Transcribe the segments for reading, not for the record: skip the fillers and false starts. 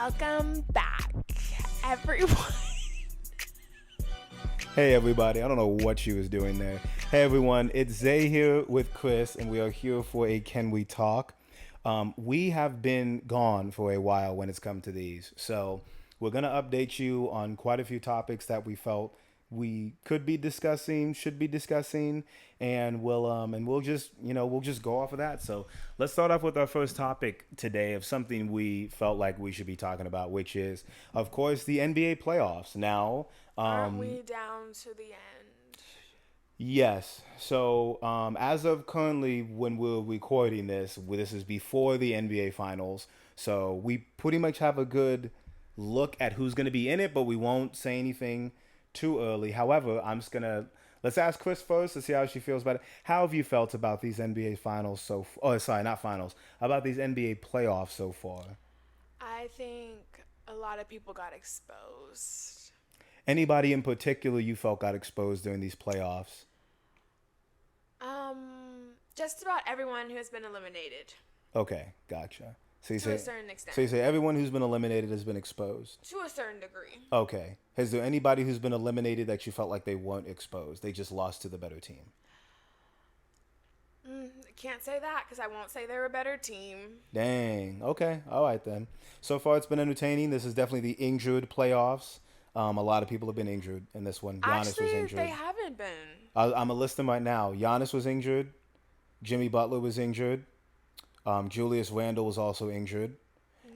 Welcome back, everyone. Hey everybody, I don't know what she was doing there. Hey everyone, it's Zay here with Chris, and we are here for a Can We Talk? We have been gone for a while when it's come to these, so we're gonna update you on quite a few topics that we felt we could be discussing, should be discussing, and we'll just go off of that. So let's start off with our first topic today of something we felt like we should be talking about, which is, of course, the NBA playoffs. Now, Aren't we down to the end? yes. So, as of currently, when we're recording this, this is before the NBA Finals. So we pretty much have a good look at who's going to be in it, but we won't say anything too early. However, let's ask Chris first to see how she feels about it. How have you felt about these NBA Finals Oh, sorry, not finals. About these NBA playoffs so far? I think a lot of people got exposed. Anybody in particular you felt got exposed during these playoffs? Just about everyone who has been eliminated. Okay, gotcha. So To a certain extent. So you say everyone who's been eliminated has been exposed. To a certain degree. Okay. Has there anybody who's been eliminated that you felt like they weren't exposed? They just lost to the better team. Can't say that because I won't say they're a better team. Dang. Okay. All right then. So far it's been entertaining. This is definitely the injured playoffs. A lot of people have been injured in this one. Giannis was injured. They haven't been. I'm going to list them right now. Giannis was injured. Jimmy Butler was injured. Julius Randle was also injured,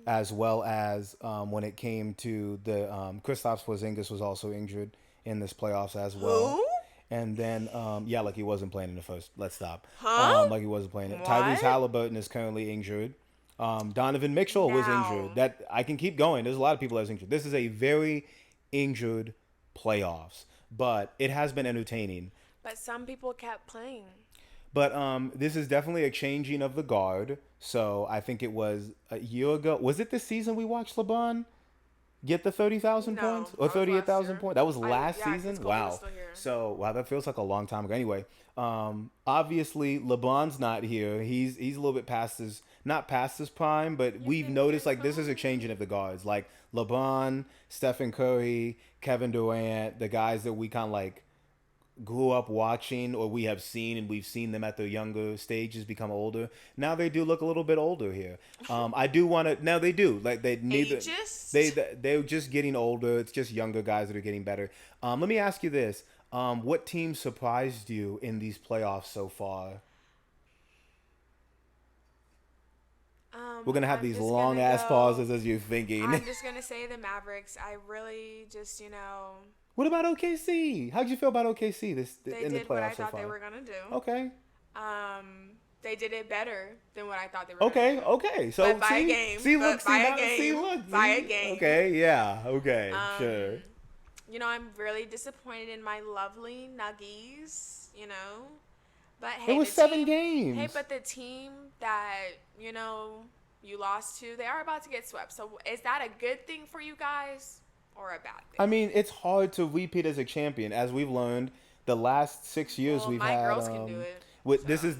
as well as when it came to the Kristaps Porzingis was also injured in this playoffs as well. Who? And then like he wasn't playing in the first. Let's stop. Huh? Like he wasn't playing it. What? Tyrese Halliburton is currently injured. Donovan Mitchell was injured. That I can keep going. There's a lot of people that's injured. This is a very injured playoffs, but it has been entertaining. But some people kept playing. But this is definitely a changing of the guard. So I think it was a year ago. Was it this season we watched LeBron get the 30,000 points or 38,000 points? That was last season. Wow. So that feels like a long time ago. Anyway, obviously LeBron's not here. He's a little bit not past his prime, but we've noticed like this is a changing of the guards. Like LeBron, Stephen Curry, Kevin Durant, the guys that we kind of like grew up watching, or we have seen, and we've seen them at their younger stages become older. Now they do look a little bit older here. I do want to. Now they do like they're just getting older. It's just younger guys that are getting better. Let me ask you this: what team surprised you in these playoffs so far? We're gonna have these long ass pauses as you're thinking. I'm just gonna say the Mavericks. I really just What about OKC? How'd you feel about OKC in the playoffs so far? They did what I thought they were gonna do. Okay. They did it better than what I thought they were. Okay. So but by a game. By a game. Okay, yeah. Okay, sure. I'm really disappointed in my lovely Nuggies. But hey, it was 7 games. Hey, but the team that you lost to, they are about to get swept. So is that a good thing for you guys? Or a bad thing? I mean, it's hard to repeat as a champion, as we've learned. The last 6 years we've had. My girls can do it. This is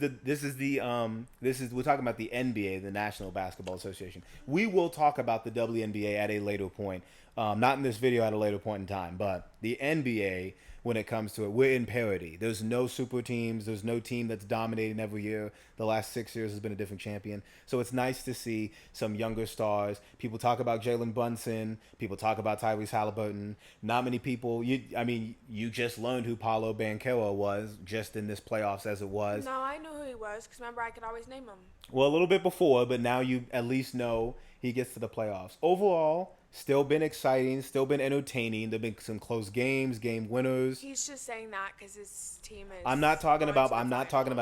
we're talking about the NBA, the National Basketball Association. We will talk about the WNBA at a later point, not in this video, at a later point in time. But the NBA, when it comes to it, we're in parity. There's no super teams. There's no team that's dominating every year. The last 6 years has been a different champion. So it's nice to see some younger stars. People talk about Jalen Brunson. People talk about Tyrese Halliburton. Not many people. You just learned who Paolo Banchero was just in this playoffs as it was. No, I knew who he was because remember I could always name him. Well, a little bit before, but now you at least know he gets to the playoffs. Overall, still been exciting, still been entertaining. There've been some close games, game winners. He's just saying that because his team is. I'm not talking about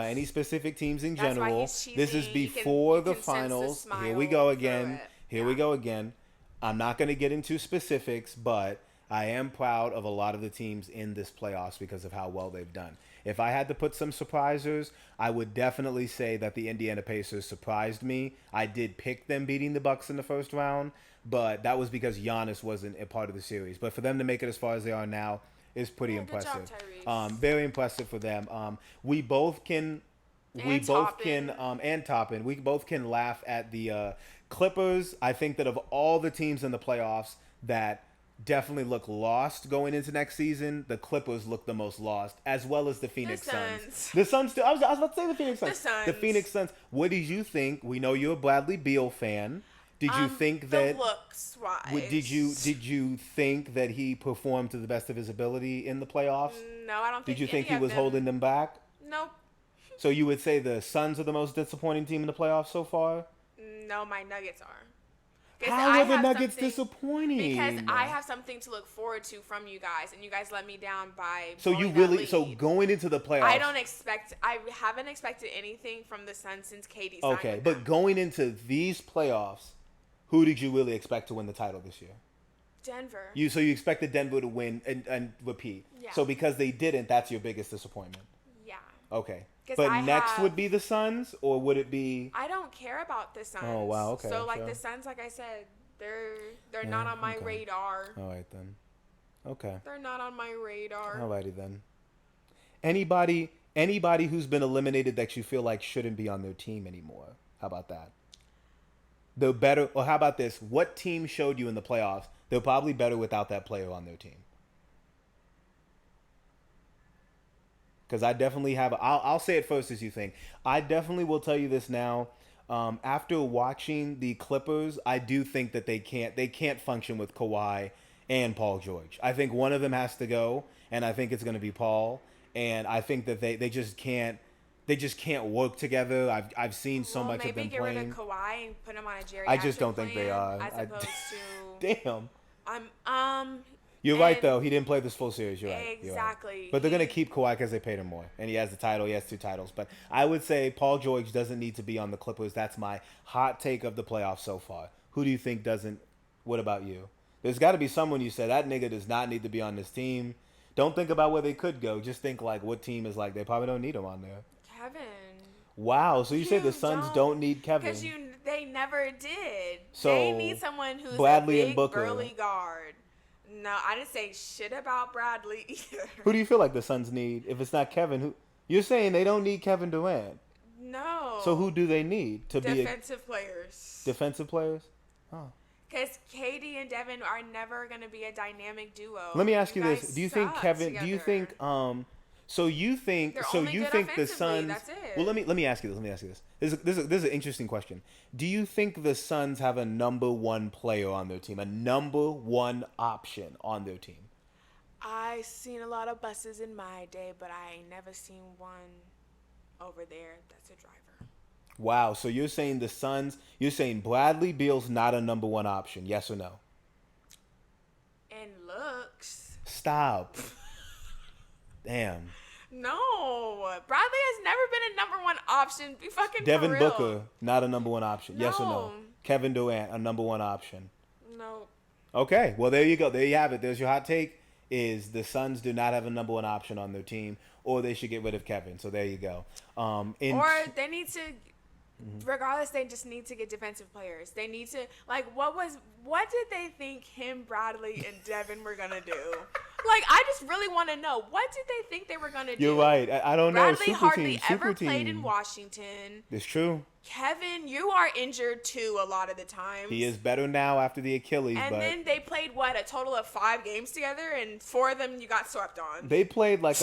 any specific teams in general. This is before the finals. Here we go again. I'm not going to get into specifics, but I am proud of a lot of the teams in this playoffs because of how well they've done. If I had to put some surprisers, I would definitely say that the Indiana Pacers surprised me. I did pick them beating the Bucks in the first round, but that was because Giannis wasn't a part of the series. But for them to make it as far as they are now is pretty impressive. Good job, Tyrese. Very impressive for them. We both can laugh at the Clippers, I think that of all the teams in the playoffs that definitely look lost going into next season, the Clippers look the most lost, as well as the Phoenix Suns. The Suns too. I was about to say the Phoenix Suns. The Phoenix Suns. What did you think? We know you're a Bradley Beal fan. Did you think that looks wise? Did you think that he performed to the best of his ability in the playoffs? No, I don't think. Did you think he was holding them back? Nope. So you would say the Suns are the most disappointing team in the playoffs so far? No, my Nuggets are. How are the Nuggets disappointing? Because I have something to look forward to from you guys, and you guys let me down by. So going into the playoffs, I haven't expected anything from the Suns since KD signed. Okay, but going into these playoffs, who did you really expect to win the title this year? Denver. So you expected Denver to win and repeat. Yeah. So because they didn't, that's your biggest disappointment. Yeah. Okay. But next would be the Suns, or would it be? I don't care about the Suns. Oh wow, okay. So the Suns, like I said, they're not on my radar. All right then. Okay. They're not on my radar. Alrighty then. Anybody who's been eliminated that you feel like shouldn't be on their team anymore? How about that? They're better, or how about this? What team showed you in the playoffs they're probably better without that player on their team? Because I definitely have. I'll say it first as you think. I definitely will tell you this now. After watching the Clippers, I do think that they can't function with Kawhi and Paul George. I think one of them has to go, and I think it's going to be Paul. And I think that they just can't work together. I've seen so much of them playing. Maybe get rid of Kawhi and put him on a geriatric I just don't think they are. As opposed to damn. You're right, though. He didn't play this full series. You're right. Exactly. Right. But they're going to keep Kawhi because they paid him more. And he has the title. He has 2 titles. But I would say Paul George doesn't need to be on the Clippers. That's my hot take of the playoffs so far. Who do you think doesn't? What about you? There's got to be someone you said, that nigga does not need to be on this team. Don't think about where they could go. Just think like what team is like. They probably don't need him on there. Kevin. Wow. So you say the Suns don't need Kevin. Because they never did. So they need someone who's Bradley a big, and Booker. burly guard. No, I didn't say shit about Bradley either. Who do you feel like the Suns need? If it's not Kevin, who? You're saying they don't need Kevin Durant. No. So who do they need to be defensive players? Defensive players? Oh. Because KD and Devin are never going to be a dynamic duo. Let me ask you this: do you think Kevin? Together. Do you think? So you think? They're so only you good think the Suns? That's it. Well, let me ask you this. Let me ask you this. This is an interesting question. Do you think the Suns have a number one player on their team, a number one option on their team? I seen a lot of buses in my day, but I ain't never seen one over there that's a driver. Wow. So you're saying the Suns? You're saying Bradley Beal's not a number one option? Yes or no? And looks. Stop. Damn. No, Bradley has never been a number one option. Be fucking Devin for real. Booker, not a number one option. No. Yes or no? Kevin Durant, a number one option. No. Okay, well there you go. There you have it. There's your hot take. Is the Suns do not have a number one option on their team, or they should get rid of Kevin. So there you go. Or they need to. Regardless, they just need to get defensive players. They need to what did they think him, Bradley, and Devin were gonna do? Like, I just really want to know, what did they think they were gonna do? You're right. I don't know. Bradley hardly ever played in Washington. It's true. Kevin, you are injured too a lot of the time. He is better now after the Achilles. And then they played a total of 5 games together, and 4 of them you got swept on. They played like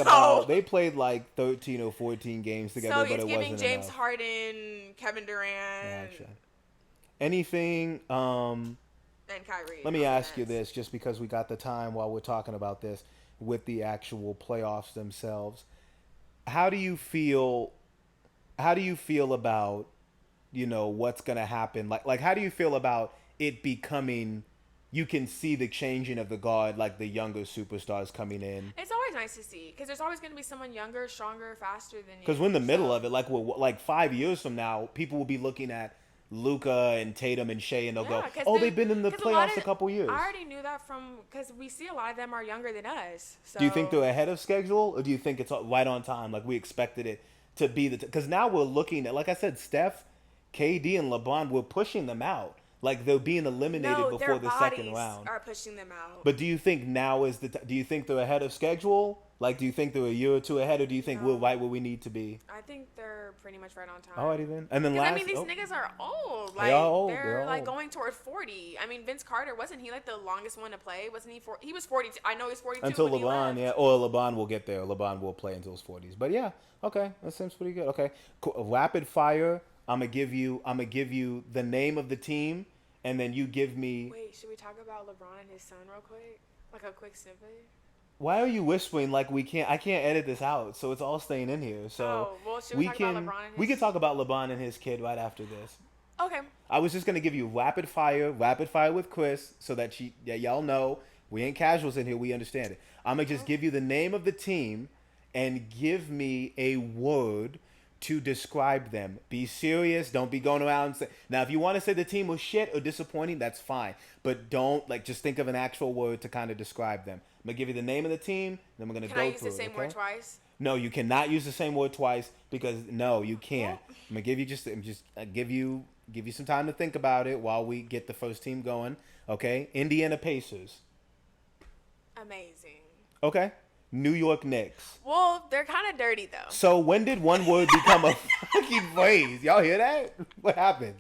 13 or 14 games together, but it wasn't enough. So it's giving James Harden, Kevin Durant. Gotcha. Anything? And Kyrie. Let me ask you this, just because we got the time while we're talking about this with the actual playoffs themselves. How do you feel about, what's going to happen? Like how do you feel about it becoming, you can see the changing of the guard, like the younger superstars coming in? It's always nice to see, because there's always going to be someone younger, stronger, faster than you. Because we're in the middle of it, like 5 years from now, people will be looking at Luka and Tatum and Shea, and they'll go, they've been in the playoffs a couple years. I already knew that because we see a lot of them are younger than us. So. Do you think they're ahead of schedule, or do you think it's right on time, like we expected it to be? Because now we're looking at, like I said, Steph, KD, and LeBron, we're pushing them out. Like they're being eliminated before the second round. Are pushing them out. But do you think now is do you think they're ahead of schedule? Like, do you think they're a year or two ahead, or do you think we're right where we need to be? I think they're were pretty much right on time. Alrighty then. And then I mean, these niggas are old. Like, they're like going toward 40. I mean, Vince Carter, wasn't he like the longest one to play? Wasn't he? He was 42. I know he's 42 until when LeBron, he left. Or LeBron will get there. LeBron will play until his 40s. But yeah, okay, that seems pretty good. Okay, cool. Rapid fire. I'm gonna give you the name of the team, and then you give me. Wait, should we talk about LeBron and his son real quick? Like a quick snippet. Why are you whispering like we can't? I can't edit this out, so it's all staying in here. So should we talk about LeBron and his... We can talk about LeBron and his kid right after this. Okay. I was just gonna give you rapid fire with Chris, so that y'all know we ain't casuals in here. We understand it. I'm gonna just give you the name of the team, and give me a word to describe them. Be serious. Don't be going around and say. Now, if you want to say the team was shit or disappointing, that's fine. But don't just think of an actual word to kind of describe them. I'm gonna give you the name of the team. Then we're gonna go through. Can I use the same word twice? No, you cannot use the same word twice because no, you can't. I'm gonna give you give you some time to think about it while we get the first team going. Okay, Indiana Pacers. Amazing. Okay. New York Knicks. Well, they're kind of dirty, though. So when did one word become a fucking phrase? Y'all hear that? What happened?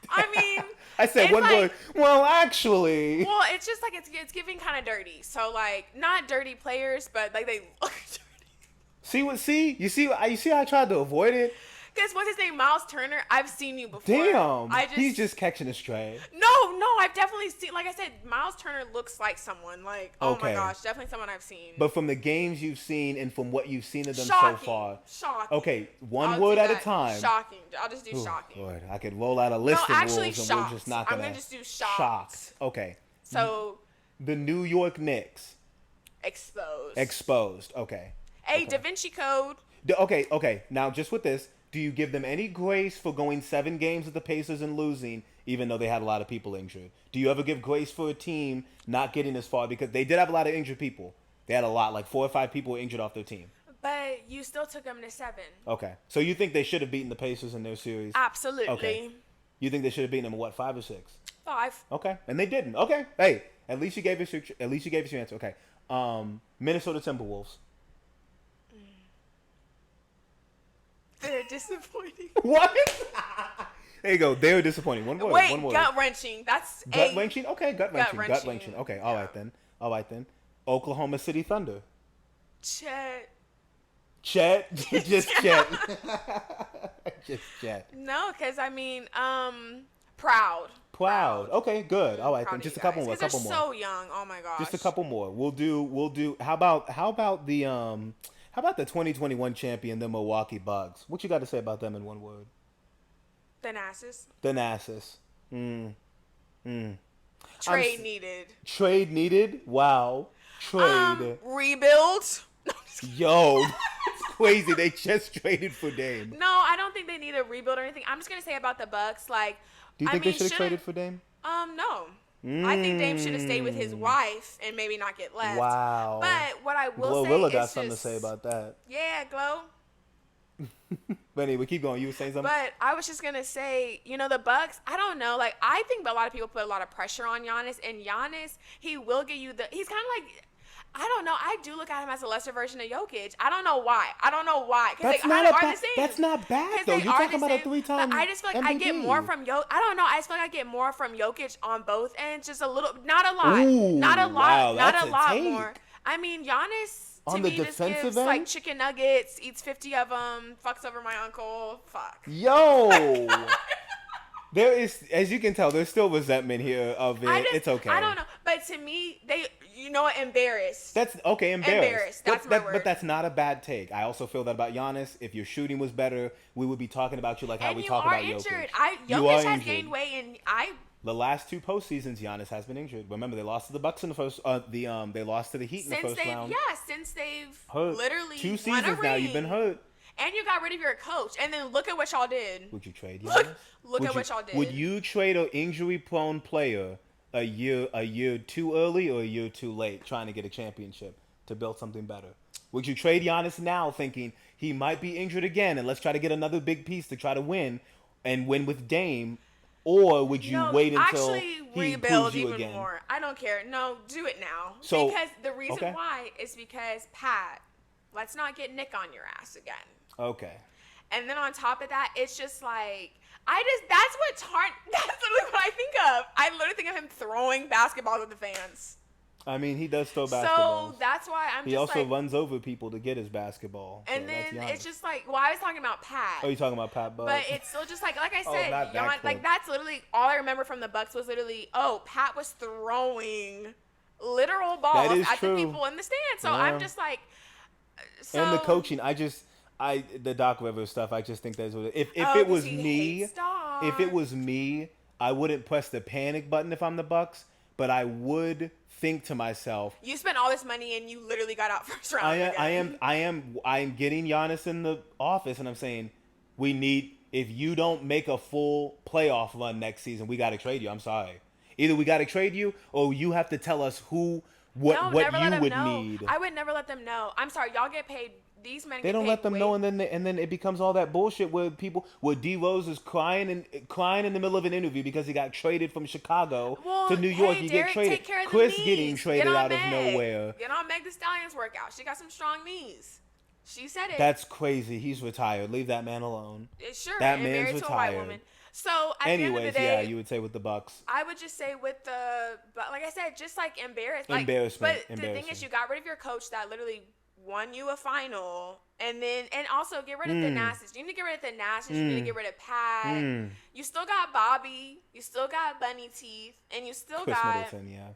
I mean... I said one word. Well, actually... Well, it's just like it's giving kind of dirty. So, like, not dirty players, but, like, they look dirty. You see how I tried to avoid it? Because what's his name? Miles Turner. I've seen you before. Damn. He's just catching a stray. No, I've definitely seen. Like I said, Miles Turner looks like someone. Like, oh my gosh, definitely someone I've seen. But from the games you've seen and from what you've seen of them so far. Shocking. Okay, one word at a time. Shocking. I'll just do shocking. Lord, I could roll out a list of rules and we're just not I'm gonna just do shocked. Shocked. Okay. So. The New York Knicks. Exposed. Okay. Hey, Da Vinci Code. Okay. Now, just with this. Do you give them any grace for going 7 games with the Pacers and losing, even though they had a lot of people injured? Do you ever give grace for a team not getting this far? Because they did have a lot of injured people. They had a lot, like 4 or 5 people were injured off their team. But you still took them to 7. Okay. So you think they should have beaten the Pacers in their series? Absolutely. Okay. You think they should have beaten them, 5 or 6? 5. Okay. And they didn't. Okay. Hey, at least you gave us your answer. Okay. Minnesota Timberwolves. They're disappointing. What? There you go. They're disappointing. One word. Wait, gut-wrenching. That's gut-wrenching? Okay, gut-wrenching. Okay, all right then. Oklahoma City Thunder. Chet. Just Chet. Just Chet. No, because, I mean, proud. Okay, good. All right then. Just a couple more. Because they're so young. Oh, my gosh. Just a couple more. We'll do. How about the 2021 champion, the Milwaukee Bucks? What you got to say about them in one word? The Nassus. Trade needed. Trade needed? Wow. Trade. Rebuild. Yo, it's crazy. They just traded for Dame. No, I don't think they need a rebuild or anything. I'm just going to say about the Bucks, like... Do you think they should have traded for Dame? No. I think Dame should have stayed with his wife and maybe not get left. Wow. But what I will say Willa is got something to say about that. Yeah, Glow. But anyway, keep going. You were saying something? But I was just going to say, the Bucks, I don't know. Like, I think a lot of people put a lot of pressure on Giannis. And Giannis, he will get you he's kind of like... I don't know. I do look at him as a lesser version of Jokic. I don't know why. That's not bad, though. You're talking about a 3-time I just feel like MVP. I get more from Jokic. I don't know. I just feel like I get more from Jokic on both ends. Just a little. Not a lot. Ooh, not a lot. wow, not a lot take. more. I mean, Giannis, on to the me, just defensive gives, end? like, chicken nuggets, eats 50 of them, fucks over my uncle. Fuck. Yo! There is, as you can tell, there's still resentment here of it. It's okay. I don't know. But to me, embarrassed. That's okay, embarrassed. That's my word. But that's not a bad take. I also feel that about Giannis. If your shooting was better, we would be talking about you like how we talk about Jokic. Jokic has gained weight, and the last 2 postseasons, Giannis has been injured. Remember, they lost to the Bucks in the first. They lost to the Heat in the first round. Yeah, since they've hurt. Literally 2 seasons now. You've been hurt. And you got rid of your coach. And then look at what y'all did. Would you trade Giannis? Look at what y'all did. Would you trade an injury-prone player a year too early or a year too late trying to get a championship to build something better? Would you trade Giannis now thinking he might be injured again and let's try to get another big piece to try to win and win with Dame? Or would you wait until he rebuild proves you even again? more? I don't care. No, do it now. So, because the reason why is because, Pat, let's not get Nick on your ass again. Okay. And then on top of that, it's just like that's literally what I think of. I literally think of him throwing basketballs at the fans. I mean, he does throw basketballs. So that's why he also runs over people to get his basketball. So and then it's just like, well, I was talking about Pat. Oh, you talking about Pat Bud? But it's still just like I said, that like that's literally all I remember from the Bucks was literally, Pat was throwing literal balls at the people in the stand. So I'm just like, and the coaching, the Doc Rivers stuff, I just think that's what if it was me, I wouldn't press the panic button if I'm the Bucks, but I would think to myself, you spent all this money and you literally got out first round. I am getting Giannis in the office and I'm saying, if you don't make a full playoff run next season, we got to trade you. I'm sorry. Either we got to trade you or you have to tell us what you would need. I would never let them know. I'm sorry, y'all get paid. These men. They don't let them know, and then it becomes all that bullshit where D Rose is crying in the middle of an interview because he got traded from Chicago to New York. You get traded. Chris getting traded out of nowhere. Get on Meg Thee Stallion's workout. She got some strong knees. She said it. That's crazy. He's retired. Leave that man alone. Sure. That and man's married retired. To a white woman. So at anyways, the end of the day, you would say with the Bucks. I would just say but like I said, just like embarrassment. But the thing is, you got rid of your coach that literally won you a final, and also get rid of the Nasties. You need to get rid of the Nasties. You need to get rid of Pat. You still got Bobby. You still got Bunny Teeth, and you still Chris got Middleton,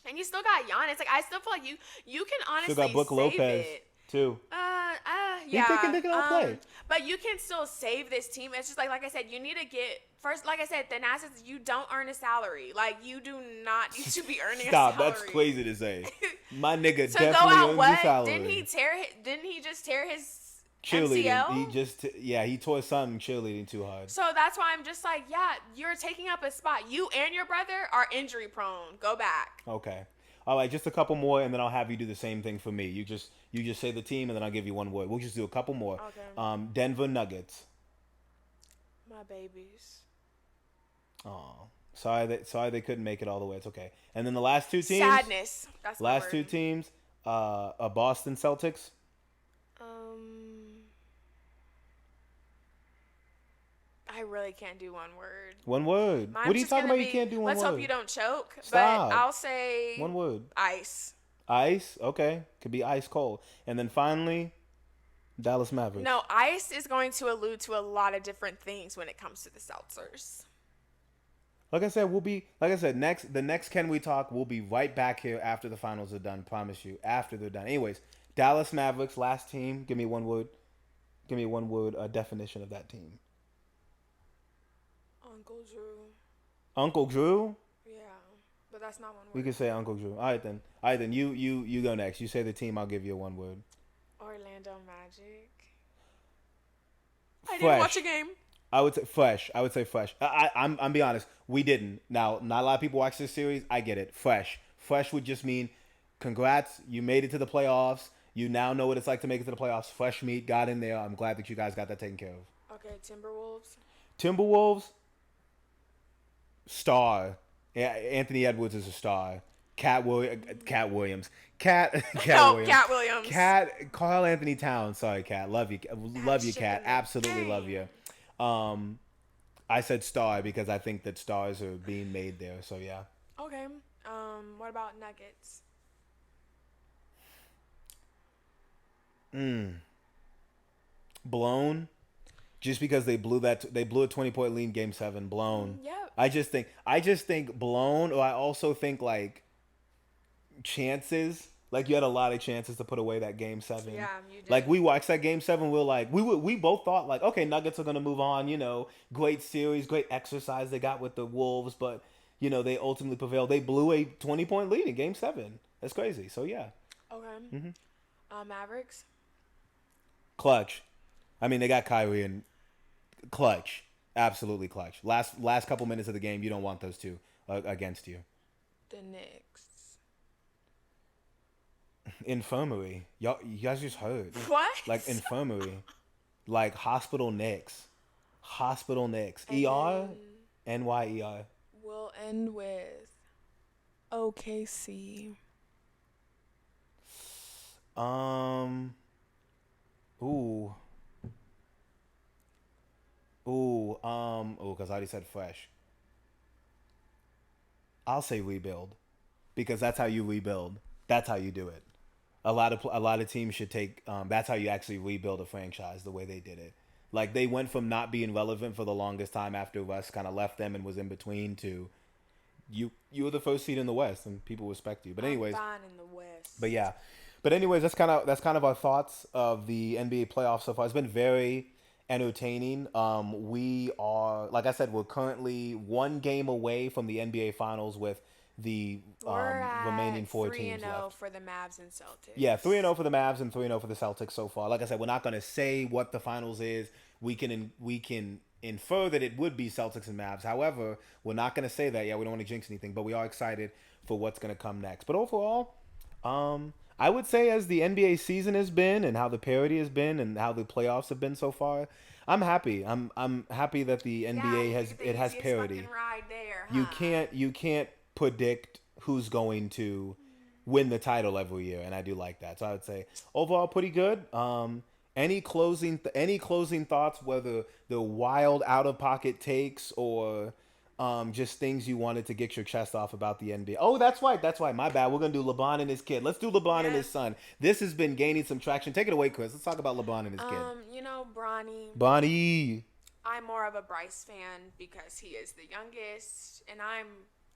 and you still got Giannis. Like I still feel like you can honestly still got Brook save Lopez it. too. Yeah. They can all play. But you can still save this team. It's just like I said, you need to get first. Like I said, the Nasties, you don't earn a salary. Like you do not need to be earning a salary. Stop. That's crazy to say. My nigga to definitely go out earns what? a salary. Didn't he just tear his cheerleading? MCL? He tore something cheerleading too hard. So that's why I'm just like, you're taking up a spot. You and your brother are injury prone. Go back. Okay. All right, just a couple more, and then I'll have you do the same thing for me. You just say the team, and then I'll give you one word. We'll just do a couple more. Okay. Denver Nuggets. My babies. Oh, sorry they couldn't make it all the way. It's okay. And then the last two teams. Sadness. That's my last word. two teams. Boston Celtics. I really can't do one word. One word. What are you talking about? You can't do one word. Let's hope you don't choke. Stop. But I'll say one word. Ice. Ice? Okay. Could be ice cold. And then finally, Dallas Mavericks. No, ice is going to allude to a lot of different things when it comes to the seltzers. Like I said, the next Can We Talk, we'll be right back here after the finals are done. Promise you. After they're done. Anyways, Dallas Mavericks, last team. Give me one word. Give me one word definition of that team. Uncle Drew. Uncle Drew? Yeah, but that's not one word. We could say Uncle Drew. All right then. You go next. You say the team. I'll give you one word. Orlando Magic. Fresh. I didn't watch a game. I would say fresh. I'm be honest. We didn't. Now, not a lot of people watch this series. I get it. Fresh. Fresh would just mean, congrats. You made it to the playoffs. You now know what it's like to make it to the playoffs. Fresh meat got in there. I'm glad that you guys got that taken care of. Okay, Timberwolves. Star. Yeah, Anthony Edwards is a star. Cat Williams. Carl Anthony Towns. Sorry, Cat. Love you, Cat. Absolutely love you. I said star because I think that stars are being made there. So yeah. Okay. What about Nuggets? Blown. Just because they blew a 20-point lead in Game 7, blown. Yep. I just think blown, or I also think like chances. Like you had a lot of chances to put away that Game 7. Yeah, you did. Like we watched that Game 7, we both thought like, okay, Nuggets are gonna move on. Great series, great exercise they got with the Wolves, but they ultimately prevailed. They blew a 20-point lead in Game 7. That's crazy. So yeah. Okay. Mavericks. Clutch. I mean, they got Kyrie and clutch. Absolutely clutch. Last couple minutes of the game, you don't want those two against you. The Knicks. Infirmary. You guys just heard. What? Like infirmary. Like hospital Knicks. Hospital Knicks. And ER? NYER. We'll end with OKC. Ooh. I already said fresh. I'll say rebuild, because that's how you rebuild. That's how you do it. A lot of teams should take. That's how you actually rebuild a franchise the way they did it. Like they went from not being relevant for the longest time after Russ kind of left them and was in between to you were the first seed in the West and people respect you. But anyways, I'm fine in the West. But yeah, but anyways, that's kind of our thoughts of the NBA playoffs so far. It's been very entertaining. We are, like I said, we're currently one game away from the NBA Finals with the remaining four teams left. 3-0 for the Mavs and Celtics. Yeah, 3-0 for the Mavs and 3-0 for the Celtics so far. Like I said, we're not going to say what the finals is. We can infer that it would be Celtics and Mavs. However, we're not going to say that yet. We don't want to jinx anything, but we are excited for what's going to come next. But overall, I would say as the NBA season has been and how the parity has been and how the playoffs have been so far, I'm happy. I'm happy that the NBA has parity. Ride there, huh? You can't predict who's going to win the title every year, and I do like that. So I would say overall pretty good. Any closing thoughts, whether the wild out of pocket takes or just things you wanted to get your chest off about the NBA? Oh, that's right. My bad. We're gonna do LeBron and his kid. Let's do LeBron and his son. This has been gaining some traction. Take it away, Chris. Let's talk about LeBron and his kid. Bronny. I'm more of a Bryce fan because he is the youngest, and I'm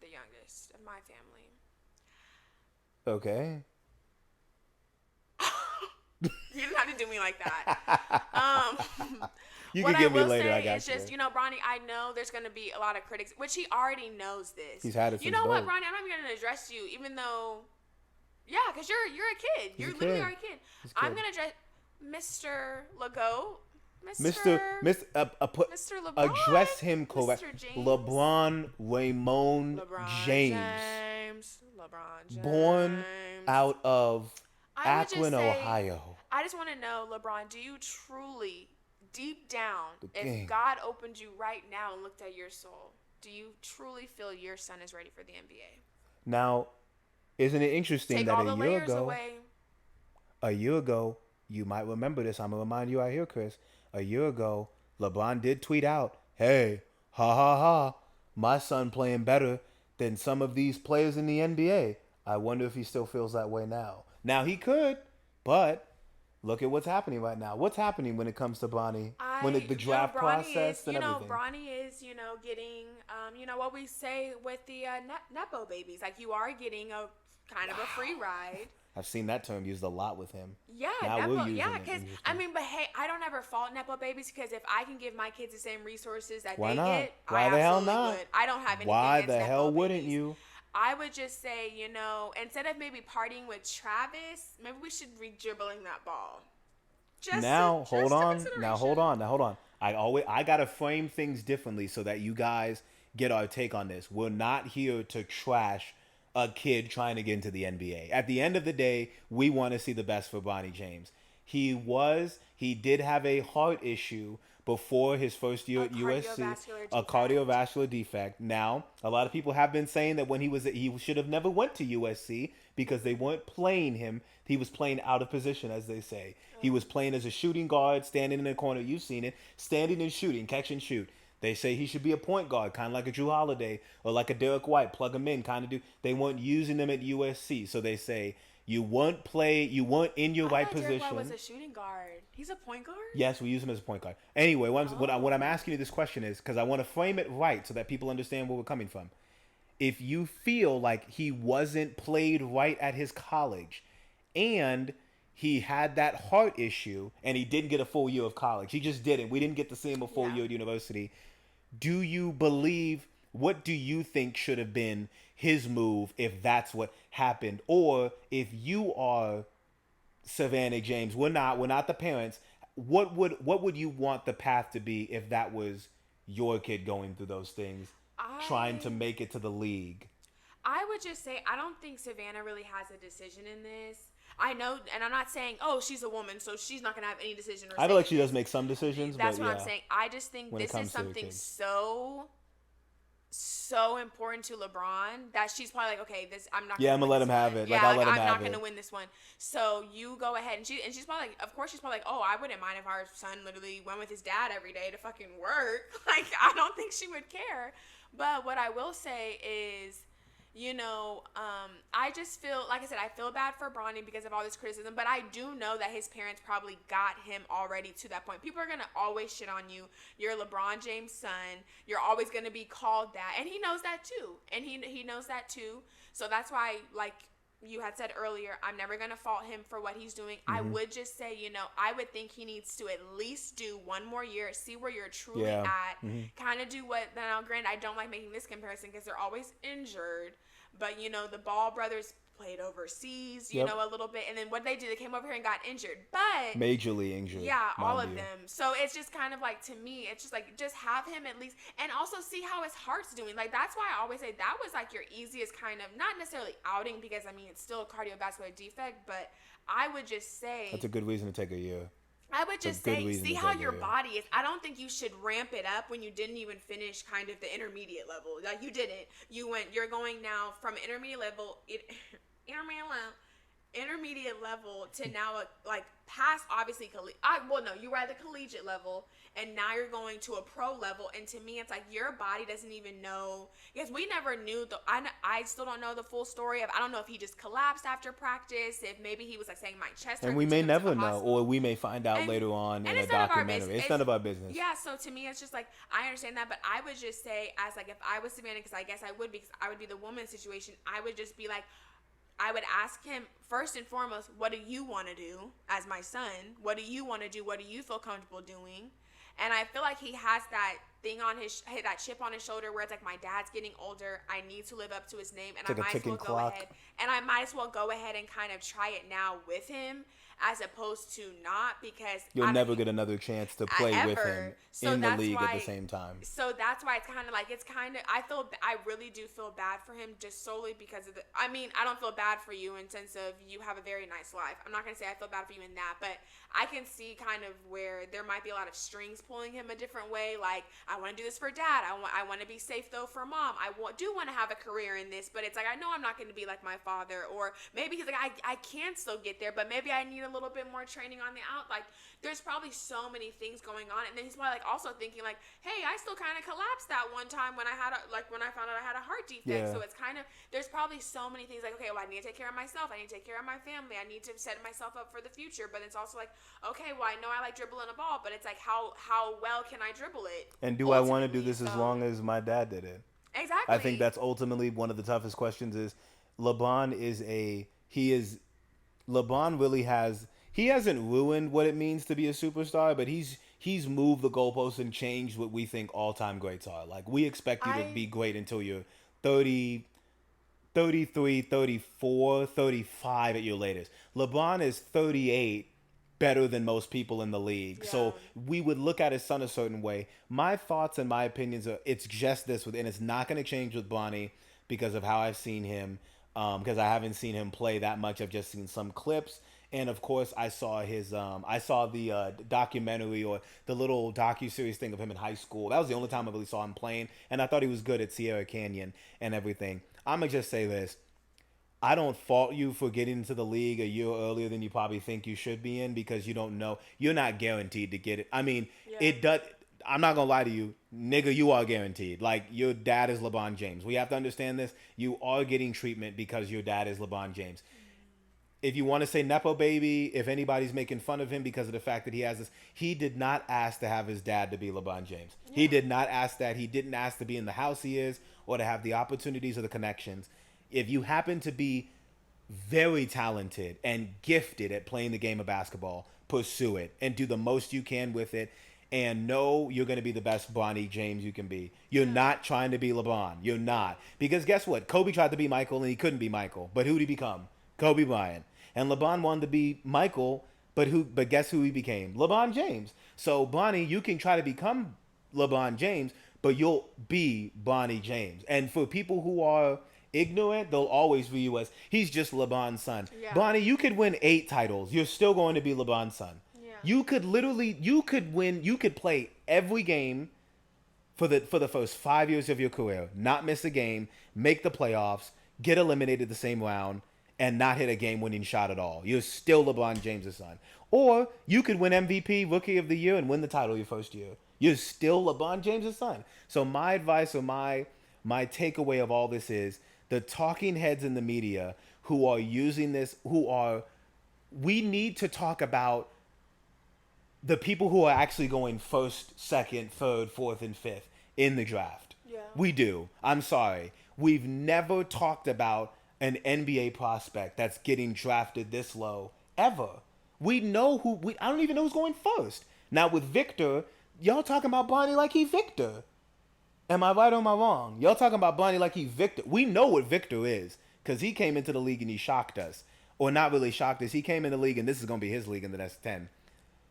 the youngest of my family. Okay. You didn't have to do me like that. You can give me later. I got it's just, Bronny, I know there's going to be a lot of critics, which he already knows this. He's had it since You know what, birth. Bronny? I'm not even going to address you, even though, because you're a kid. You literally are a kid. I'm going to address Mr. Legault. Mr. LeBron. Address him correct. Mr. James. LeBron Raymond James. LeBron James. Born out of Akron, Ohio. I just want to know, LeBron, do you truly, deep down, if God opened you right now and looked at your soul, do you truly feel your son is ready for the NBA? Now, isn't it interesting that a year ago, you might remember this. I'm going to remind you out here, Chris. A year ago, LeBron did tweet out, "Hey, ha ha ha, my son playing better than some of these players in the NBA. I wonder if he still feels that way now." Now, he could, but look at what's happening right now. What's happening when it comes to Bronny? When the draft process and everything. Bronny is, getting, what we say with the Nepo babies. Like, you are getting a kind of a free ride. I've seen that term used a lot with him. Yeah, Nepo, because, but hey, I don't ever fault Nepo babies because if I can give my kids the same resources that Why they not? get, Why I the hell absolutely not? would. I don't have anything Why against the Nepo hell wouldn't babies. you? I would just say, instead of maybe partying with Travis, maybe we should re-dribbling that ball. Hold on. I gotta frame things differently so that you guys get our take on this. We're not here to trash a kid trying to get into the NBA. At the end of the day, we want to see the best for Bronny James. He did have a heart issue before his first year at USC, a cardiovascular defect. Now, a lot of people have been saying that when he should have never went to USC because they weren't playing him. He was playing out of position, as they say. He was playing as a shooting guard, standing in the corner. You've seen it, standing and shooting, catch and shoot. They say he should be a point guard, kind of like a Drew Holiday or like a Derek White, plug him in, kind of do. They weren't using him at USC, so they say you weren't in your right position. Derek White was a shooting guard. He's a point guard? Yes, we use him as a point guard. Anyway, what I'm asking you this question is, because I want to frame it right so that people understand where we're coming from. If you feel like he wasn't played right at his college and he had that heart issue and he didn't get a full year of college, he just didn't. We didn't get to see him a full year at university. Do you believe, what do you think should have been his move if that's what happened? Or if you are Savannah James, we're not the parents, what would you want the path to be if that was your kid going through those things, trying to make it to the league? I would just say, I don't think Savannah really has a decision in this. I know, and I'm not saying, she's a woman, so she's not going to have any decision. I feel like she does make some decisions. That's what I'm saying. I just think this is something so so important to LeBron that she's probably like, okay, this I'm not. Yeah, I'm gonna let him have it. Like, I'll let him have it. I'm not gonna win this one. So you go ahead, and she's probably like, of course she's probably like, oh, I wouldn't mind if our son literally went with his dad every day to fucking work. Like, I don't think she would care. But what I will say is, you know, I just feel, like I said, I feel bad for Bronny because of all this criticism, but I do know that his parents probably got him already to that point. People are going to always shit on you. You're LeBron James' son. You're always going to be called that. And he knows that too. And he knows that too. So that's why, like you had said earlier, I'm never going to fault him for what he's doing. I would just say, you know, I would think he needs to at least do one more year, see where you're truly at, kind of do what, now granted, I don't like making this comparison because they're always injured, but, you know, the Ball brothers played overseas, you know, a little bit, and then what they did, they came over here and got injured, but majorly injured, all of them. So it's just kind of like, to me, it's just like, just have him at least, and also see how his heart's doing. Like, that's why I always say that was like your easiest kind of, not necessarily outing, because I mean it's still a cardiovascular defect, but I would just say that's a good reason to take a year. I would just say, see how your body is. I don't think you should ramp it up when you didn't even finish kind of the intermediate level. Like, you didn't. You're going now from intermediate level to now, like, past, obviously, you were at the collegiate level, and now you're going to a pro level, and to me, it's like, your body doesn't even know, because we never knew, I still don't know the full story of, I don't know if he just collapsed after practice, if maybe he was, like, saying my chest hurt. And we may never know, or we may find out later on in a documentary. It's none of our business. Yeah, so to me, it's just like, I understand that, but I would just say, as, like, if I was Savannah, because I guess I would be, because I would be the woman situation, I would just be like, I would ask him, first and foremost, what do you want to do as my son? What do you want to do? What do you feel comfortable doing? And I feel like he has that thing on that chip on his shoulder where it's like, my dad's getting older. I need to live up to his name. And it's like I might as well go ahead and kind of try it now with him, as opposed to not, because you'll never get another chance to play with him in the league at the same time. So that's why it's kind of like, I really do feel bad for him, just solely because of I don't feel bad for you in sense of you have a very nice life. I'm not going to say I feel bad for you in that, but I can see kind of where there might be a lot of strings pulling him a different way. Like, I want to do this for dad. I want to be safe though for mom. I do want to have a career in this, but it's like, I know I'm not going to be like my father, or maybe he's like, I can still get there, but maybe I need a little bit more training on the out. Like, there's probably so many things going on, and then he's probably like also thinking like, hey, I still kind of collapsed that one time when I found out I had a heart defect. So it's kind of, there's probably so many things like, okay, well, I need to take care of myself, I need to take care of my family, I need to set myself up for the future. But it's also like, okay, well, I know I like dribbling a ball, but it's like, how well can I dribble it? And do I want to do this as long as my dad did it? Exactly. I think that's ultimately one of the toughest questions. Is LeBron he hasn't ruined what it means to be a superstar, but he's moved the goalposts and changed what we think all-time greats are. Like, we expect you to be great until you're 30, 33, 34, 35 at your latest. LeBron is 38, better than most people in the league. Yeah. So we would look at his son a certain way. My thoughts and my opinions are, it's just this, and it's not going to change with Bronny because of how I've seen him, because I haven't seen him play that much. I've just seen some clips. And of course, I saw the documentary, or the little docuseries thing of him in high school. That was the only time I really saw him playing, and I thought he was good at Sierra Canyon and everything. I'm gonna just say this: I don't fault you for getting into the league a year earlier than you probably think you should be in, because you don't know. You're not guaranteed to get it. I mean, It does. I'm not gonna lie to you, nigga. You are guaranteed. Like, your dad is LeBron James. We have to understand this. You are getting treatment because your dad is LeBron James. If you want to say Nepo baby, if anybody's making fun of him because of the fact that he has this, he did not ask to have his dad to be LeBron James. Yeah. He did not ask that. He didn't ask to be in the house he is, or to have the opportunities or the connections. If you happen to be very talented and gifted at playing the game of basketball, pursue it and do the most you can with it. And know you're going to be the best Bronny James you can be. You're not trying to be LeBron. You're not. Because guess what? Kobe tried to be Michael and he couldn't be Michael. But who did he become? Kobe Bryant. And LeBron wanted to be Michael, but guess who he became? LeBron James. So, Bronny, you can try to become LeBron James, but you'll be Bronny James. And for people who are ignorant, they'll always view you as, he's just LeBron's son. Yeah. Bronny, you could win 8 titles. You're still going to be LeBron's son. Yeah. You could play every game for the first 5 years of your career, not miss a game, make the playoffs, get eliminated the same round, and not hit a game-winning shot at all. You're still LeBron James' son. Or you could win MVP, Rookie of the Year, and win the title your first year. You're still LeBron James' son. So my advice or my takeaway of all this is the talking heads in the media who are using this, we need to talk about the people who are actually going first, second, third, fourth, and fifth in the draft. Yeah. We do. I'm sorry. We've never talked about an NBA prospect that's getting drafted this low ever. We know I don't even know who's going first. Now with Victor, y'all talking about Bonnie like he Victor. Am I right or am I wrong? Y'all talking about Bonnie like he Victor. We know what Victor is because he came into the league and he shocked us. Or not really shocked us. He came in the league and this is going to be his league in the next 10.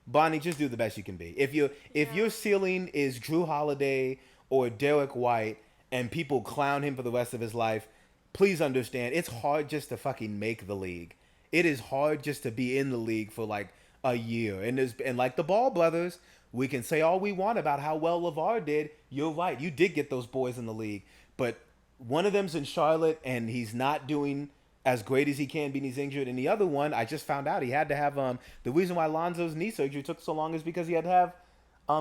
Bonnie, just do the best you can be. If your ceiling is Drew Holiday or Derek White and people clown him for the rest of his life, please understand it's hard just to fucking make the league. It is hard just to be in the league for like a year. And like the Ball brothers, we can say all we want about how well LeVar did. You're right. You did get those boys in the league. But one of them's in Charlotte and he's not doing as great as he can be, and he's injured. And the other one, I just found out he had to have the reason why Lonzo's knee surgery took so long is because he had to have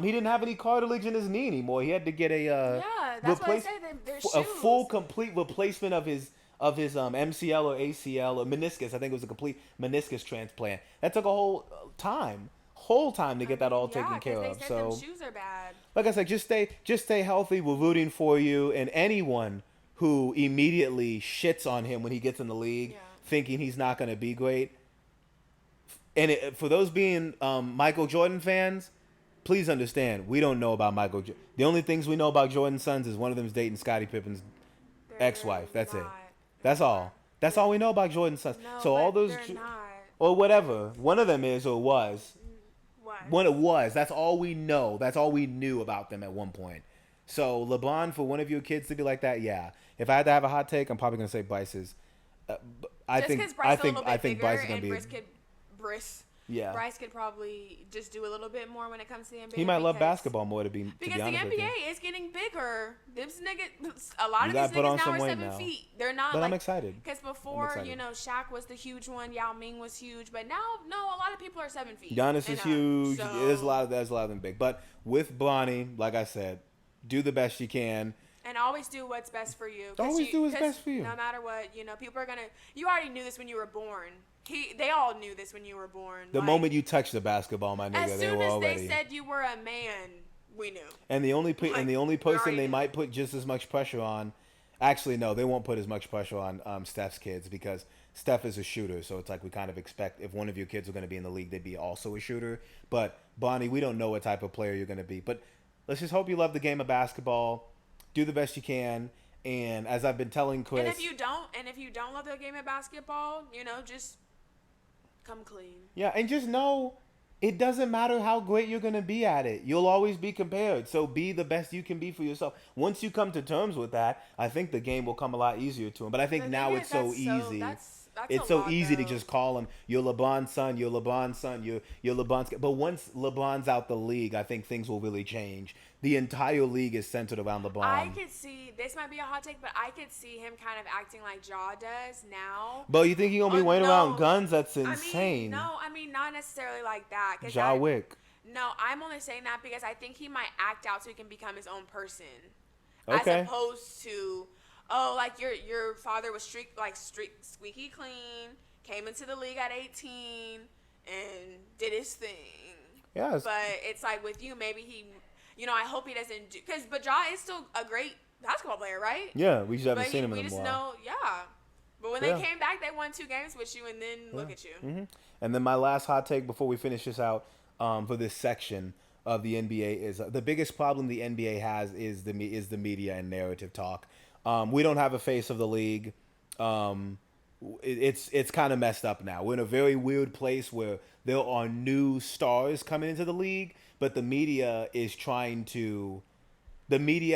he didn't have any cartilage in his knee anymore. He had to get that's what I say. A full complete replacement of his MCL or ACL or meniscus. I think it was a complete meniscus transplant. That took a whole time to get that all taken care of. So them shoes are bad. Like I said, just stay healthy. We're rooting for you, and anyone who immediately shits on him when he gets in the league, thinking he's not going to be great. And for those being Michael Jordan fans, please understand, we don't know about Michael Jordan. The only things we know about Jordan's sons is one of them's dating Scottie Pippen's ex-wife. That's it. That's all. That's all we know about Jordan's sons. No, so all those, or whatever, one of them is or was. When it was, that's all we know. That's all we knew about them at one point. So LeBron, for one of your kids to be like that, yeah. If I had to have a hot take, I'm probably gonna say Bryce's. I think Bryce is gonna be. Bryce could probably just do a little bit more when it comes to the NBA. He might love basketball more to be. Because the NBA is getting bigger. This nigga, a lot of these niggas now are 7 feet. They're not. But I'm excited. Because before, Shaq was the huge one. Yao Ming was huge. But now, no, a lot of people are 7 feet. Giannis is huge. So. There's a lot of them big. But with Bronny, like I said, do the best you can. And always do what's best for you. Always do what's best for you. No matter what, people are gonna. You already knew this when you were born. They all knew this when you were born. The moment you touched the basketball, my nigga, they were already. As soon as they said you were a man, we knew. And the only person they might put just as much pressure on, actually no, they won't put as much pressure on Steph's kids because Steph is a shooter. So it's like we kind of expect if one of your kids are going to be in the league, they'd be also a shooter. But Bonnie, we don't know what type of player you're going to be. But let's just hope you love the game of basketball. Do the best you can. And as I've been telling Chris, and if you don't love the game of basketball, just come clean. Yeah, and just know it doesn't matter how great you're going to be at it. You'll always be compared. So be the best you can be for yourself. Once you come to terms with that, I think the game will come a lot easier to him. But I think now it's so easy. It's so easy to just call him your LeBron's son, your LeBron's son, your LeBron's. But once LeBron's out the league, I think things will really change. The entire league is centered around LeBron. I could see, this might be a hot take, but I could see him kind of acting like Ja does now. But you think he's going to be waiting around guns? That's insane. I mean, not necessarily like that. Ja Wick. No, I'm only saying that because I think he might act out so he can become his own person. Okay. As opposed to, like your father was squeaky clean, came into the league at 18, and did his thing. Yes. But it's like with you, maybe he... I hope he doesn't do... But Ja is still a great basketball player, right? Yeah, we just haven't seen him in a while. We just know, But when they came back, they won 2 games with you, and then look at you. Mm-hmm. And then my last hot take before we finish this out for this section of the NBA is the biggest problem the NBA has is the media and narrative talk. We don't have a face of the league. It's kind of messed up now. We're in a very weird place where there are new stars coming into the league, but the media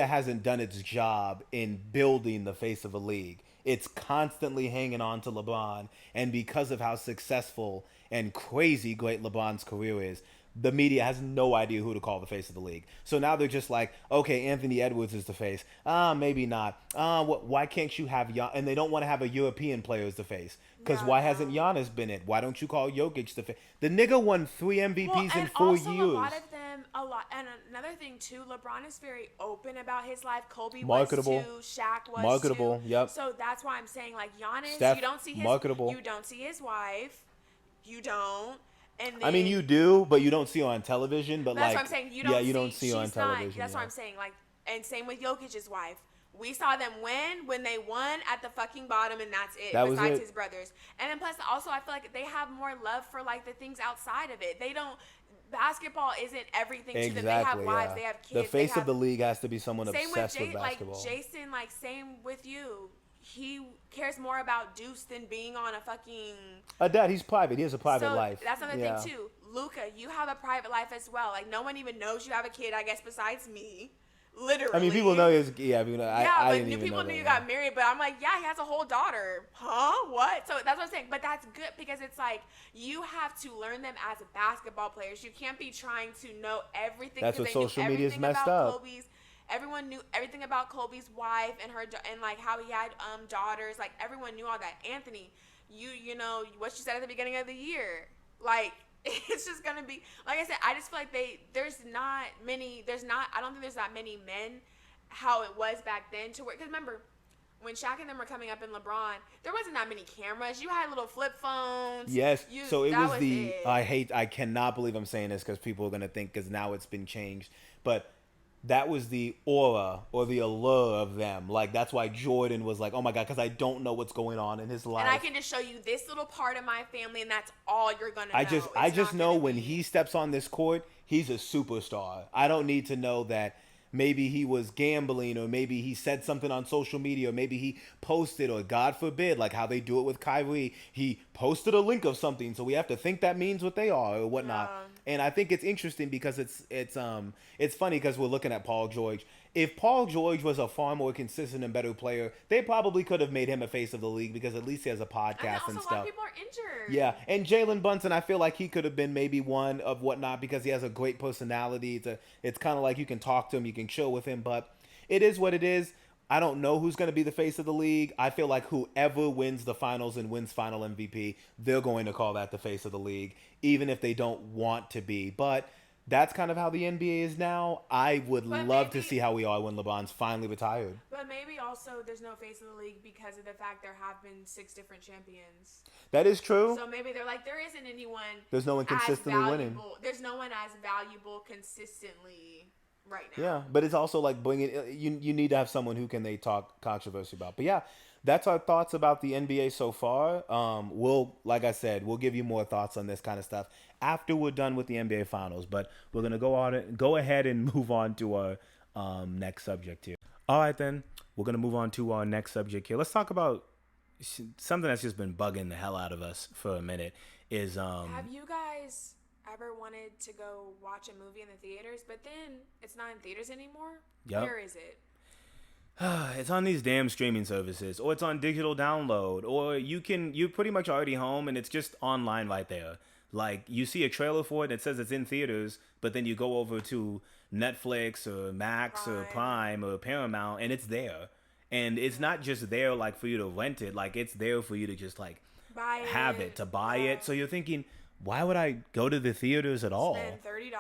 hasn't done its job in building the face of a league. It's constantly hanging on to LeBron, and because of how successful and crazy great LeBron's career is, the media has no idea who to call the face of the league. So now they're just like, okay, Anthony Edwards is the face. Maybe not. Why can't you have and they don't want to have a European player as the face. Because why hasn't Giannis been it? Why don't you call Jokic the face? The nigga won 3 MVPs in 4 years. A lot of them, and another thing too, LeBron is very open about his life. Kobe marketable. was too. Shaq was marketable. too. Yep. So that's why I'm saying, like, Giannis, Steph, you don't see his marketable. You don't see his wife. You don't. And then, I mean, you do, but you don't see her on television. But that's like, what I'm saying. You don't see her on television. That's yeah. what I'm saying. Like, and same with Jokic's wife. We saw them win when they won at the fucking bottom, and that's it. That besides was it. his brothers, and then plus also, I feel like they have more love for like the things outside of it. They don't. Basketball isn't everything to them. They have wives. They have kids. The face of the league has to be someone obsessed with basketball. Like Jason, like same with you. He cares more about Deuce than being on a fucking. Dad, he's private. He has a private life. That's another thing too. Luca, you have a private life as well. Like no one even knows you have a kid. I guess besides me. Literally. I mean, people know his. I but didn't people even know knew you that. got married. But I'm like, yeah, he has a whole daughter. Huh? What? So that's what I'm saying. But that's good because it's like you have to learn them as basketball players. You can't be trying to know everything. That's what social media's messed up. Everyone knew everything about Kobe's wife and her and like how he had daughters. Like everyone knew all that. Anthony, you know what you said at the beginning of the year. Like it's just gonna be like I said. I just feel like I don't think there's that many men how it was back then to where because remember when Shaq and them were coming up in LeBron, there wasn't that many cameras. You had little flip phones. Yes. So it was the I cannot believe I'm saying this because people are gonna think because now it's been changed, but. That was the aura or the allure of them. Like, that's why Jordan was like, oh, my God, because I don't know what's going on in his life. And I can just show you this little part of my family, and that's all you're going to know. I just know when he steps on this court, he's a superstar. I don't need to know that maybe he was gambling or maybe he said something on social media or maybe he posted or God forbid, like how they do it with Kyrie, he posted a link of something. So we have to think that means what they are or whatnot. And I think it's interesting because it's funny because we're looking at Paul George. If Paul George was a far more consistent and better player, they probably could have made him a face of the league because at least he has a podcast and stuff. A lot of people are injured. Yeah, and Jalen Brunson, I feel like he could have been maybe one of whatnot because he has a great personality. It's kind of like you can talk to him, you can chill with him, but it is what it is. I don't know who's going to be the face of the league. I feel like whoever wins the finals and wins final MVP, they're going to call that the face of the league, even if they don't want to be. But that's kind of how the NBA is now. I would love to see how we are when LeBron's finally retired. But maybe also there's no face of the league because of the fact there have been 6 different champions. That is true. So maybe they're like, there isn't anyone. There's no one consistently winning. There's no one as valuable consistently right now. Yeah, but it's also like you need to have someone who they talk controversy about. But yeah, that's our thoughts about the NBA so far. Like I said, we'll give you more thoughts on this kind of stuff after we're done with the NBA Finals. But we're gonna go ahead and move on to our next subject here. All right, then we're gonna move on to our next subject here. Let's talk about something that's just been bugging the hell out of us for a minute. Have you guys ever wanted to go watch a movie in the theaters, but then it's not in theaters anymore? Yep. Where is it? It's on these damn streaming services, or it's on digital download, or you're pretty much already home and it's just online right there. Like you see a trailer for it and it says it's in theaters, but then you go over to Netflix or Max or Prime or Paramount and it's there. And it's not just there like for you to rent it, like it's there for you to just like buy it. So you're thinking, why would I go to the theaters at all? Spend $30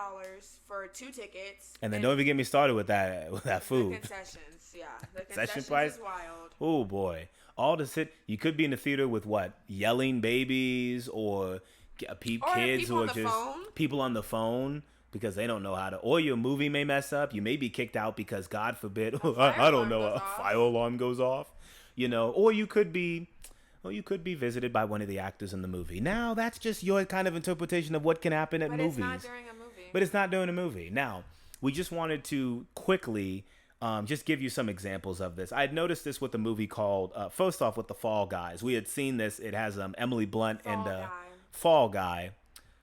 for 2 tickets. And then don't even get me started with that food. The concessions, yeah. The concession price is wild. Oh boy. All to sit, you could be in the theater with what? Yelling babies or kids who are just people on the phone because they don't know how to, or your movie may mess up. You may be kicked out because God forbid, I don't know, a fire alarm goes off, or you could be visited by one of the actors in the movie. Now, that's just your kind of interpretation of what can happen at movies. But it's not during a movie. But it's not during a movie. Now, we just wanted to quickly just give you some examples of this. I had noticed this with a movie called, first off, with The Fall Guys. We had seen this. It has Emily Blunt and Fall Guy.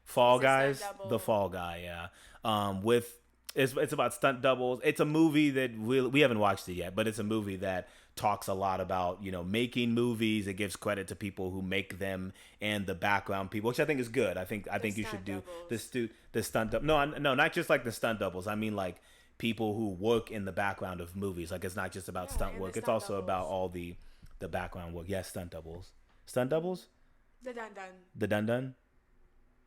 Fall Guys? The Fall Guy, yeah. It's about stunt doubles. It's a movie that we haven't watched it yet, but it's a movie that talks a lot about, making movies. It gives credit to people who make them and the background people, which I think is good. I think you should do the stunt no, not just like the stunt doubles. I mean like people who work in the background of movies. Like it's not just about stunt work. It's also about all the background work. Yes, stunt doubles. Stunt doubles? The dun dun. The dun dun?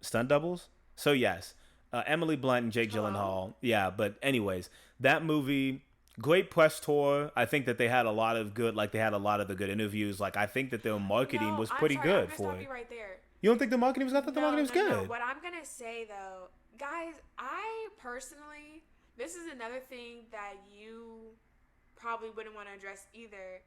Stunt doubles? So yes. Emily Blunt and Jake Gyllenhaal. Yeah, but anyways, that movie, great press tour. I think that they had a lot of the good interviews. Like I think that their marketing was pretty good for it. Right there. You don't think the marketing was? I thought the marketing was good. No. What I'm gonna say though, guys, I personally, this is another thing that you probably wouldn't want to address either.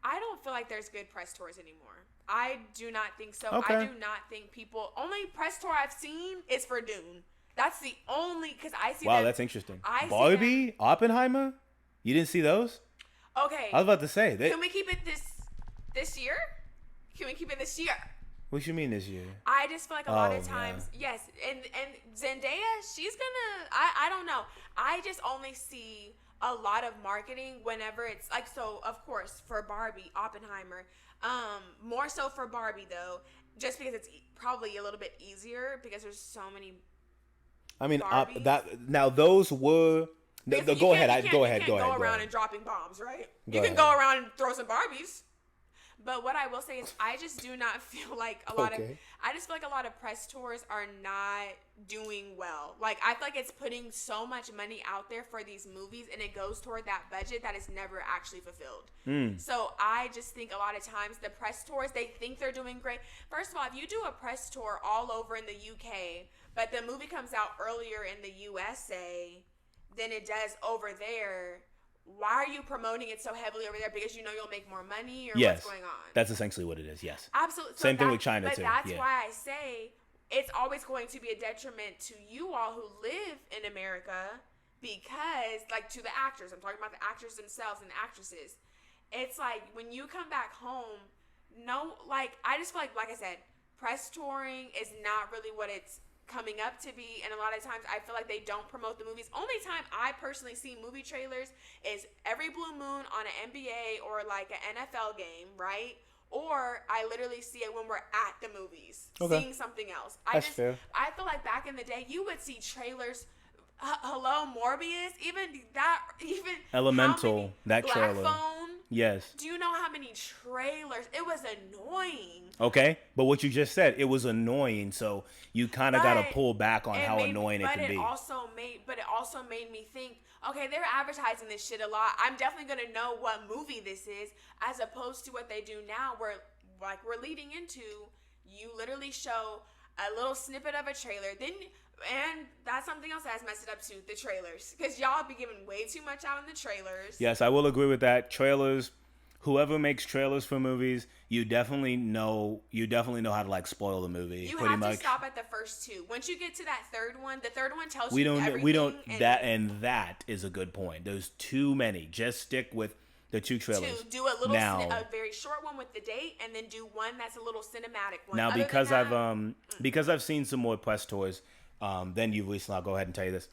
I don't feel like there's good press tours anymore. I do not think so. Okay. I do not think only press tour I've seen is for Dune. That's the only, because I see. Wow, that's interesting. Barbie, Oppenheimer, you didn't see those? Okay. I was about to say. Can we keep it this year? Can we keep it this year? What you mean this year? I just feel like a lot of times, yes, and Zendaya, she's gonna. I don't know. I just only see a lot of marketing whenever it's like, so of course for Barbie, Oppenheimer, more so for Barbie though, just because it's probably a little bit easier because there's so many. I mean, those were. Go ahead. You can't go around and dropping bombs, right? You can go around and throw some Barbies. But what I will say is, I just do not feel like a lot of press tours are not doing well. Like, I feel like it's putting so much money out there for these movies, and it goes toward that budget that is never actually fulfilled. So I just think a lot of times the press tours, they think they're doing great. First of all, if you do a press tour all over in the UK, but the movie comes out earlier in the USA than it does over there, why are you promoting it so heavily over there? Because you know you'll make more money, or what's going on? That's essentially what it is, yes. Absolutely. Same thing with China, too. But that's why I say it's always going to be a detriment to you all who live in America because, like, to the actors. I'm talking about the actors themselves and the actresses. It's like, when you come back home, I just feel like I said, press touring is not really what it's coming up to be, and a lot of times I feel like they don't promote the movies. Only time I personally see movie trailers is every blue moon on an NBA or like an NFL game, right? Or I literally see it when we're at the movies, seeing something else. That's fair. I feel like back in the day, you would see trailers. Hello, Morbius, even Elemental, that Black trailer. Phone. Yes. Do you know how many trailers? It was annoying. Okay, but what you just said, it was annoying, so you kind of got to pull back on how annoying it can be. But it also made me think, okay, they're advertising this shit a lot. I'm definitely going to know what movie this is, as opposed to what they do now, where, like, we're leading into, you literally show a little snippet of a trailer, and that's something else that has messed it up too, the trailers. Because y'all be giving way too much out in the trailers. Yes, I will agree with that. Trailers, whoever makes trailers for movies, you definitely know how to, like, spoil the movie. You pretty have much. to stop at the first two. Once you get to that third one, the third one tells you everything. That is a good point. There's too many. Just stick with the two trailers. Do a little, a very short one with the date, and then do one that's a little cinematic one. Now, because I've seen some more press tours, then you've recently, I'll go ahead and tell you this.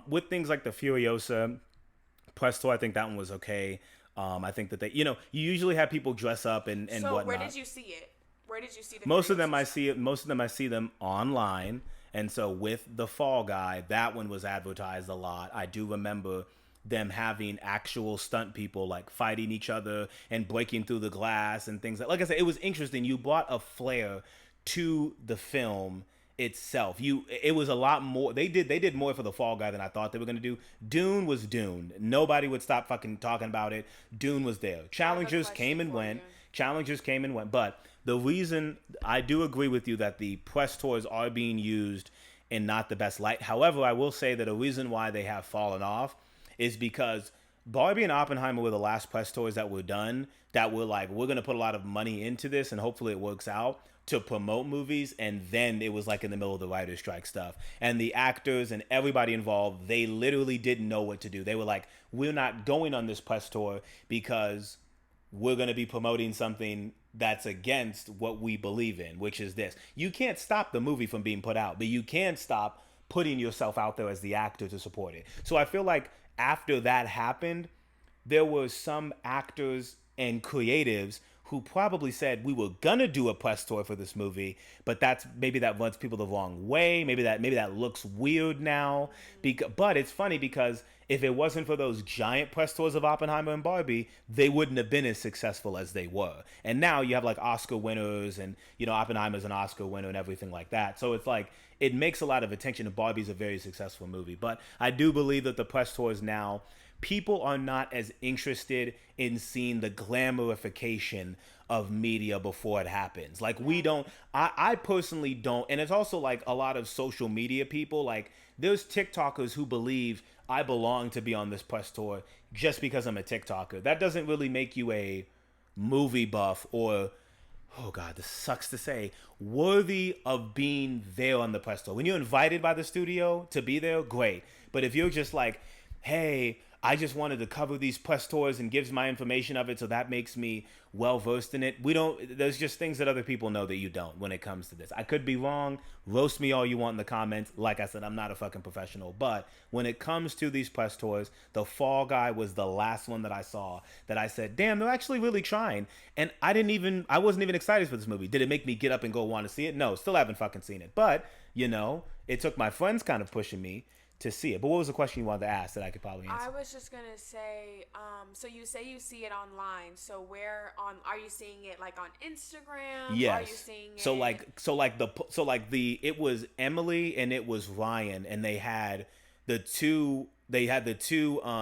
With things like the Furiosa press tour, I think that one was okay. I think that they, you usually have people dress up and whatnot. So where did you see it? Where did you see the Most of them I see them online. And so with the Fall Guy, that one was advertised a lot. I do remember them having actual stunt people, like, fighting each other and breaking through the glass and things like I said, it was interesting. You brought a flair to the film itself. It was a lot more. They did more for the Fall Guy than I thought they were gonna do. Dune was Dune. Nobody would stop fucking talking about it. Dune was there. Challengers came and went. But the reason, I do agree with you that the press tours are being used in not the best light. However, I will say that a reason why they have fallen off is because Barbie and Oppenheimer were the last press tours that were done that were like, we're gonna put a lot of money into this and hopefully it works out to promote movies, and then it was like in the middle of the writer's strike stuff. And the actors and everybody involved, they literally didn't know what to do. They were like, we're not going on this press tour because we're going to be promoting something that's against what we believe in, which is this. You can't stop the movie from being put out, but you can stop putting yourself out there as the actor to support it. So I feel like after that happened, there were some actors and creatives who probably said we were gonna do a press tour for this movie, but maybe that runs people the wrong way. Maybe that looks weird now. But it's funny because if it wasn't for those giant press tours of Oppenheimer and Barbie, they wouldn't have been as successful as they were. And now you have like Oscar winners, and Oppenheimer's an Oscar winner and everything like that. So it's like it makes a lot of attention. And Barbie's a very successful movie, but I do believe that the press tours now, people are not as interested in seeing the glamorification of media before it happens. Like we don't, I personally don't. And it's also like a lot of social media people, like there's TikTokers who believe I belong to be on this press tour just because I'm a TikToker. That doesn't really make you a movie buff or, oh God, this sucks to say, worthy of being there on the press tour. When you're invited by the studio to be there, great. But if you're just like, hey, I just wanted to cover these press tours and gives my information of it, so that makes me well versed in it. There's just things that other people know that you don't when it comes to this. I could be wrong. Roast me all you want in the comments. Like I said, I'm not a fucking professional. But when it comes to these press tours, The Fall Guy was the last one that I saw that I said, damn, they're actually really trying. And I wasn't even excited for this movie. Did it make me get up and go want to see it? No, still haven't fucking seen it. But, it took my friends kind of pushing me to see it. But what was the question you wanted to ask that I could probably answer? I was just gonna say, so you say you see it online. So where are you seeing it? Like on Instagram? Yes. Are you seeing it? It was Emily and it was Ryan, and they had the two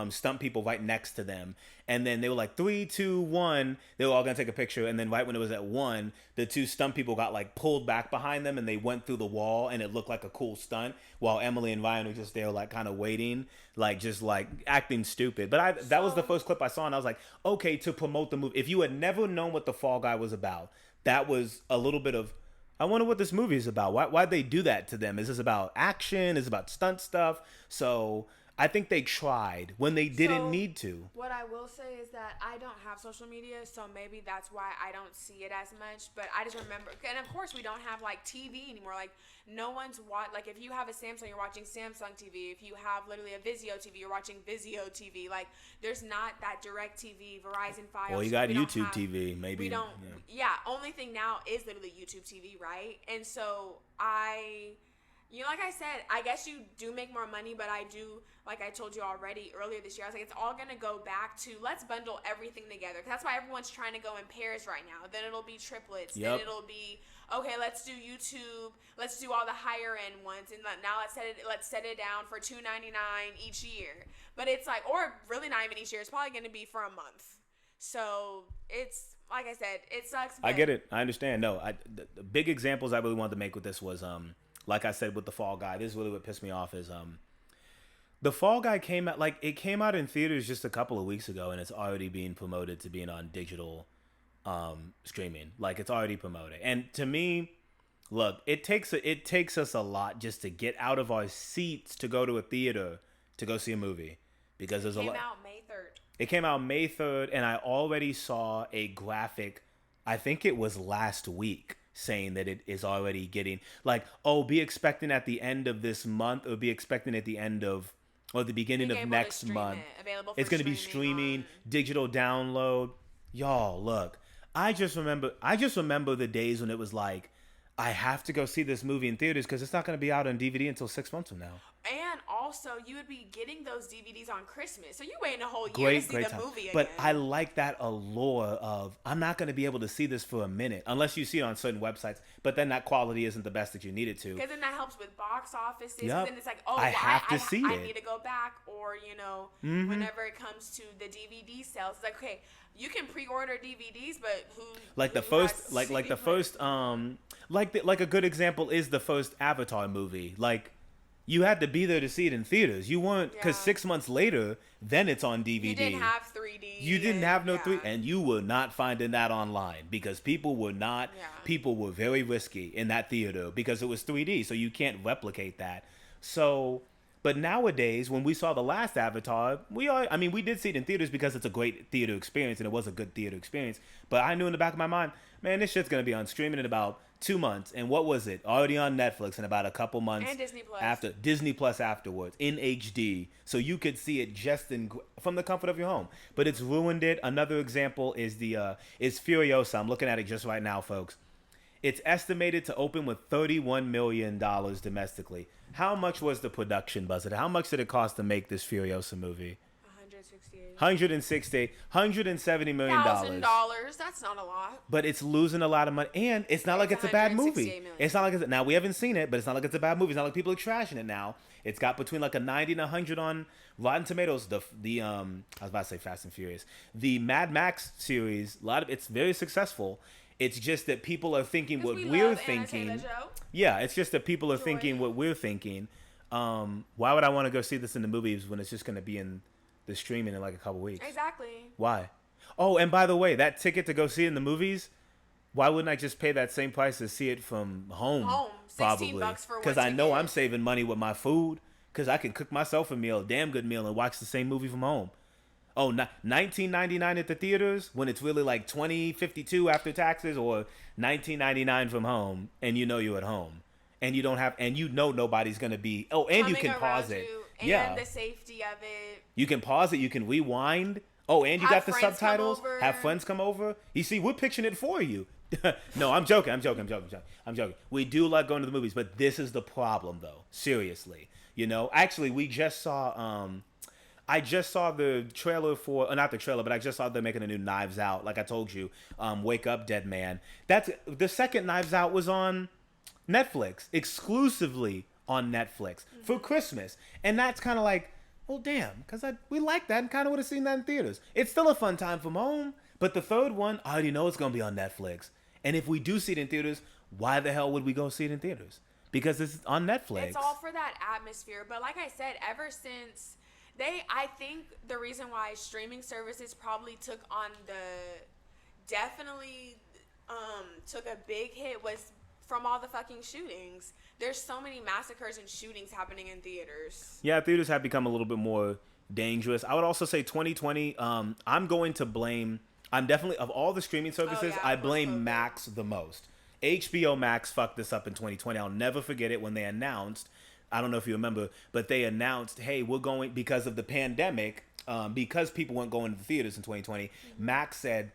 stunt people right next to them, and then they were like 3, 2, 1. They were all gonna take a picture, and then right when it was at 1, the two stunt people got like pulled back behind them, and they went through the wall, and it looked like a cool stunt, while Emily and Ryan were just there like kind of waiting, like just like acting stupid. But that was the first clip I saw, and I was like, okay, to promote the movie. If you had never known what The Fall Guy was about, that was a little bit of, I wonder what this movie is about. Why'd they do that to them? Is this about action? Is it about stunt stuff? So I think they tried when they didn't need to. What I will say is that I don't have social media, so maybe that's why I don't see it as much. But I just remember, and of course we don't have like TV anymore. Like no one's like if you have a Samsung, you're watching Samsung TV. If you have literally a Vizio TV, you're watching Vizio TV. Like there's not that Direct TV, Verizon Fios. Well, you got YouTube TV, maybe. We don't. Yeah, only thing now is literally YouTube TV, right? And so like I said, I guess you do make more money, but I do, like I told you already earlier this year, I was like, it's all going to go back to let's bundle everything together. Cause that's why everyone's trying to go in pairs right now. Then it'll be triplets. Yep. Then it'll be, okay, let's do YouTube. Let's do all the higher end ones. And now let's set it down for $2.99 each year. But it's like, or really not even each year. It's probably going to be for a month. So it's, like I said, it sucks. I get it. I understand. No, the big examples I really wanted to make with this was, like I said with The Fall Guy, this is really what pissed me off is The Fall Guy came out in theaters just a couple of weeks ago, and it's already being promoted to being on digital streaming. Like it's already promoted. And to me, look, it takes us a lot just to get out of our seats to go to a theater to go see a movie, because there's a lot. It came out May 3rd. It came out May 3rd, and I already saw a graphic, I think it was last week, saying that it is already getting like, oh, be expecting at the end of this month, or be expecting at the end of, or the beginning of next month. It's going to be streaming, digital download. Y'all, look, I just remember the days when it was like, I have to go see this movie in theaters because it's not going to be out on DVD until 6 months from now. And also, you would be getting those DVDs on Christmas. So you waiting a whole year to see the movie again. But I like that allure of, I'm not going to be able to see this for a minute unless you see it on certain websites. But then that quality isn't the best that you need it to. Because then that helps with box offices. Yep. And then it's like, oh, I have to see it. I need to go back. Or, whenever it comes to the DVD sales, it's like, okay, you can pre-order DVDs, but like a good example is the first Avatar movie. Like, you had to be there to see it in theaters. You weren't, because 6 months later, then it's on DVD. You didn't have 3D. You didn't have no 3D, and you were not finding that online because people were not. Yeah. People were very risky in that theater because it was 3D, so you can't replicate that. So, but nowadays, when we saw the last Avatar, we did see it in theaters because it's a great theater experience and it was a good theater experience. But I knew in the back of my mind, man, this shit's gonna be on streaming in about 2 months. And what was it? Already on Netflix in about a couple months. And Disney Plus. After Disney Plus afterwards in HD, so you could see it just from the comfort of your home. But it's ruined it. Another example is is Furiosa. I'm looking at it just right now, folks. It's estimated to open with $31 million domestically. How much was the production budget? How much did it cost to make this Furiosa movie? $170 million. $1,000. That's not a lot. But it's losing a lot of money, and it's not like it's a bad movie. It's not like now we haven't seen it, but it's not like it's a bad movie. It's not like people are trashing it now. It's got between like a 90 and 100 on Rotten Tomatoes. I was about to say Fast and Furious, the Mad Max series. It's very successful. It's just that people are thinking what we're thinking. Yeah, it's just that people are thinking what we're thinking. Why would I want to go see this in the movies when it's just going to be in the streaming in like a couple weeks? Exactly. Why? Oh, and by the way, that ticket to go see it in the movies, why wouldn't I just pay that same price to see it from home? $16 for one because I know I'm saving money with my food, because I can cook myself a damn good meal, and watch the same movie from home. Oh, $19.99 at the theaters when it's really like $20.52 after taxes, or $19.99 from home, and you know you're at home, and you don't have, and you know nobody's gonna be. Oh, and you can pause it. And the safety of it. You can pause it. You can rewind. Oh, and you got the subtitles. Have friends come over. You see, we're pitching it for you. No, I'm joking. I'm joking. We do like going to the movies, but this is the problem, though. Seriously, Actually, we just saw. I just saw the trailer for, not the trailer, but I just saw them making a new Knives Out. Like I told you, Wake Up, Dead Man. That's the second Knives Out was on Netflix, exclusively on Netflix for Christmas, and that's kind of like, well, damn, because we like that and kind of would have seen that in theaters. It's still a fun time from home, but the third one, I already know it's gonna be on Netflix, and if we do see it in theaters, why the hell would we go see it in theaters? Because it's on Netflix. It's all for that atmosphere. But like I said, ever since I think the reason why streaming services probably took a big hit was from all the fucking shootings. There's so many massacres and shootings happening in theaters. Yeah, theaters have become a little bit more dangerous. I would also say 2020, I'm definitely, of all the streaming services, I blame Max the most. HBO Max fucked this up in 2020. I'll never forget it when they announced, I don't know if you remember, but they announced, hey, we're going, because of the pandemic, because people weren't going to the theaters in 2020, Max said,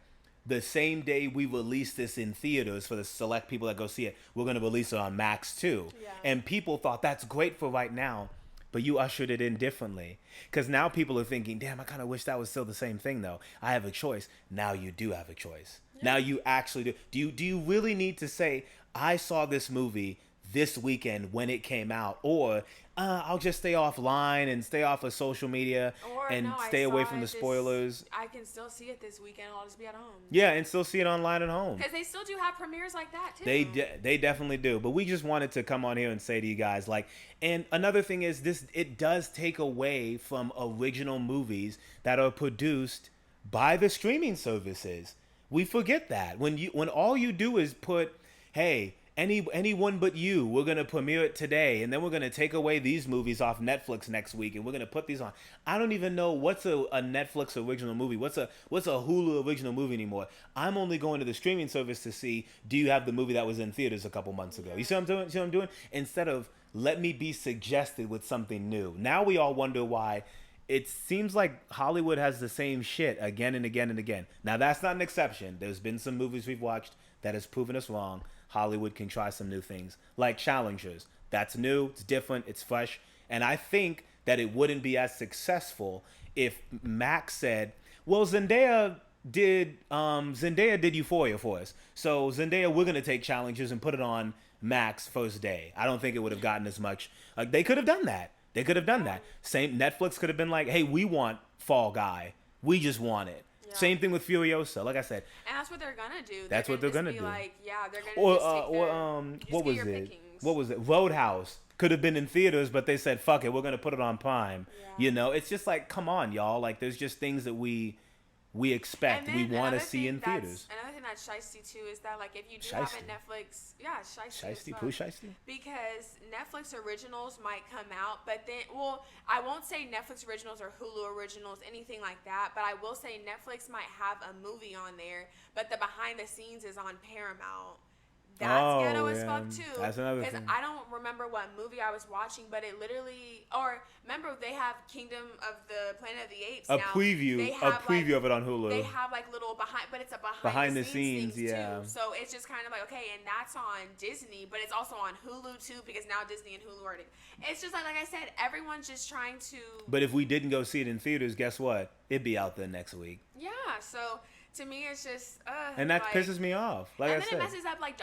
the same day we release this in theaters for the select people that go see it, we're going to release it on Max too. Yeah. And people thought that's great for right now, but you ushered it in differently. Because now people are thinking, damn, I kind of wish that was still the same thing though. I have a choice. Now you do have a choice. Yeah. Now you actually do. Do you really need to say, I saw this movie this weekend when it came out, or I'll just stay offline and stay off of social media stay away from the spoilers. I can still see it this weekend. I'll just be at home. Yeah, and still see it online at home. Because they still do have premieres like that too. They definitely do. But we just wanted to come on here and say to you guys, and another thing is it does take away from original movies that are produced by the streaming services. We forget that when all you do is put, hey, anyone but you, we're going to premiere it today, and then we're going to take away these movies off Netflix next week, and we're going to put these on. I don't even know what's a Netflix original movie. What's a Hulu original movie anymore? I'm only going to the streaming service to see, do you have the movie that was in theaters a couple months ago? You see what I'm doing? Instead of, let me be suggested with something new. Now we all wonder why it seems like Hollywood has the same shit again and again and again. Now, that's not an exception. There's been some movies we've watched that has proven us wrong. Hollywood can try some new things, like Challengers. That's new, it's different, it's fresh. And I think that it wouldn't be as successful if Max said, well, Zendaya did Euphoria for us. So Zendaya, we're going to take Challengers and put it on Max first day. I don't think it would have gotten as much. They could have done that. Same, Netflix could have been like, hey, we want Fall Guy. We just want it. Yeah. Same thing with Furiosa, like I said. And that's what they're gonna do. That's what they're gonna do. Like, yeah, they're gonna what was it? Roadhouse could have been in theaters, but they said, fuck it, we're gonna put it on Prime. Yeah. It's just like, come on, y'all. Like, there's just things that we expect, we want to see in theaters. Another thing that's shiesty too is that, like, if you do have a Netflix, shiesty, because Netflix originals might come out, but then, well, I won't say Netflix originals or Hulu originals, anything like that, but I will say Netflix might have a movie on there, but the behind the scenes is on Paramount. That's Oh, ghetto as yeah. fuck too. That's another Because thing. I don't remember what movie I was watching, but it literally, or remember they have Kingdom of the Planet of the Apes A now. preview, They a have preview like of it on Hulu. they have like little behind, but it's a Behind behind the the scenes scenes, things yeah. too. So it's just kind of like, okay, and that's on Disney, but it's also on Hulu too, because now Disney and Hulu are. It's just like I said, everyone's just trying to. But if we didn't go see it in theaters, guess what? It'd be out there next week. Yeah. So to me, it's just. And that like, pisses me off. Like and I then said. it messes up like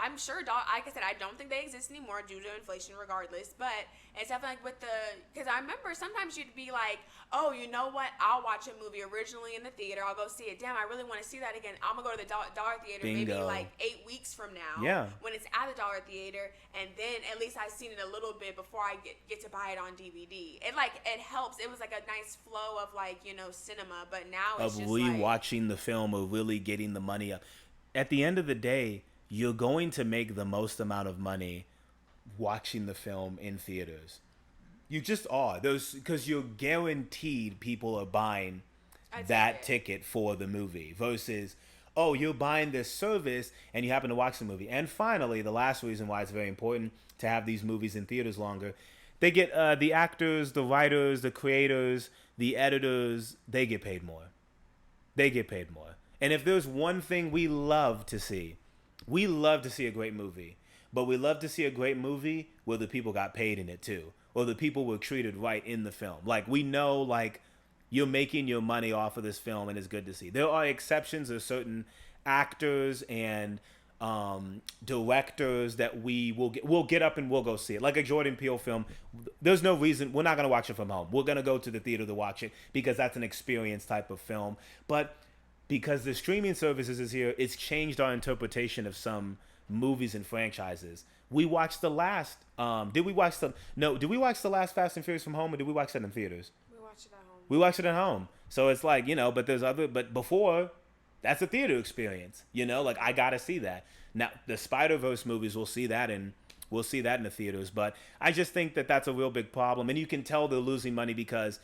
I'm sure like I said, I don't think they exist anymore due to inflation regardless, but it's definitely like with because I remember sometimes you'd be like, oh, you know what, I'll watch a movie originally in the theater, I'll go see it, damn, I really want to see that again, I'm gonna go to the dollar theater. Bingo. Maybe like 8 weeks from now, Yeah, when it's at the dollar theater, and then at least I've seen it a little bit before I get to buy it on DVD. It helps. It was like a nice flow of like, cinema, but now it's of just rewatching the film or really getting the money up. At the end of the day, you're going to make the most amount of money watching the film in theaters. You just are. Because you're guaranteed people are buying that ticket for the movie versus, oh, you're buying this service and you happen to watch the movie. And finally, the last reason why it's very important to have these movies in theaters longer, they get the actors, the writers, the creators, the editors, they get paid more. They get paid more. And if there's one thing we love to see a great movie. But we love to see a great movie where the people got paid in it too. Or the people were treated right in the film. Like, we know, like, you're making your money off of this film and it's good to see. There are exceptions. There's certain actors and directors that we'll get up and we'll go see it. Like a Jordan Peele film, there's no reason, we're not going to watch it from home. We're going to go to the theater to watch it because that's an experience type of film. But because the streaming services is here, it's changed our interpretation of some movies and franchises. We watched the last did we watch the last Fast and Furious from home, or did we watch that in theaters? We watched it at home. We watched it at home. So it's like, but before, that's a theater experience. Like, I gotta see that. Now the Spider-Verse movies, we'll see that in the theaters, but I just think that that's a real big problem, and you can tell they're losing money because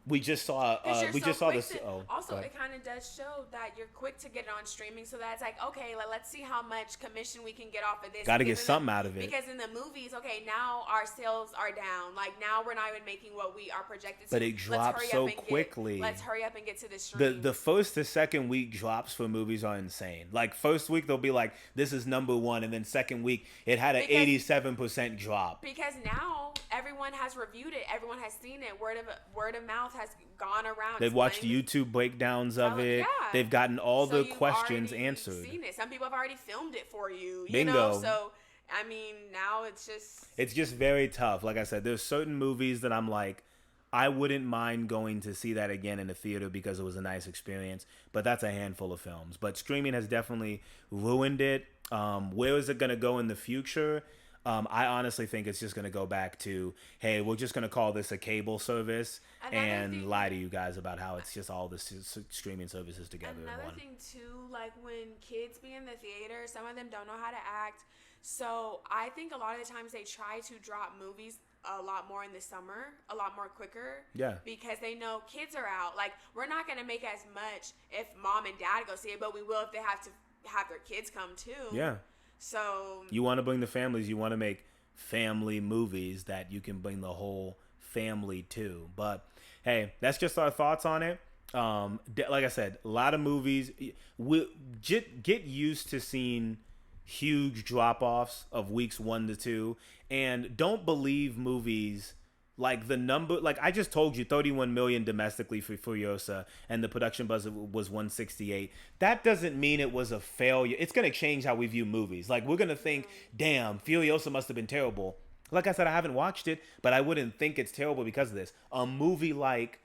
we just saw this. Also, it kind of does show that you're quick to get it on streaming, so that's like, okay, let's see how much commission we can get off of this. Got to get something out of it. Because in the movies, okay, now our sales are down. Like, now we're not even making what we are projected to. But it drops so quickly. Let's hurry up and get to the stream. The first to second week drops for movies are insane. Like, first week they'll be like, this is number one, and then second week it had an 87% drop. Because now everyone has reviewed it, everyone has seen it. Word of mouth has gone around. They've watched YouTube breakdowns of it. Yeah. They've gotten all the questions answered. Seen it. Some people have already filmed it for you. Bingo. So I mean, now it's just very tough. Like I said, there's certain movies that I'm like, I wouldn't mind going to see that again in the theater because it was a nice experience. But that's a handful of films. But streaming has definitely ruined it. Where is it going to go in the future? I honestly think it's just going to go back to, hey, we're just going to call this a cable service and lie to you guys about how it's just all the streaming services together. Another thing, too, like when kids be in the theater, some of them don't know how to act. So I think a lot of the times they try to drop movies a lot more in the summer, a lot more quicker. Yeah. Because they know kids are out. Like, we're not going to make as much if mom and dad go see it, but we will if they have to have their kids come, too. Yeah. So you want to bring the families, you want to make family movies that you can bring the whole family to. But hey, that's just our thoughts on it. Like I said, a lot of movies, we get used to seeing huge drop-offs of weeks 1 to 2, and don't believe movies like the number, like I just told you, 31 million domestically for Furiosa, and the production budget was 168. That doesn't mean it was a failure. It's going to change how we view movies. Like, we're going to think, damn, Furiosa must have been terrible. Like I said, I haven't watched it, but I wouldn't think it's terrible because of this. A movie like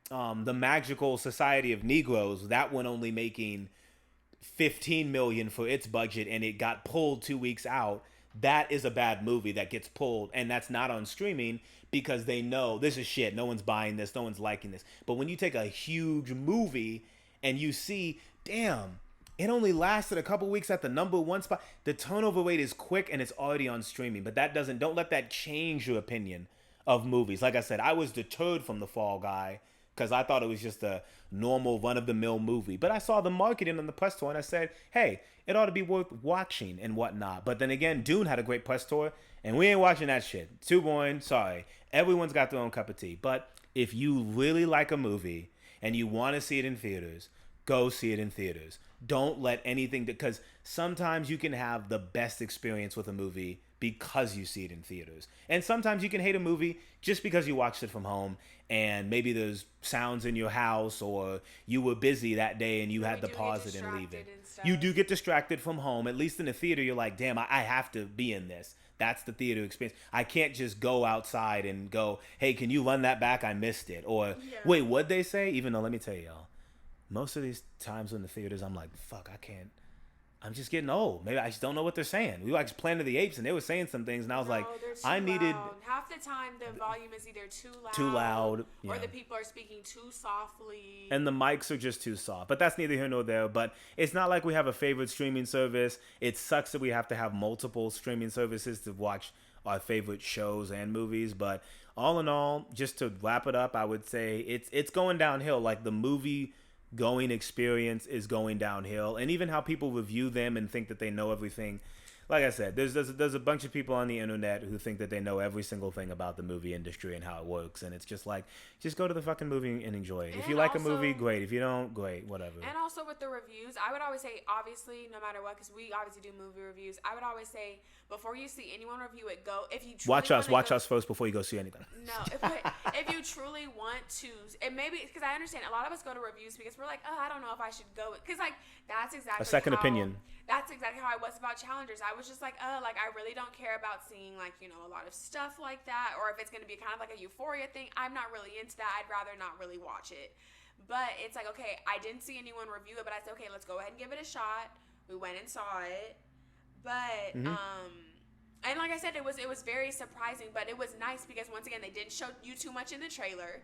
The Magical Society of Negroes, that one only making 15 million for its budget, and it got pulled 2 weeks out. That is a bad movie that gets pulled, and that's not on streaming because they know this is shit. No one's buying this. No one's liking this. But when you take a huge movie and you see, damn, it only lasted a couple weeks at the number one spot, the turnover rate is quick and it's already on streaming. But don't let that change your opinion of movies. Like I said, I was deterred from The Fall Guy because I thought it was just a normal run-of-the-mill movie. But I saw the marketing on the press tour, and I said, hey, it ought to be worth watching and whatnot. But then again, Dune had a great press tour, and we ain't watching that shit. Too boring. Sorry. Everyone's got their own cup of tea. But if you really like a movie and you want to see it in theaters, go see it in theaters. Don't let anything, because sometimes you can have the best experience with a movie because you see it in theaters. And sometimes you can hate a movie just because you watched it from home and maybe there's sounds in your house or you were busy that day and you had to pause it and leave it. You do get distracted from home. At least in the theater, you're like, damn, I have to be in this. That's the theater experience. I can't just go outside and go, hey, can you run that back? I missed it. Or, wait, what'd they say? Even though, let me tell y'all, most of these times in the theaters, I'm like, fuck, I can't. I'm just getting old. Maybe I just don't know what they're saying. We watched Planet of the Apes, and they were saying some things, and I was like, I needed... Half the time, the volume is either too loud, or the people are speaking too softly. And the mics are just too soft. But that's neither here nor there. But it's not like we have a favorite streaming service. It sucks that we have to have multiple streaming services to watch our favorite shows and movies. But all in all, just to wrap it up, I would say it's going downhill. Like, the movie going experience is going downhill, and even how people review them and think that they know everything. Like I said, there's a bunch of people on the internet who think that they know every single thing about the movie industry and how it works, and it's just like, just go to the fucking movie and enjoy it. If you like a movie, great. If you don't, great, whatever. And also with the reviews, I would always say, obviously, no matter what, because we obviously do movie reviews, I would always say, before you see anyone review it, go, if you truly watch us first before you go see anything. No, if you truly want to, and maybe, because I understand a lot of us go to reviews because we're like, oh, I don't know if I should go, because like, that's exactly a second opinion. That's exactly how I was about Challengers. I was just like, like, I really don't care about seeing, like, you know, a lot of stuff like that, or if it's going to be kind of like a Euphoria thing, I'm not really into that. I'd rather not really watch it. But it's like, okay, I didn't see anyone review it, but I said, okay, let's go ahead and give it a shot. We went and saw it. But, and like I said, it was very surprising, but it was nice because, once again, they didn't show you too much in the trailer.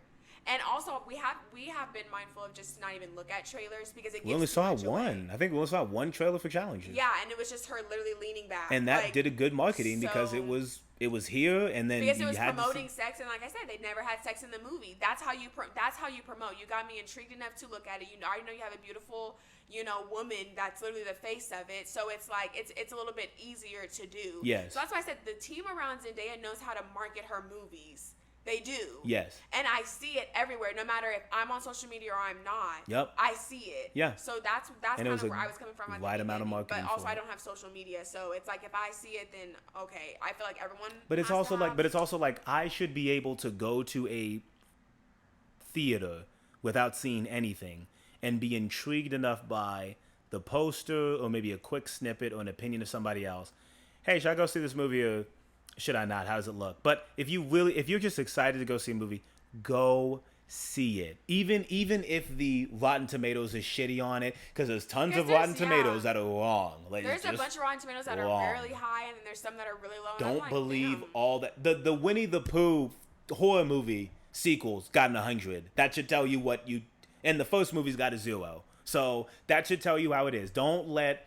And also, we have been mindful of just not even look at trailers because it gives we only saw one. I think we only saw one trailer for Challengers. Yeah, and it was just her literally leaning back. And that did a good marketing because it was here, and then because it was promoting sex, and like I said, they never had sex in the movie. That's how you promote. You got me intrigued enough to look at it. You know, I know you have a beautiful, you know, woman that's literally the face of it. So it's like it's a little bit easier to do. Yes. So that's why I said the team around Zendaya knows how to market her movies. They do. Yes. And I see it everywhere, no matter if I'm on social media or I'm not. Yep. I see it. Yeah. So that's kind of where I was coming from. Right amount of marketing. But also, I don't have social media, so it's like if I see it, then okay. I feel like everyone. But it's also like I should be able to go to a theater without seeing anything and be intrigued enough by the poster or maybe a quick snippet or an opinion of somebody else. Hey, should I go see this movie or should I not? How does it look? But if you're just excited to go see a movie, go see it. Even if the Rotten Tomatoes is shitty on it, because there's tons of Rotten Tomatoes that are wrong. Like, there's a bunch of Rotten Tomatoes that are fairly high, and then there's some that are really low. Don't believe all that. The Winnie the Pooh horror movie sequels got an 100. That should tell you what you. And the first movie's got a 0. So that should tell you how it is. Don't let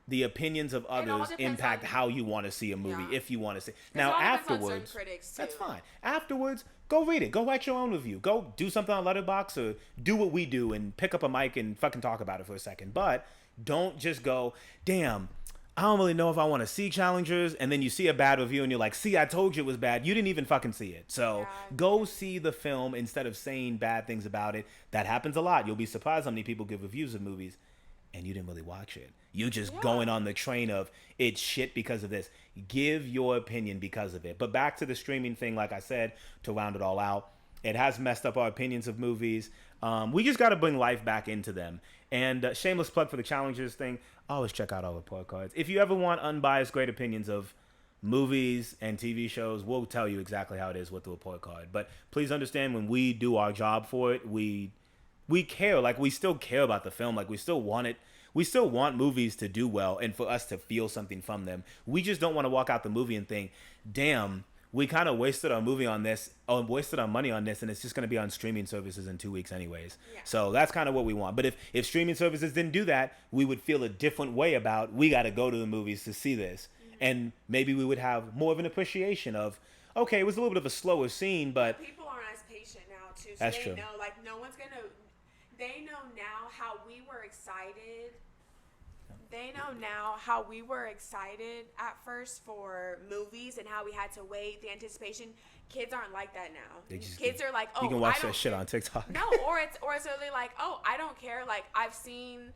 the opinions of others impact how you want to see a movie, if you want to see. Now, afterwards, that's fine. Afterwards, go read it. Go write your own review. Go do something on Letterboxd or do what we do and pick up a mic and fucking talk about it for a second. But don't just go, damn, I don't really know if I want to see Challengers, and then you see a bad review and you're like, see, I told you it was bad. You didn't even fucking see it. So go see the film instead of saying bad things about it. That happens a lot. You'll be surprised how many people give reviews of movies and you didn't really watch it. You just going on the train of it's shit because of this. Give your opinion because of it. But back to the streaming thing, like I said, to round it all out, it has messed up our opinions of movies. We just got to bring life back into them. And shameless plug for the Challengers thing, always check out our report cards. If you ever want unbiased, great opinions of movies and TV shows, we'll tell you exactly how it is with the report card. But please understand, when we do our job for it, we care. Like, we still care about the film. Like, we still want it. We still want movies to do well and for us to feel something from them. We just don't want to walk out the movie and think, damn, we kind of wasted our movie on this, or wasted our money on this, and it's just going to be on streaming services in 2 weeks anyways. Yeah. So that's kind of what we want. But if streaming services didn't do that, we would feel a different way about, we got to go to the movies to see this. Mm-hmm. And maybe we would have more of an appreciation of, okay, it was a little bit of a slower scene, but people aren't as patient now too. do. So That's they true. know, like, no one's gonna. They know now how we were excited. They know now how we were excited at first for movies and how we had to wait, the anticipation. Kids aren't like that now. Kids are like, oh, you can watch I don't that shit care. on TikTok. No, or it's really like, oh, I don't care. Like I've seen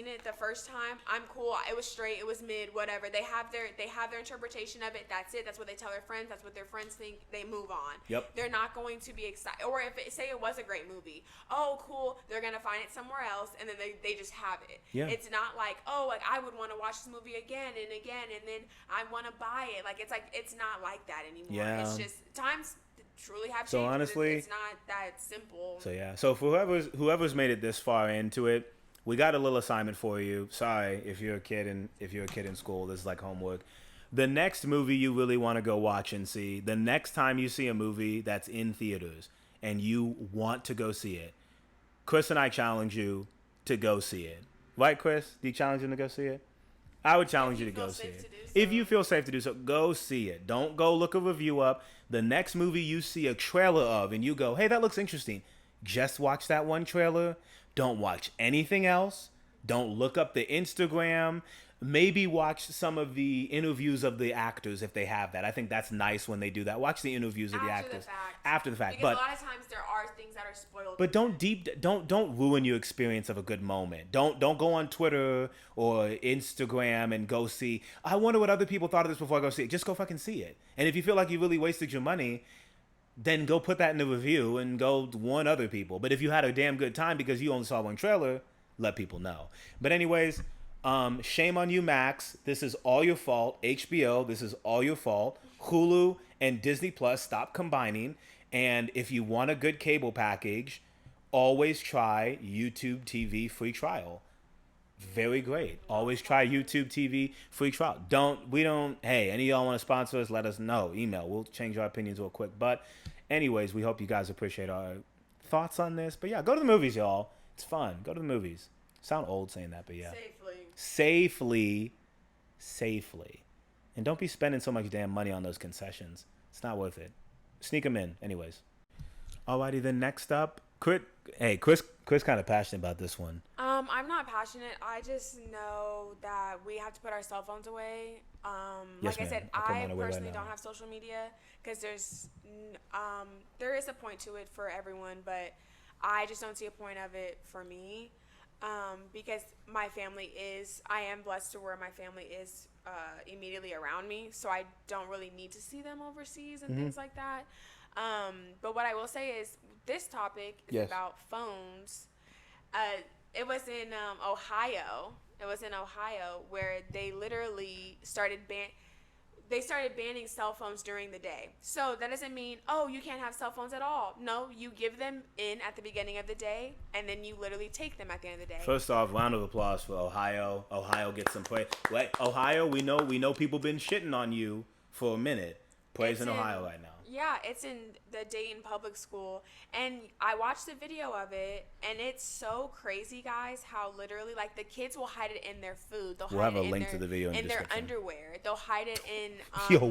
it the first time. I'm cool. It was straight. It was mid. Whatever. They have their interpretation of it. That's it. That's what they tell their friends. That's what their friends think. They move on. Yep. They're not going to be excited. Or if say it was a great movie, oh cool. They're gonna find it somewhere else, and then they just have it. Yeah. It's not like, oh, like I would want to watch this movie again and again, and then I want to buy it. Like it's not like that anymore. Yeah. It's just times truly have changed. So honestly, it's not that simple. So yeah. So for whoever's made it this far into it, we got a little assignment for you. Sorry if you're a kid in school, this is like homework. The next movie you really want to go watch and see, the next time you see a movie that's in theaters and you want to go see it, Chris and I challenge you to go see it. Right, Chris? Do you challenge him to go see it? I would challenge you to go see it. If you feel safe to do so, go see it. Don't go look a review up. The next movie you see a trailer of and you go, hey, that looks interesting. Just watch that one trailer. Don't watch anything else. Don't look up the Instagram. Maybe watch some of the interviews of the actors if they have that. I think that's nice when they do that. Watch the interviews of the actors after the fact. Because a lot of times there are things that are spoiled. But don't ruin your experience of a good moment. Don't go on Twitter or Instagram and go see. I wonder what other people thought of this before I go see it. Just go fucking see it. And if you feel like you really wasted your money, then go put that in the review and go warn other people. But if you had a damn good time because you only saw one trailer, let people know. But anyways, shame on you, Max. This is all your fault. HBO, this is all your fault. Hulu and Disney Plus, stop combining. And if you want a good cable package, always try YouTube TV free trial. Very great. Always try YouTube TV free trial. Hey, any of y'all want to sponsor us, let us know. Email. We'll change our opinions real quick. But anyways, we hope you guys appreciate our thoughts on this. But yeah, go to the movies, y'all. It's fun. Go to the movies. Sound old saying that, but yeah. Safely. And don't be spending so much damn money on those concessions. It's not worth it. Sneak them in. Anyways. Alrighty, then next up. Chris kind of passionate about this one. I'm not passionate. I just know that we have to put our cell phones away. Yes, like I said, I personally right don't have social media because there is a point to it for everyone, but I just don't see a point of it for me. Because I am blessed to where my family is immediately around me, so I don't really need to see them overseas and things like that. But what I will say is this topic is about phones. It was in Ohio. It was in Ohio where they literally started banning cell phones during the day. So that doesn't mean, you can't have cell phones at all. No, you give them in at the beginning of the day, and then you literally take them at the end of the day. First off, round of applause for Ohio. Ohio gets some praise. Wait, Ohio, we know people been shitting on you for a minute. Praise in Ohio right now. Yeah, it's in the Dayton Public School, and I watched the video of it, and it's so crazy, guys, how literally, like, the kids will hide it in their food. We'll have a link to the video in their underwear. They'll hide it in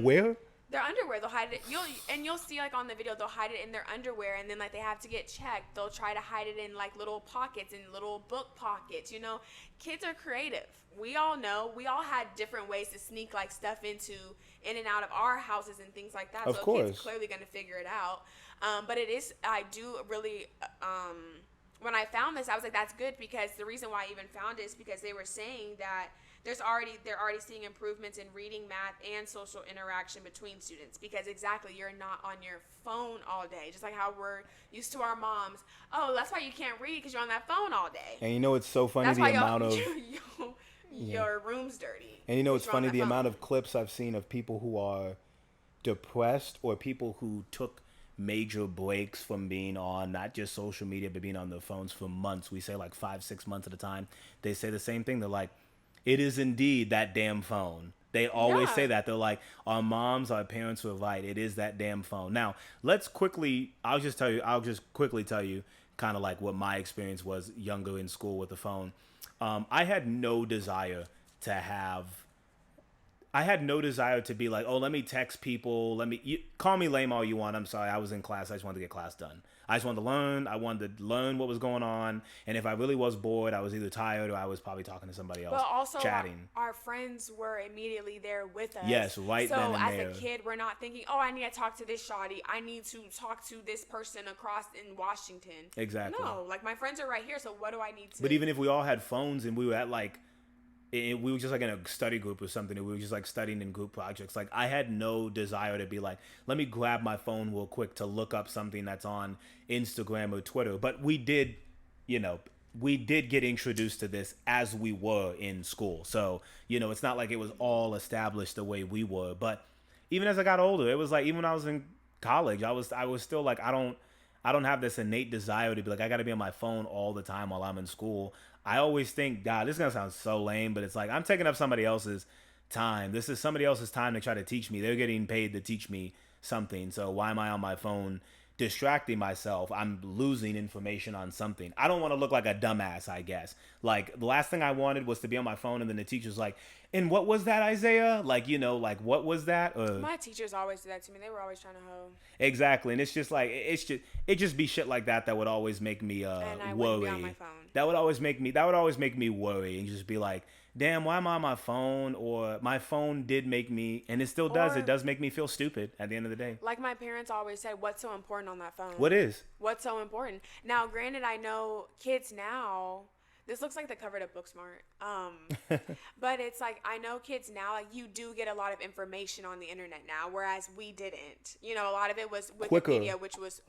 where? Their underwear. They'll hide it. You'll see, like, on the video, they'll hide it in their underwear, and then, like, they have to get checked. They'll try to hide it in, like, little pockets and little book pockets. Kids are creative. We all know. We all had different ways to sneak, like, stuff in and out of our houses and things like that. Of course. Kids clearly going to figure it out. But I do really, when I found this, I was like, that's good, because the reason why I even found it is because they were saying that they're already seeing improvements in reading, math, and social interaction between students, because exactly, you're not on your phone all day, just like how we're used to our moms. Oh, that's why you can't read, because you're on that phone all day. And it's so funny that's the amount of your room's dirty. And it's funny the amount of clips I've seen of people who are depressed or people who took major breaks from being on not just social media but being on their phones for months. We say like 5-6 months at a time. They say the same thing. They're like, it is indeed that damn phone. They always say that. They're like, our moms, our parents were right. It is that damn phone. Now, I'll just quickly tell you kind of like what my experience was younger in school with the phone. I had no desire to have I had no desire to be like, oh, let me text people. Call me lame all you want. I'm sorry. I was in class. I just wanted to get class done. I just wanted to learn. I wanted to learn what was going on. And if I really was bored, I was either tired or I was probably talking to somebody else. But also, chatting. Our friends were immediately there with us. Yes, right then and there. So as a kid, we're not thinking, oh, I need to talk to this shawty. I need to talk to this person across in Washington. Exactly. No, like my friends are right here. So what do I need to? But even if we all had phones and we were at like, we were just like in a study group or something, and we were just like studying in group projects. Like I had no desire to be like, let me grab my phone real quick to look up something that's on Instagram or Twitter. But we did, we did get introduced to this as we were in school. So, it's not like it was all established the way we were. But even as I got older, it was like, even when I was in college, I was still like, I don't have this innate desire to be like, I got to be on my phone all the time while I'm in school. I always think, God, this is going to sound so lame, but it's like, I'm taking up somebody else's time. This is somebody else's time to try to teach me. They're getting paid to teach me something. So why am I on my phone distracting myself? I'm losing information on something. I don't want to look like a dumbass, I guess. Like the last thing I wanted was to be on my phone and then the teacher's like, and what was that, Isaiah? Like, like, what was that? My teachers always did that to me. They were always trying to hoe. Exactly. And it's just like, it just be shit like that would always make me and I worry. Wouldn't be on my phone. That would always make me worry and just be like, damn, why am I on my phone? Or my phone did make me, and it still does. It does make me feel stupid at the end of the day. Like my parents always said, what's so important on that phone? What is? What's so important? Now, granted, I know kids now, this looks like the cover to Booksmart. But it's like, I know kids now, like you do get a lot of information on the internet now, whereas we didn't. A lot of it was Wikipedia, which was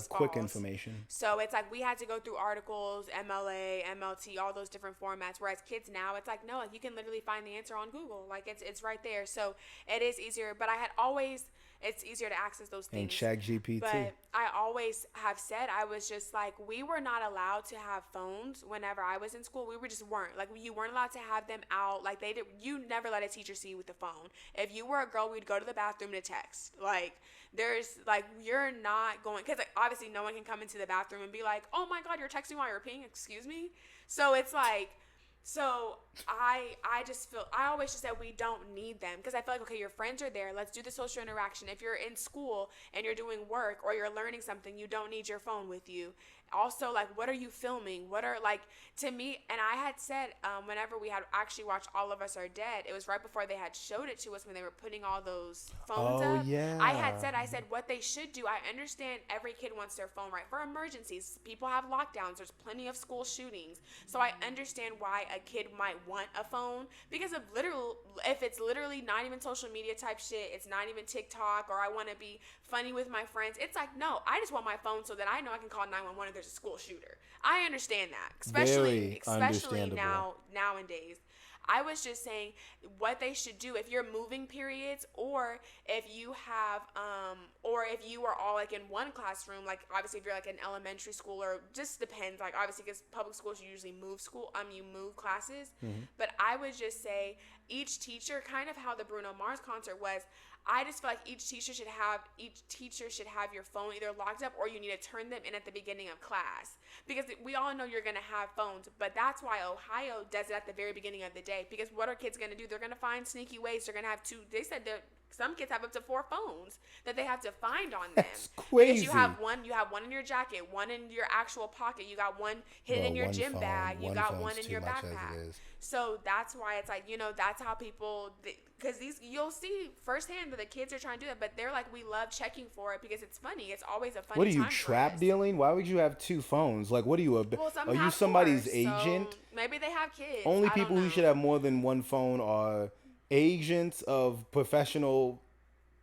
quick information. So it's like we had to go through articles, MLA, MLT, all those different formats. Whereas kids now, it's like, no, like you can literally find the answer on Google. Like it's right there. So it is easier. But it's easier to access those things. And ChatGPT. But I always have said, I was just like, we were not allowed to have phones whenever I was in school. We just weren't. Like, you weren't allowed to have them out. Like, you never let a teacher see you with the phone. If you were a girl, we'd go to the bathroom to text. Like, you're not going, because obviously no one can come into the bathroom and be like, oh my God, you're texting while you're peeing, excuse me? So it's like, I just feel, I always just said we don't need them because I feel like, okay, your friends are there. Let's do the social interaction. If you're in school and you're doing work or you're learning something, you don't need your phone with you. Also, like, what are you filming? What are, like, to me, and I had said, whenever we had actually watched All of Us Are Dead, it was right before they had showed it to us when they were putting all those phones up. Yeah. I said what they should do. I understand every kid wants their phone, right? For emergencies, people have lockdowns. There's plenty of school shootings. So I understand why a kid might want a phone because if it's literally not even social media type shit, it's not even TikTok, or I want to be funny with my friends. It's like, no, I just want my phone so that I know I can call 911 if there's a school shooter. I understand that, especially nowadays. I was just saying what they should do if you're moving periods, or if you have, or if you are all like in one classroom, like obviously if you're like in elementary school, or just depends, like obviously because public schools you usually move classes. Mm-hmm. But I would just say each teacher, kind of how the Bruno Mars concert was, I just feel like each teacher should have your phone either locked up or you need to turn them in at the beginning of class, because we all know you're going to have phones. But that's why Ohio does it at the very beginning of the day, because what are kids going to do? They're going to find sneaky ways. They're going to have they said that some kids have up to 4 phones that they have to find on them. That's crazy. Because you have one in your jacket, one in your actual pocket, you got one hidden in your gym bag, you got one in your backpack. So that's why it's like, that's how people, because you'll see firsthand that the kids are trying to do that, but they're like, we love checking for it because it's funny. It's always a funny time. What are you, trap dealing? Why would you have 2 phones? Like, what are you, are you somebody's agent? So maybe they have kids. Only people who should have more than one phone are agents of professional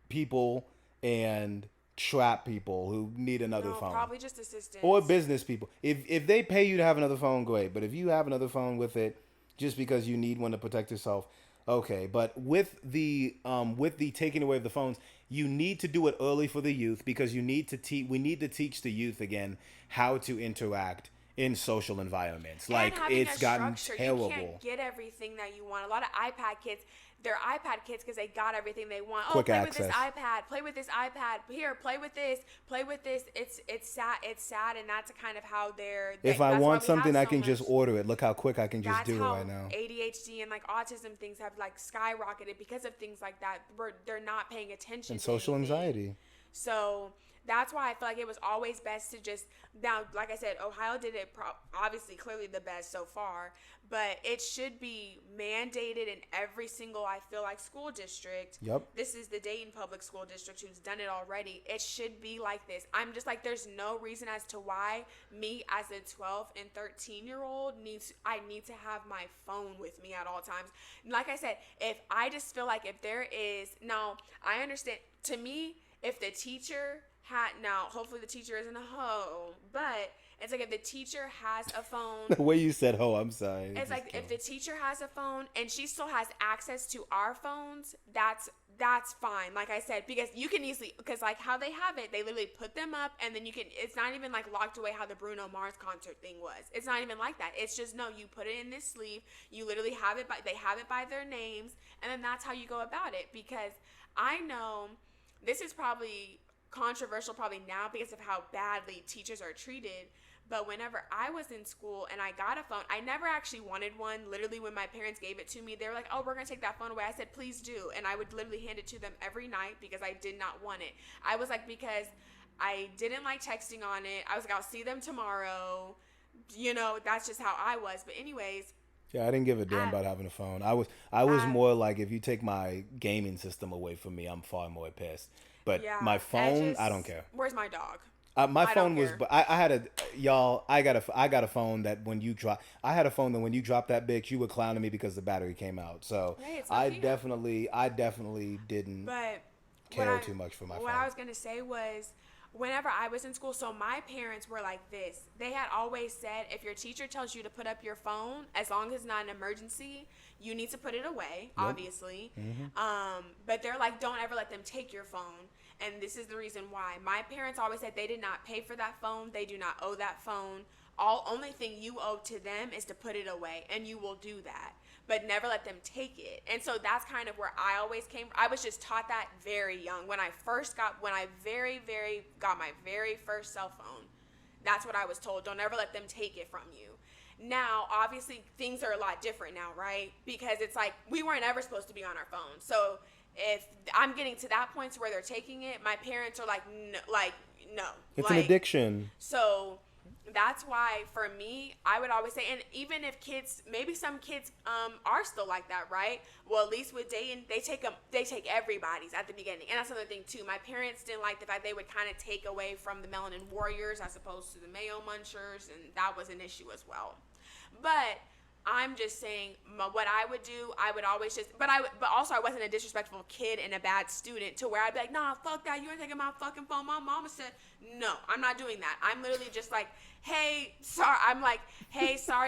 people and trap people who need another phone. Probably just assistants. Or business people. If they pay you to have another phone, great. But if you have another phone with it, just because you need one to protect yourself, okay. But with the taking away of the phones, you need to do it early for the youth, because we need to teach the youth again how to interact in social environments. Like, it's gotten terrible. You can't get everything that you want. A lot of iPad kids, they're iPad kids because they got everything they want. Quick play access. with this iPad. Play with this iPad. Here, play with this. Play with this. It's sad. It's sad, and that's kind of how If I that's want why we something, have I so can much. just order it. Look how quick I can just That's do it how right now. ADHD and like autism things have like skyrocketed because of things like that. Where they're not paying attention. And to social anything. anxiety. So that's why I feel like it was always best to just, now, like I said, Ohio did it obviously clearly the best so far, but it should be mandated in every single, I feel like, school district. Yep. This is the Dayton Public School District who's done it already. It should be like this. I'm just like, there's no reason as to why me as a 12 and 13-year-old I need to have my phone with me at all times. Like I said, if I just feel like if there is, now I understand, to me, if the teacher now hopefully the teacher isn't a hoe, but it's like if the teacher has a phone. The way you said "ho," I'm sorry. It's like if the teacher has a phone and she still has access to our phones, that's fine. Like I said, because you can easily, because like how they have it, they literally put them up and then you can, it's not even like locked away how the Bruno Mars concert thing was. It's not even like that. It's just, no, you put it in this sleeve, you literally have it they have it by their names, and then that's how you go about it. Because I know this is probably controversial probably now because of how badly teachers are treated, but whenever I was in school and I got a phone, I never actually wanted one. Literally, when my parents gave it to me, they were like, oh, we're gonna take that phone away. I said, please do. And I would literally hand it to them every night because I did not want it. I was like, because I didn't like texting on it. I was like, I'll see them tomorrow. You know, that's just how I was. But anyways, yeah, I didn't give a damn about having a phone. I was more like, if you take my gaming system away from me, I'm far more pissed. But yeah, my phone, I don't care. Where's my dog? My phone was, but I had I got a phone that when you drop, I had a phone that when you drop that bitch, you were clowning me because the battery came out. So hey, I definitely didn't care too much for my phone. What I was gonna say was, whenever I was in school, so my parents were like this. They had always said, if your teacher tells you to put up your phone, as long as it's not an emergency, you need to put it away, obviously. Mm-hmm. But they're like, don't ever let them take your phone. And this is the reason why. My parents always said they did not pay for that phone. They do not owe that phone. Only thing you owe to them is to put it away, and you will do that. But never let them take it. And so that's kind of where I always came. I was just taught that very young. When I got my very first cell phone, that's what I was told. Don't ever let them take it from you. Now, obviously, things are a lot different now, right? Because it's like, we weren't ever supposed to be on our phones. So if I'm getting to that point where they're taking it, my parents are like, no. It's an addiction. So that's why for me, I would always say, and even if kids, maybe some kids are still like that, right? Well, at least with Dayton, they take everybody's at the beginning. And that's another thing too. My parents didn't like the fact they would kind of take away from the Melanin Warriors as opposed to the Mayo Munchers, and that was an issue as well. But I'm just saying, what I would do, I would always just, but also I wasn't a disrespectful kid and a bad student to where I'd be like, nah, fuck that, you ain't taking my fucking phone. My mama said, no, I'm not doing that. I'm literally just like, hey, sorry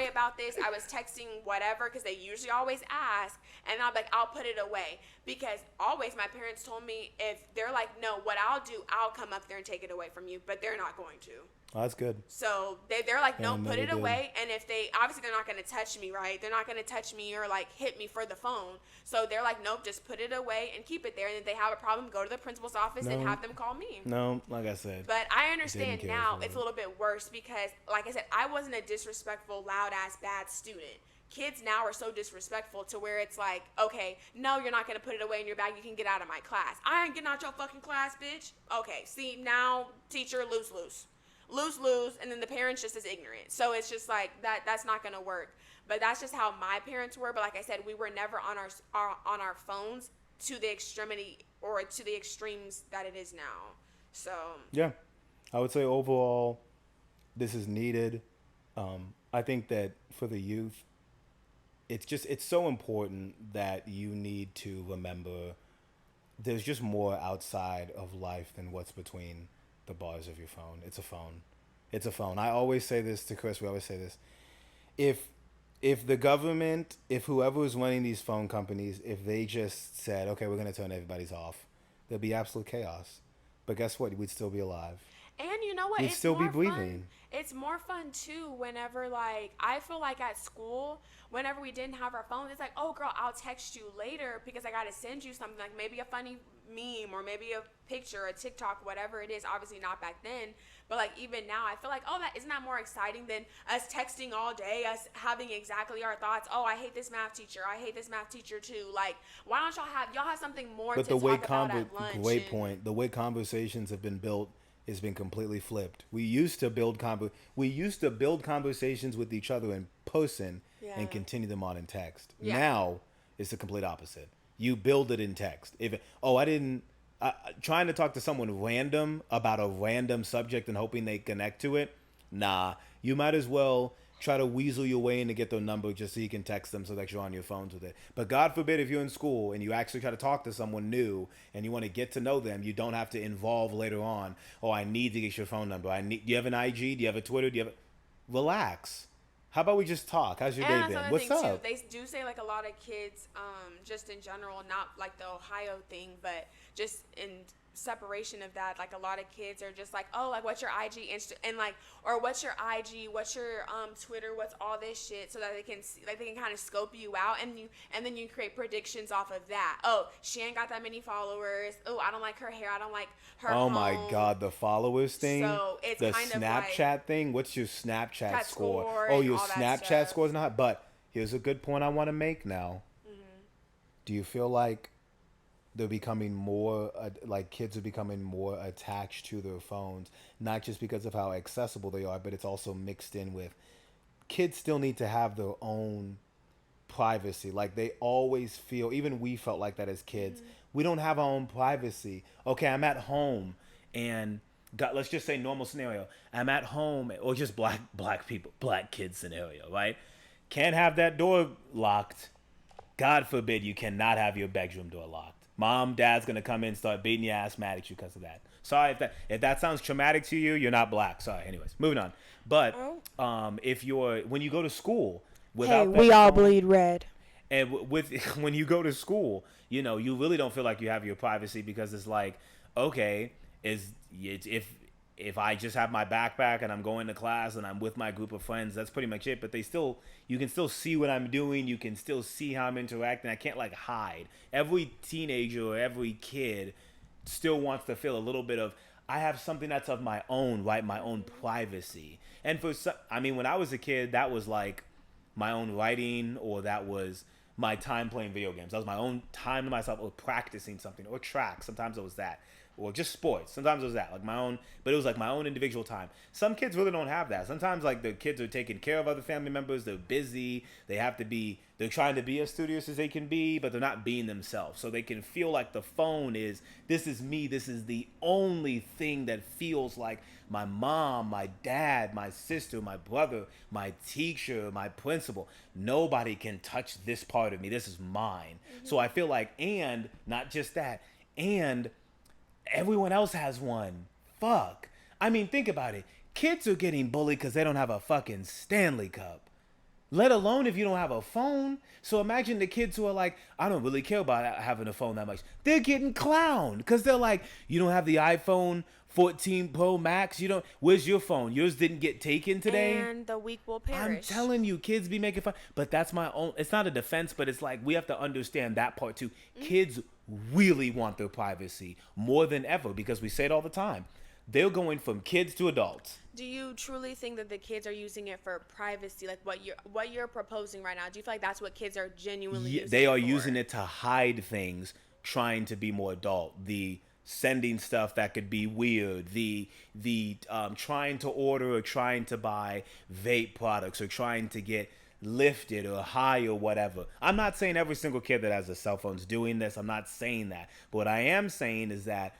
about this. I was texting whatever, because they usually always ask, and I'm like, I'll put it away. Because always my parents told me, if they're like, no, what I'll do, I'll come up there and take it away from you, but they're not going to. Oh, that's good. So they're like, no, put it away. And if obviously they're not going to touch me, right? They're not going to touch me or like hit me for the phone. So they're like, nope, just put it away and keep it there. And if they have a problem, go to the principal's office and have them call me. No, like I said. But I understand now it's a little bit worse because, like I said, I wasn't a disrespectful, loud ass, bad student. Kids now are so disrespectful to where it's like, okay, no, you're not going to put it away in your bag. You can get out of my class. I ain't getting out your fucking class, bitch. Okay, see, now teacher, lose, and then the parents just as ignorant. So it's just like that's not going to work. But that's just how my parents were. But like I said, we were never on our phones to the extremity or to the extremes that it is now. So yeah, I would say overall, this is needed. I think that for the youth, it's so important that you need to remember there's just more outside of life than what's between the bars of your phone. It's a phone. I always say this to Chris. We always say this. If the government, if whoever is running these phone companies, if they just said, okay, we're going to turn everybody's off, there'd be absolute chaos. But guess what? We'd still be alive. And you know what? We'd It's still be more breathing. fun. It's more fun too whenever, like, I feel like at school, whenever we didn't have our phones, it's like, oh girl, I'll text you later because I gotta send you something, like maybe a funny meme or maybe a picture, a TikTok, whatever it is. Obviously not back then, but like even now, I feel like, oh, that isn't that more exciting than us texting all day, us having exactly our thoughts. Oh, I hate this math teacher. I hate this math teacher too. Like, why don't y'all have something more But to the way talk about at lunch? great point. The way conversations have been built has been completely flipped. We used to build conversations with each other in person Yeah. and continue them on in text. Yeah. Now it's the complete opposite. You build it in text. Trying to talk to someone random about a random subject and hoping they connect to it. Nah, you might as well try to weasel your way in to get their number just so you can text them so that you're on your phones with it. But God forbid if you're in school and you actually try to talk to someone new and you want to get to know them, you don't have to involve later on, oh, I need to get your phone number. Do you have an IG? Do you have a Twitter? Relax. How about we just talk? How's your day been? What's up? Too, they do say like a lot of kids, just in general, not like the Ohio thing, but just in separation of that, like a lot of kids are just like, oh, like what's your IG and like, or what's your IG, what's your Twitter, what's all this shit, so that they can see, like they can kind of scope you out, and then you create predictions off of that. Oh, she ain't got that many followers. Oh, I don't like her hair. I don't like her. Oh my God, the followers thing. So it's the kind Snapchat of like, thing. What's your Snapchat score? Oh, your Snapchat score is not. But here's a good point I want to make now. Mm-hmm. Do you feel like they're becoming more like kids are becoming more attached to their phones, not just because of how accessible they are, but it's also mixed in with kids still need to have their own privacy. Like they always feel, even we felt like that as kids. We don't have our own privacy. Okay, I'm at home and let's just say normal scenario. I'm at home, or just black kids scenario, right? Can't have that door locked. God forbid you cannot have your bedroom door locked. Mom, dad's gonna come in and start beating your ass mad at you because of that. Sorry if that sounds traumatic to you, you're not black. Sorry. Anyways, moving on. But when you go to school without we all bleed red. And when you go to school, you know, you really don't feel like you have your privacy because it's like, okay, if I just have my backpack and I'm going to class and I'm with my group of friends, that's pretty much it. But you can still see what I'm doing. You can still see how I'm interacting. I can't like hide. Every teenager or every kid still wants to feel a little bit of, I have something that's of my own, right? My own privacy. And when I was a kid, that was like my own writing, or that was my time playing video games. That was my own time to myself, or practicing something, or track. Sometimes it was that. Or just sports. Sometimes it was that, like my own, but it was like my own individual time. Some kids really don't have that. Sometimes like the kids are taking care of other family members. They're busy. They're trying to be as studious as they can be, but they're not being themselves. So they can feel like the phone is, this is me. This is the only thing that feels like my mom, my dad, my sister, my brother, my teacher, my principal. Nobody can touch this part of me. This is mine. Mm-hmm. So I feel like, and not just that, and everyone else has one. Fuck. I mean, think about it. Kids are getting bullied because they don't have a fucking Stanley Cup. Let alone if you don't have a phone. So imagine the kids who are like, I don't really care about having a phone that much. They're getting clowned because they're like, you don't have the iPhone 14 Pro Max. Where's your phone? Yours didn't get taken today. And the weak will perish. I'm telling you, kids be making fun. But that's my own. It's not a defense, but it's like we have to understand that part too. Mm-hmm. Kids really want their privacy more than ever because we say it all the time. They're going from kids to adults. Do you truly think that the kids are using it for privacy, like what you're proposing right now? Do you feel like that's what kids are genuinely using they are it for? using it to hide things, trying to be more adult. The sending stuff that could be weird, the trying to order or trying to buy vape products or trying to get lifted or high or whatever. I'm not saying every single kid that has a cell phone is doing this. I'm not saying that. But what I am saying is that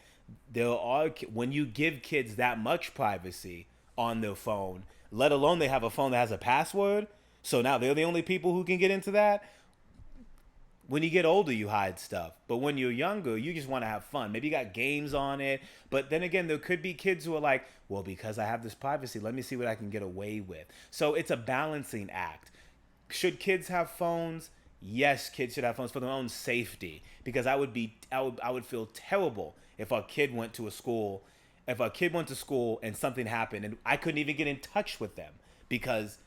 when you give kids that much privacy on their phone, let alone they have a phone that has a password, so now they're the only people who can get into that. When you get older, you hide stuff. But when you're younger, you just want to have fun. Maybe you got games on it. But then again, there could be kids who are like, well, because I have this privacy, let me see what I can get away with. So it's a balancing act. Should kids have phones? Yes, kids should have phones for their own safety. Because I would feel terrible if our kid went to a school if a kid went to school and something happened and I couldn't even get in touch with them because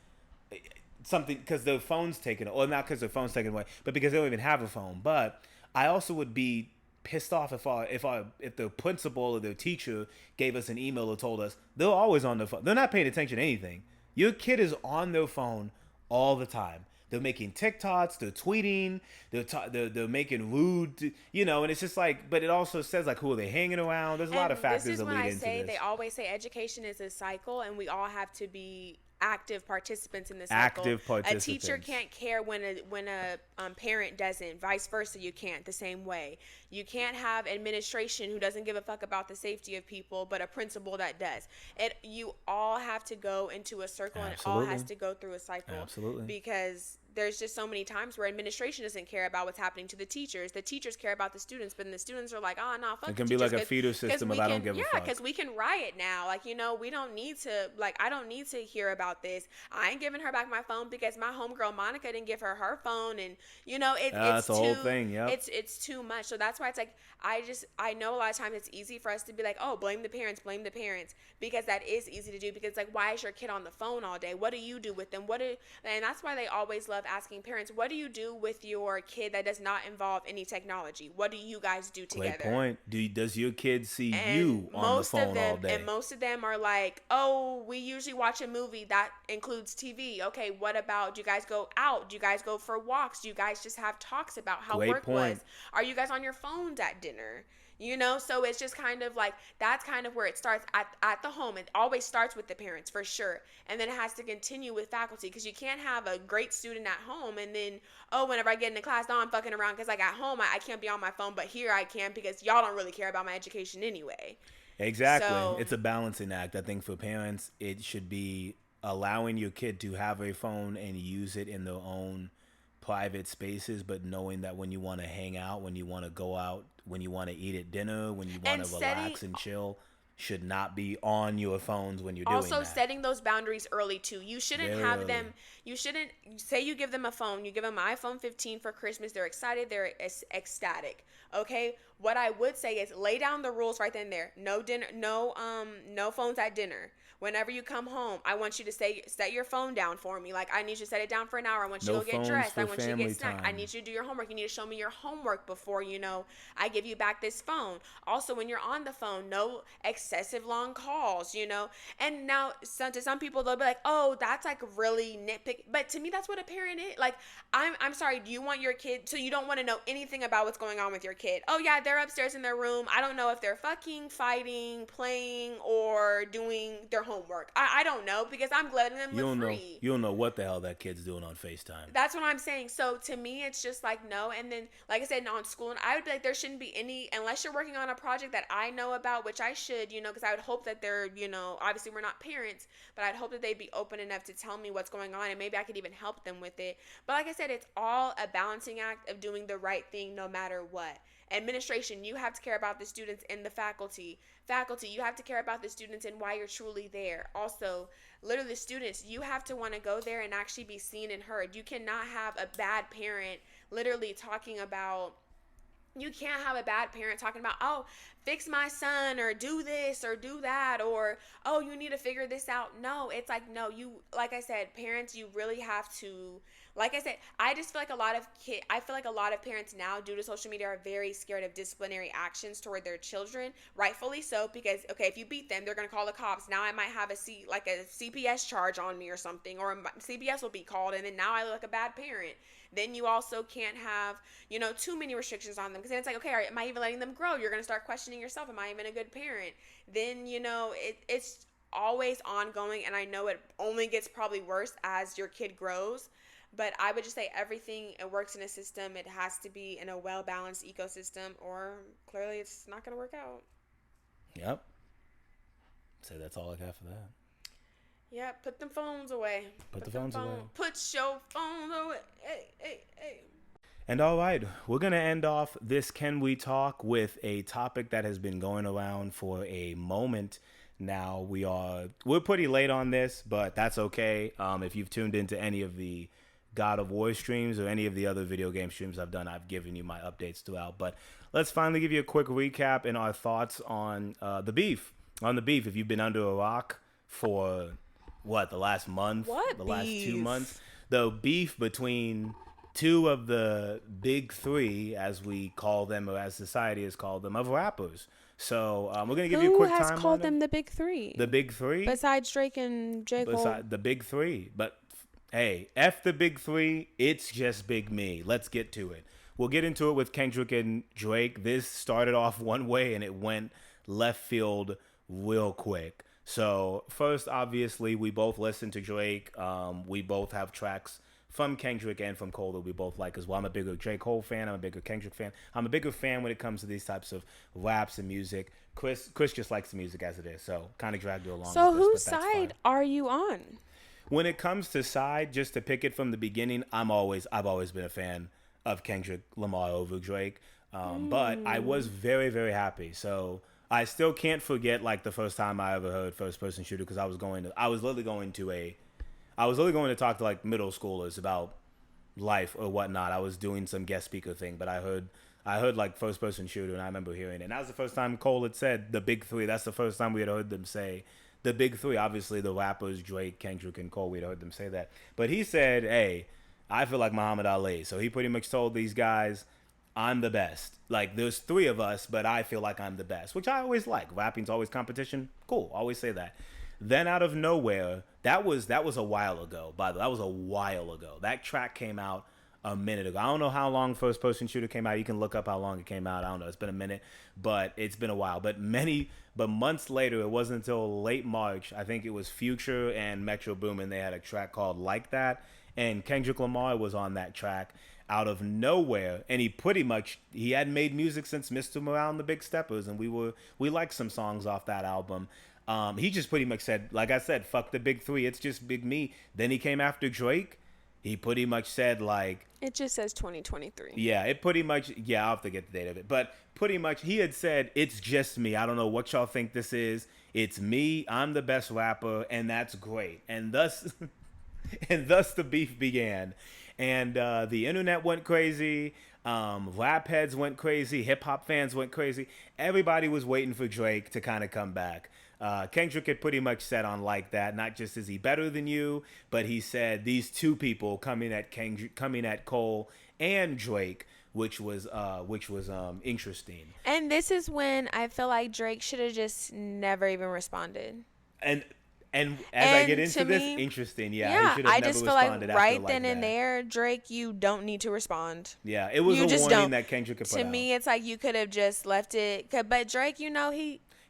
their phone's taken, or not because their phone's taken away, but because they don't even have a phone. But I also would be pissed off if the principal or the teacher gave us an email or told us they're always on their phone. They're not paying attention to anything. Your kid is on their phone all the time. They're making TikToks, they're tweeting, they're making rude, and it's just like, but it also says like who are they hanging around? There's a lot of factors that lead into this. They always say education is a cycle, and we all have to be active participants in this cycle. Active participants. A teacher can't care when a parent doesn't. Vice versa, you can't. The same way, you can't have administration who doesn't give a fuck about the safety of people, but a principal that does. You all have to go into a circle, Absolutely. and it all has to go through a cycle. Absolutely. Because there's just so many times where administration doesn't care about what's happening to the teachers. The teachers care about the students, but then the students are like, oh, no, fuck. It can be like a feeder system of I don't give a fuck. Yeah, because we can riot now. Like, we don't need to, I don't need to hear about this. I ain't giving her back my phone because my homegirl Monica didn't give her phone. And, it's the whole thing, yeah. It's too much. So that's why it's like, I know a lot of times it's easy for us to be like, oh, blame the parents, because that is easy to do. Because, like, why is your kid on the phone all day? What do you do with them? And that's why they always love asking parents, what do you do with your kid that does not involve any technology? What do you guys do together? Great point. Does your kid see you on the phone all day? And most of them are like, oh, we usually watch a movie that includes TV. Okay, what about, do you guys go out? Do you guys go for walks? Do you guys just have talks about how work was? Are you guys on your phones at dinner? So it's just kind of like, that's kind of where it starts at the home. It always starts with the parents, for sure. And then it has to continue with faculty, because you can't have a great student at home and then, oh, whenever I get into class, no, I'm fucking around because, like, at home, I can't be on my phone, but here I can because y'all don't really care about my education anyway. Exactly. So, it's a balancing act. I think for parents, it should be allowing your kid to have a phone and use it in their own private spaces, but knowing that when you want to hang out, when you want to go out, when you want to eat at dinner, when you want to relax and chill, should not be on your phones when you're doing that. Also, setting those boundaries early too. You shouldn't have them. You shouldn't say you give them a phone. You give them an iPhone 15 for Christmas. They're excited. They're ecstatic. Okay. What I would say is lay down the rules right then and there. No dinner. No phones at dinner. Whenever you come home, I want you to set your phone down for me. Like, I need you to set it down for an hour. I want you to go get dressed. I want you to get snacked. I need you to do your homework. You need to show me your homework before, I give you back this phone. Also, when you're on the phone, no excessive long calls, And now, to some people, they'll be like, oh, that's like really nitpick. But to me, that's what a parent is. Like, I'm sorry, do you want your kid, so you don't want to know anything about what's going on with your kid? Oh, yeah, they're upstairs in their room. I don't know if they're fucking, fighting, playing, or doing their homework. I don't know, because I'm letting them live free. You don't know what the hell that kid's doing on FaceTime. That's what I'm saying. So to me, it's just like, no. And then, like I said, on school, and I would be like, there shouldn't be any, unless you're working on a project that I know about, which I should, because I would hope that they're, obviously we're not parents, but I'd hope that they'd be open enough to tell me what's going on, and maybe I could even help them with it. But like I said, it's all a balancing act of doing the right thing no matter what. Administration, you have to care about the students and the faculty. Faculty, you have to care about the students and why you're truly there. Also, literally, the students, you have to want to go there and actually be seen and heard. You cannot have a bad parent literally talking about, you can't have a bad parent talking about, oh, fix my son, or do this or do that, or, oh, you need to figure this out. No, it's like, no, like I said, parents, you really have to, like I said, I just feel like a lot of parents now, due to social media, are very scared of disciplinary actions toward their children, rightfully so, because, okay, if you beat them, they're going to call the cops. Now I might have a CPS charge on me or something, or CPS will be called, and then now I look like a bad parent. Then you also can't have, too many restrictions on them, because then it's like, okay, am I even letting them grow? You're going to start questioning yourself. Am I even a good parent? Then, it's always ongoing, and I know it only gets probably worse as your kid grows. But I would just say everything, it works in a system. It has to be in a well-balanced ecosystem, or clearly it's not going to work out. Yep. So that's all I got for that. Yeah, put them phones away. Put the phones away. Put your phones away. Hey. And all right, we're going to end off this Can We Talk with a topic that has been going around for a moment now. We're pretty late on this, but that's okay. If you've tuned into any of the God of War streams or any of the other video game streams I've done, I've given you my updates throughout. But let's finally give you a quick recap and our thoughts on the beef On the beef, if you've been under a rock for the last month, What the last 2 beef? months, the beef between two of the big three, as we call them, or as society has called them, of rappers. So we're gonna give you a Who quick has time called on them it. the big three? The big three, Besides Drake and J. Cole. beside the big three, but hey, F the big three. It's just Big Me. Let's get to it. We'll get into it with Kendrick and Drake. This started off one way and it went left field real quick. So first, obviously, we both listen to Drake. We both have tracks from Kendrick and from Cole that we both like as well. I'm a bigger J. Cole fan. I'm a bigger Kendrick fan. I'm a bigger fan when it comes to these types of raps and music. Chris just likes the music as it is, so kind of dragged you along. So with this, whose but that's side fine. are you on? When it comes to side, just to pick it from the beginning, I've always been a fan of Kendrick Lamar over Drake. But I was very, very happy. So I still can't forget like the first time I ever heard First Person Shooter, because I was literally going to talk to like middle schoolers about life or whatnot. I was doing some guest speaker thing, but I heard like First Person Shooter, and I remember hearing it. And that was the first time Cole had said the big three. That's the first time we had heard them say the big three. Obviously, the rappers Drake, Kendrick, and Cole. We'd heard them say that, but he said, "Hey, I feel like Muhammad Ali." So he pretty much told these guys, "I'm the best. Like, there's three of us, but I feel like I'm the best," which I always like. Rapping's always competition. Cool. Always say that. Then out of nowhere, that was a while ago. By the way, that was a while ago. That track came out a minute ago. I don't know how long First Person Shooter came out. You can look up how long it came out. I don't know. It's been a minute, but it's been a while. But months later, it wasn't until late March. I think it was Future and Metro Boomin. They had a track called Like That, and Kendrick Lamar was on that track out of nowhere. And he had made music since Mr. Morale and the Big Steppers, and we liked some songs off that album. He just pretty much said, like I said, fuck the big three. It's just Big Me. Then he came after Drake. He pretty much said like, It just says 2023. yeah, it pretty much, yeah, I'll have to get the date of it. But pretty much he had said, it's just me. I don't know what y'all think this is. It's me. I'm the best rapper, and that's great. And thus, the beef began. And the internet went crazy. Rap heads went crazy. Hip hop fans went crazy. Everybody was waiting for Drake to kind of come back. Kendrick had pretty much said on Like That, not just is he better than you, but he said these two people coming at Cole and Drake, which was interesting. And this is when I feel like Drake should have just never even responded. And I get into this, me, interesting. Yeah, yeah, he should have I never just feel like responded right after then Like and That. there, Drake, you don't need to respond. Yeah, it was You a just warning don't. that Kendrick could put To out. me, it's like you could have just left it. But Drake,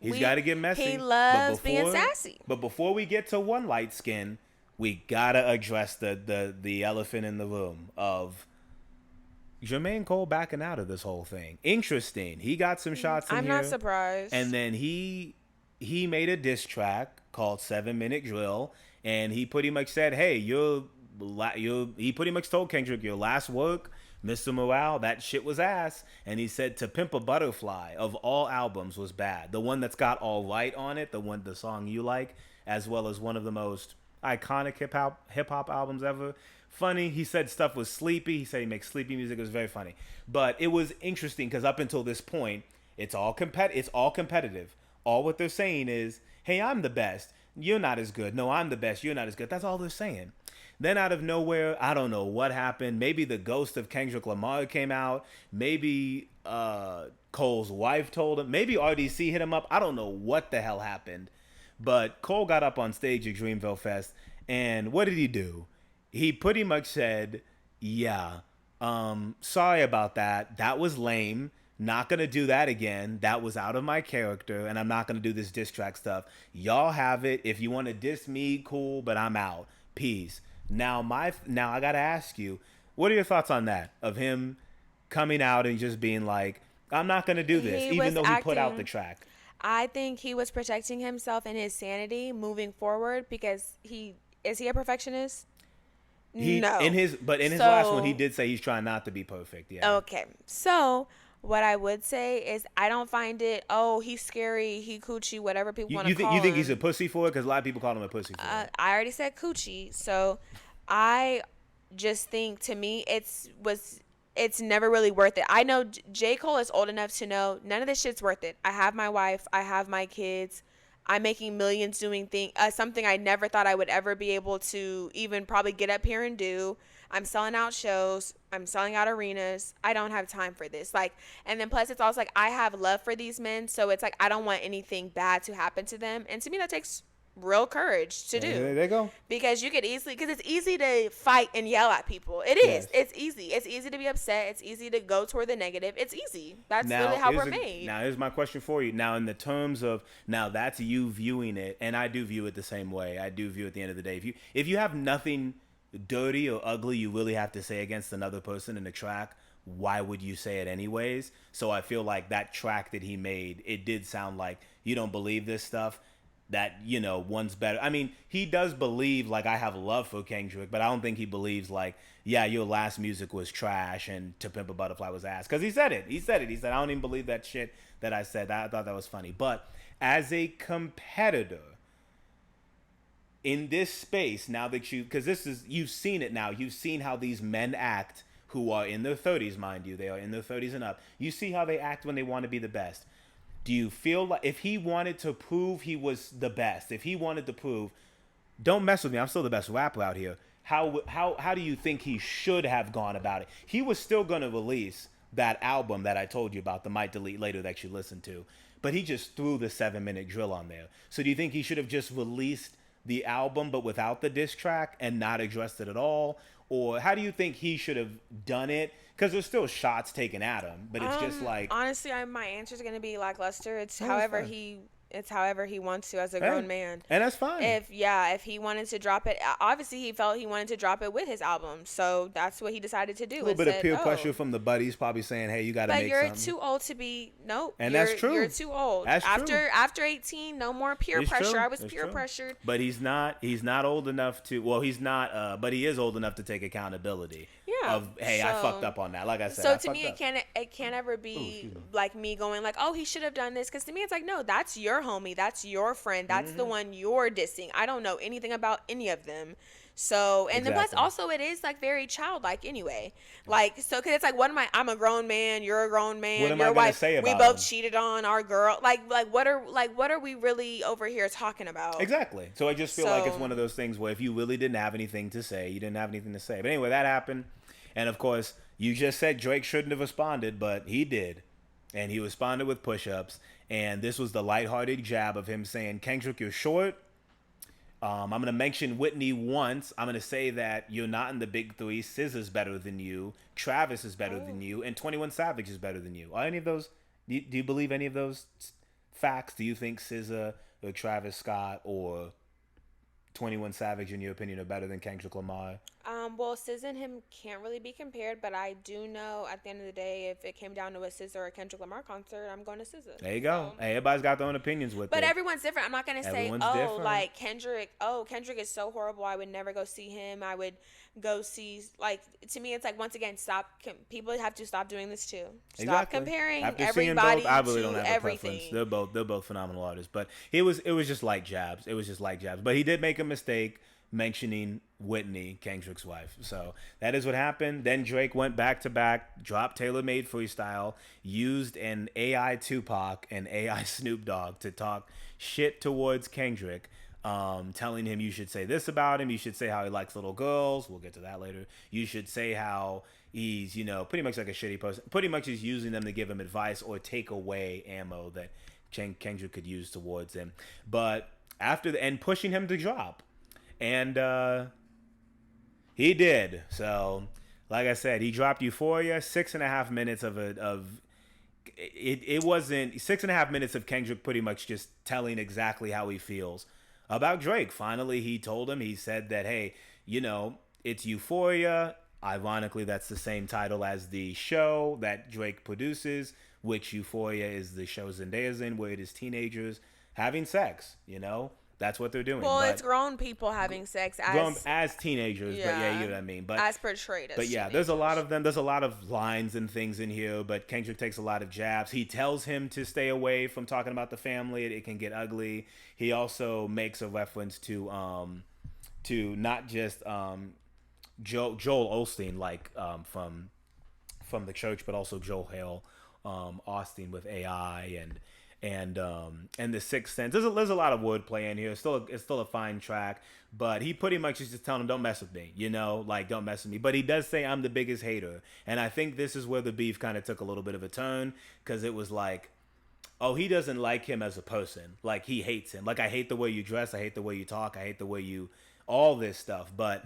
He's got to get messy. He loves being sassy. But before we get to one light skin, we gotta address the elephant in the room of Jermaine Cole backing out of this whole thing. Interesting. He got some shots in I'm here. not surprised. And then he made a diss track called 7 Minute Drill, and he pretty much said, "Hey, he pretty much told Kendrick, your last work, Mr. Morale, that shit was ass." And he said To Pimp a Butterfly of all albums was bad. The one that's got All Right on it, the song you like, as well as one of the most iconic hip hop albums ever. Funny, he said stuff was sleepy. He said he makes sleepy music. It was very funny. But it was interesting because up until this point, it's all competitive. All what they're saying is, "Hey, I'm the best. You're not as good. No, I'm the best. You're not as good." That's all they're saying. Then out of nowhere, I don't know what happened. Maybe the ghost of Kendrick Lamar came out. Maybe Cole's wife told him. Maybe RDC hit him up. I don't know what the hell happened. But Cole got up on stage at Dreamville Fest, and what did he do? He pretty much said, "Yeah, sorry about that. That was lame. Not going to do that again. That was out of my character, and I'm not going to do this diss track stuff. Y'all have it. If you want to diss me, cool, but I'm out. Peace." Now I got to ask you, what are your thoughts on that? Of him coming out and just being like, "I'm not going to do this," even though he put out the track. I think he was protecting himself and his sanity moving forward because is he a perfectionist? No. In his last one, he did say he's trying not to be perfect. Yeah. Okay. So what I would say is I don't find it, oh, he's scary, he coochie, whatever people want to call him. You think he's a pussy for it? Because a lot of people call him a pussy for it. I already said coochie. So I just think, to me, it's never really worth it. I know J. Cole is old enough to know none of this shit's worth it. I have my wife. I have my kids. I'm making millions doing something I never thought I would ever be able to even probably get up here and do. I'm selling out shows. I'm selling out arenas. I don't have time for this. Like, and then plus it's also like I have love for these men, so it's like I don't want anything bad to happen to them. And to me, that takes real courage to do. There they go. Because you could easily, because it's easy to fight and yell at people. It is. Yes. It's easy. It's easy to be upset. It's easy to go toward the negative. It's easy. That's really how we're made. Now, here's my question for you. Now, in the terms of, now that's you viewing it, and I do view it the same way. I do view it at the end of the day. If you have nothing dirty or ugly you really have to say against another person in the track, why would you say it anyways? So I feel like that track that he made, it did sound like you don't believe this stuff. That, you know, one's better. I mean, he does believe, like, I have love for Kendrick, but I don't think he believes, like, yeah, your last music was trash and To Pimp a Butterfly was ass. Because he said it. He said, I don't even believe that shit that I said. I thought that was funny. But as a competitor in this space, now that because you've seen it now. You've seen how these men act who are in their 30s, mind you. They are in their 30s and up. You see how they act when they want to be the best. Do you feel like if he wanted to prove he was the best, if he wanted to prove, don't mess with me, I'm still the best rapper out here, how do you think he should have gone about it? He was still going to release that album that I told you about, the Might Delete Later that you listened to, but he just threw the 7-minute drill on there. So do you think he should have just released the album but without the diss track and not addressed it at all? Or how do you think he should have done it? Because there's still shots taken at him, but it's just like... Honestly, my answer is going to be lackluster. It's however he wants to as a grown man. And that's fine. If he wanted to drop it, obviously he felt he wanted to drop it with his album. So that's what he decided to do. A little bit of peer pressure from the buddies probably saying, hey, you got to make something. But you're too old to be, nope. And that's true. You're too old. That's true. True. After 18, no more peer pressure. I was peer pressured. But he's not old enough to, well, he's not, but he is old enough to take accountability. Yeah. Of, hey, I fucked up on that. Like I said, so to me, it can't ever be like me going like, oh, he should have done this. Because to me, it's like, no, that's your homie. That's your friend. That's the one you're dissing. I don't know anything about any of them. So, and then plus also it is like very childlike anyway. Like, so, cause it's like, I'm a grown man, you're a grown man, what am your I wife, say about we both him? cheated on our girl. Like what are we really over here talking about? Exactly. So I just feel like it's one of those things where if you really didn't have anything to say, you didn't have anything to say. But anyway, that happened. And of course, you just said Drake shouldn't have responded, but he did. And he responded with push-ups. And this was the lighthearted jab of him saying, Kendrick, you're short. I'm going to mention Whitney once. I'm going to say that you're not in the big three. SZA's better than you. Travis is better than you. And 21 Savage is better than you. Are any of those, do you believe any of those facts? Do you think SZA or Travis Scott or 21 Savage, in your opinion, are better than Kendrick Lamar? Well, SZA and him can't really be compared, but I do know at the end of the day, if it came down to a SZA or a Kendrick Lamar concert, I'm going to SZA. There you go. Hey, everybody's got their own opinions with it. But everyone's different. I'm not going to say, different. like Kendrick is so horrible, I would never go see him. I would go see, like, to me, it's like, once again, people have to stop doing this too. Stop comparing everybody both, I really don't have everything. A preference. They're both phenomenal artists, but it was just like jabs. But he did make a mistake mentioning Whitney, Kendrick's wife. So that is what happened. Then Drake went back to back, dropped Tailor-Made Freestyle, used an AI Tupac and AI Snoop Dogg to talk shit towards Kendrick, telling him you should say this about him. You should say how he likes little girls. We'll get to that later. You should say how he's, pretty much like a shitty person. Pretty much he's using them to give him advice or take away ammo that Kendrick could use towards him. But and pushing him to drop. And he did. So, like I said, he dropped Euphoria. 6.5 minutes of it wasn't 6.5 minutes of Kendrick pretty much just telling exactly how he feels about Drake. Finally, he told him. He said that, hey, it's Euphoria. Ironically, that's the same title as the show that Drake produces, which Euphoria is the show Zendaya's in, where it is teenagers having sex. That's what they're doing. Well, it's grown people having sex as teenagers, but yeah, you know what I mean. But as portrayed as. But yeah, teenagers. there's a lot of them. There's a lot of lines and things in here. But Kendrick takes a lot of jabs. He tells him to stay away from talking about the family. It can get ugly. He also makes a reference to not just Joel Osteen, like from the church, but also Joel Hale Osteen with AI and the Sixth Sense. There's a lot of wordplay in here. It's still a fine track, but he pretty much is just telling him, don't mess with me, like don't mess with me. But he does say I'm the biggest hater, and I think this is where the beef kind of took a little bit of a turn, because it was like, oh, he doesn't like him as a person, like he hates him, like I hate the way you dress, I hate the way you talk, I hate the way you all this stuff. But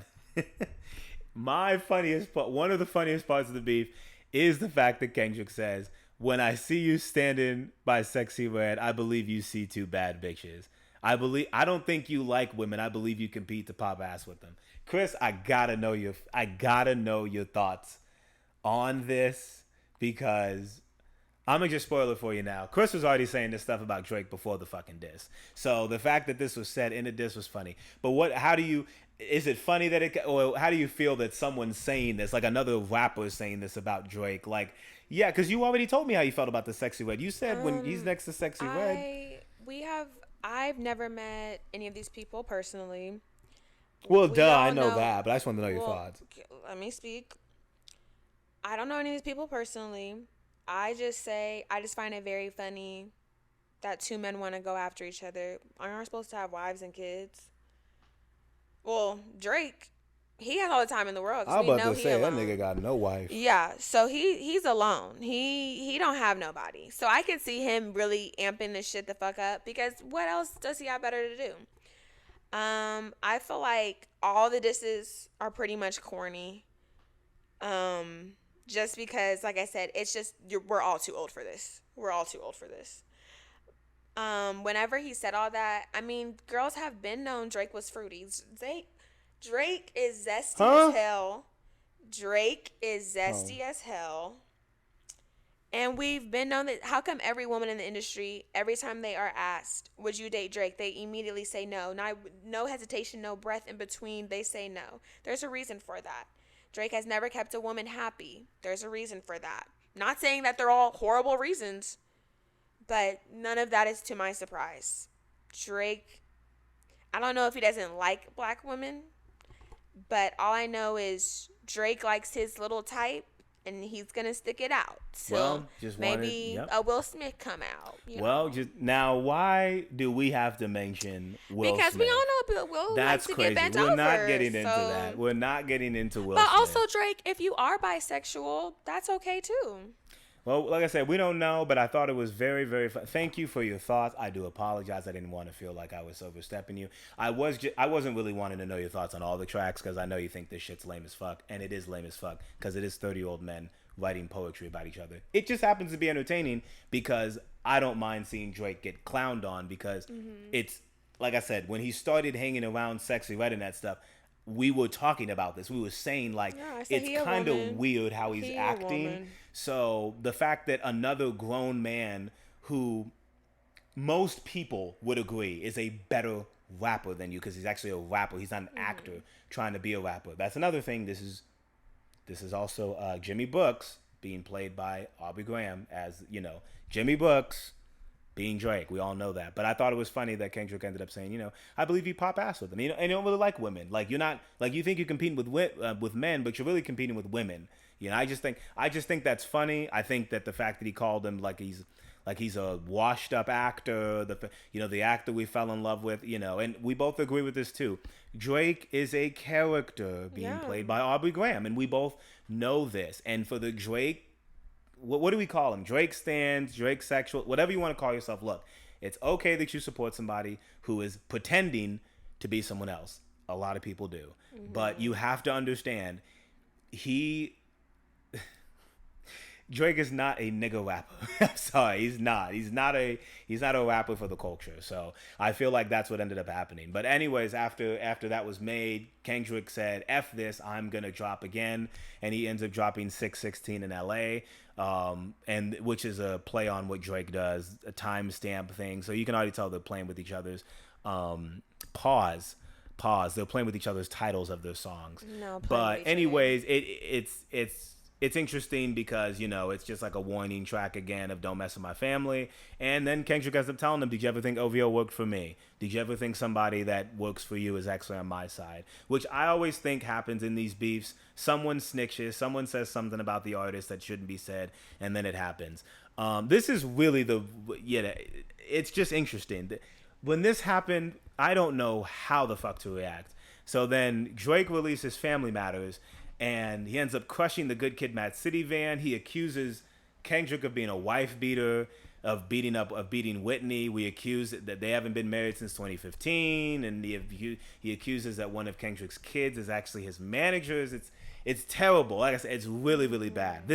one of the funniest parts of the beef is the fact that Kendrick says, when I see you standing by Sexy Red, I believe you see two bad bitches. I don't think you like women. I believe you compete to pop ass with them. Chris, I gotta know your thoughts on this, because I'm gonna just spoil it for you now. Chris was already saying this stuff about Drake before the fucking diss. So the fact that this was said in a diss was funny. But is it funny or how do you feel that someone's saying this, like another rapper is saying this about Drake? Like, yeah, because you already told me how you felt about the Sexy Red. You said when he's next to Sexy Red. I've never met any of these people personally. Well, I know that, but I just want to know your thoughts. Let me speak. I don't know any of these people personally. I just find it very funny that two men want to go after each other. Aren't we supposed to have wives and kids? Well, Drake, he has all the time in the world. I was about to say, that nigga got no wife. Yeah, so he's alone. He don't have nobody. So I can see him really amping this shit the fuck up, because what else does he have better to do? I feel like all the disses are pretty much corny. Just because, like I said, it's just we're all too old for this. Whenever he said all that, I mean, girls have been known Drake was fruity. Drake is zesty as hell. As hell. And we've been known that. How come every woman in the industry, every time they are asked, would you date Drake, they immediately say no. No hesitation, no breath in between. They say no. There's a reason for that. Drake has never kept a woman happy. There's a reason for that. Not saying that they're all horrible reasons, but none of that is to my surprise. Drake, I don't know if he doesn't like black women, but all I know is Drake likes his little type, and he's going to stick it out. So maybe a Will Smith come out. Now, why do we have to mention Will Smith? Because we all know Will That's likes to crazy. get bent We're over. not getting into that. We're not getting into Will But Smith. also, Drake, if you are bisexual, that's okay too. Well, like I said, we don't know, but I thought it was very, very fun. Thank you for your thoughts. I do apologize. I didn't want to feel like I was overstepping you. I wasn't really wanting to know your thoughts on all the tracks, because I know you think this shit's lame as fuck, and it is lame as fuck, because it is 30-year-old men writing poetry about each other. It just happens to be entertaining, because I don't mind seeing Drake get clowned on, because it's, like I said, when he started hanging around Sexy Red and that stuff, we were talking about this. We were saying, like, it's kind of weird how he's acting. So the fact that another grown man who most people would agree is a better rapper than you, because he's actually a rapper. He's not an actor trying to be a rapper. That's another thing. This is also Jimmy Brooks being played by Aubrey Graham as, Jimmy Brooks being Drake. We all know that. But I thought it was funny that Kendrick ended up saying, I believe you pop ass with them. And you don't really like women. Like, you're not, like, you think you're competing with men, but you're really competing with women. I just think that's funny. I think that the fact that he called him like he's a washed up actor, the actor we fell in love with, and we both agree with this too. Drake is a character being played by Aubrey Graham, and we both know this. And for the Drake, what do we call him? Drake stands, Drake sexual, whatever you want to call yourself. Look, it's okay that you support somebody who is pretending to be someone else. A lot of people do. But you have to understand, Drake is not a nigga rapper. I'm sorry, he's not. He's not a rapper for the culture. So I feel like that's what ended up happening. But anyways, after that was made, Kendrick said, "F this, I'm gonna drop again," and he ends up dropping 616 in LA, and which is a play on what Drake does, a timestamp thing. So you can already tell they're playing with each other's pause. They're playing with each other's titles of their songs. But anyways, it's interesting because, it's just like a warning track again of don't mess with my family. And then Kendrick ends up telling them, did you ever think OVO worked for me? Did you ever think somebody that works for you is actually on my side? Which I always think happens in these beefs. Someone snitches, someone says something about the artist that shouldn't be said, and then it happens. This is really it's just interesting. When this happened, I don't know how the fuck to react. So then Drake releases Family Matters, and he ends up crushing the Good Kid, Mad City van. He accuses Kendrick of being a wife beater, of beating Whitney. We accuse that they haven't been married since 2015, and he accuses that one of Kendrick's kids is actually his managers. It's terrible. Like I said, it's really, really bad.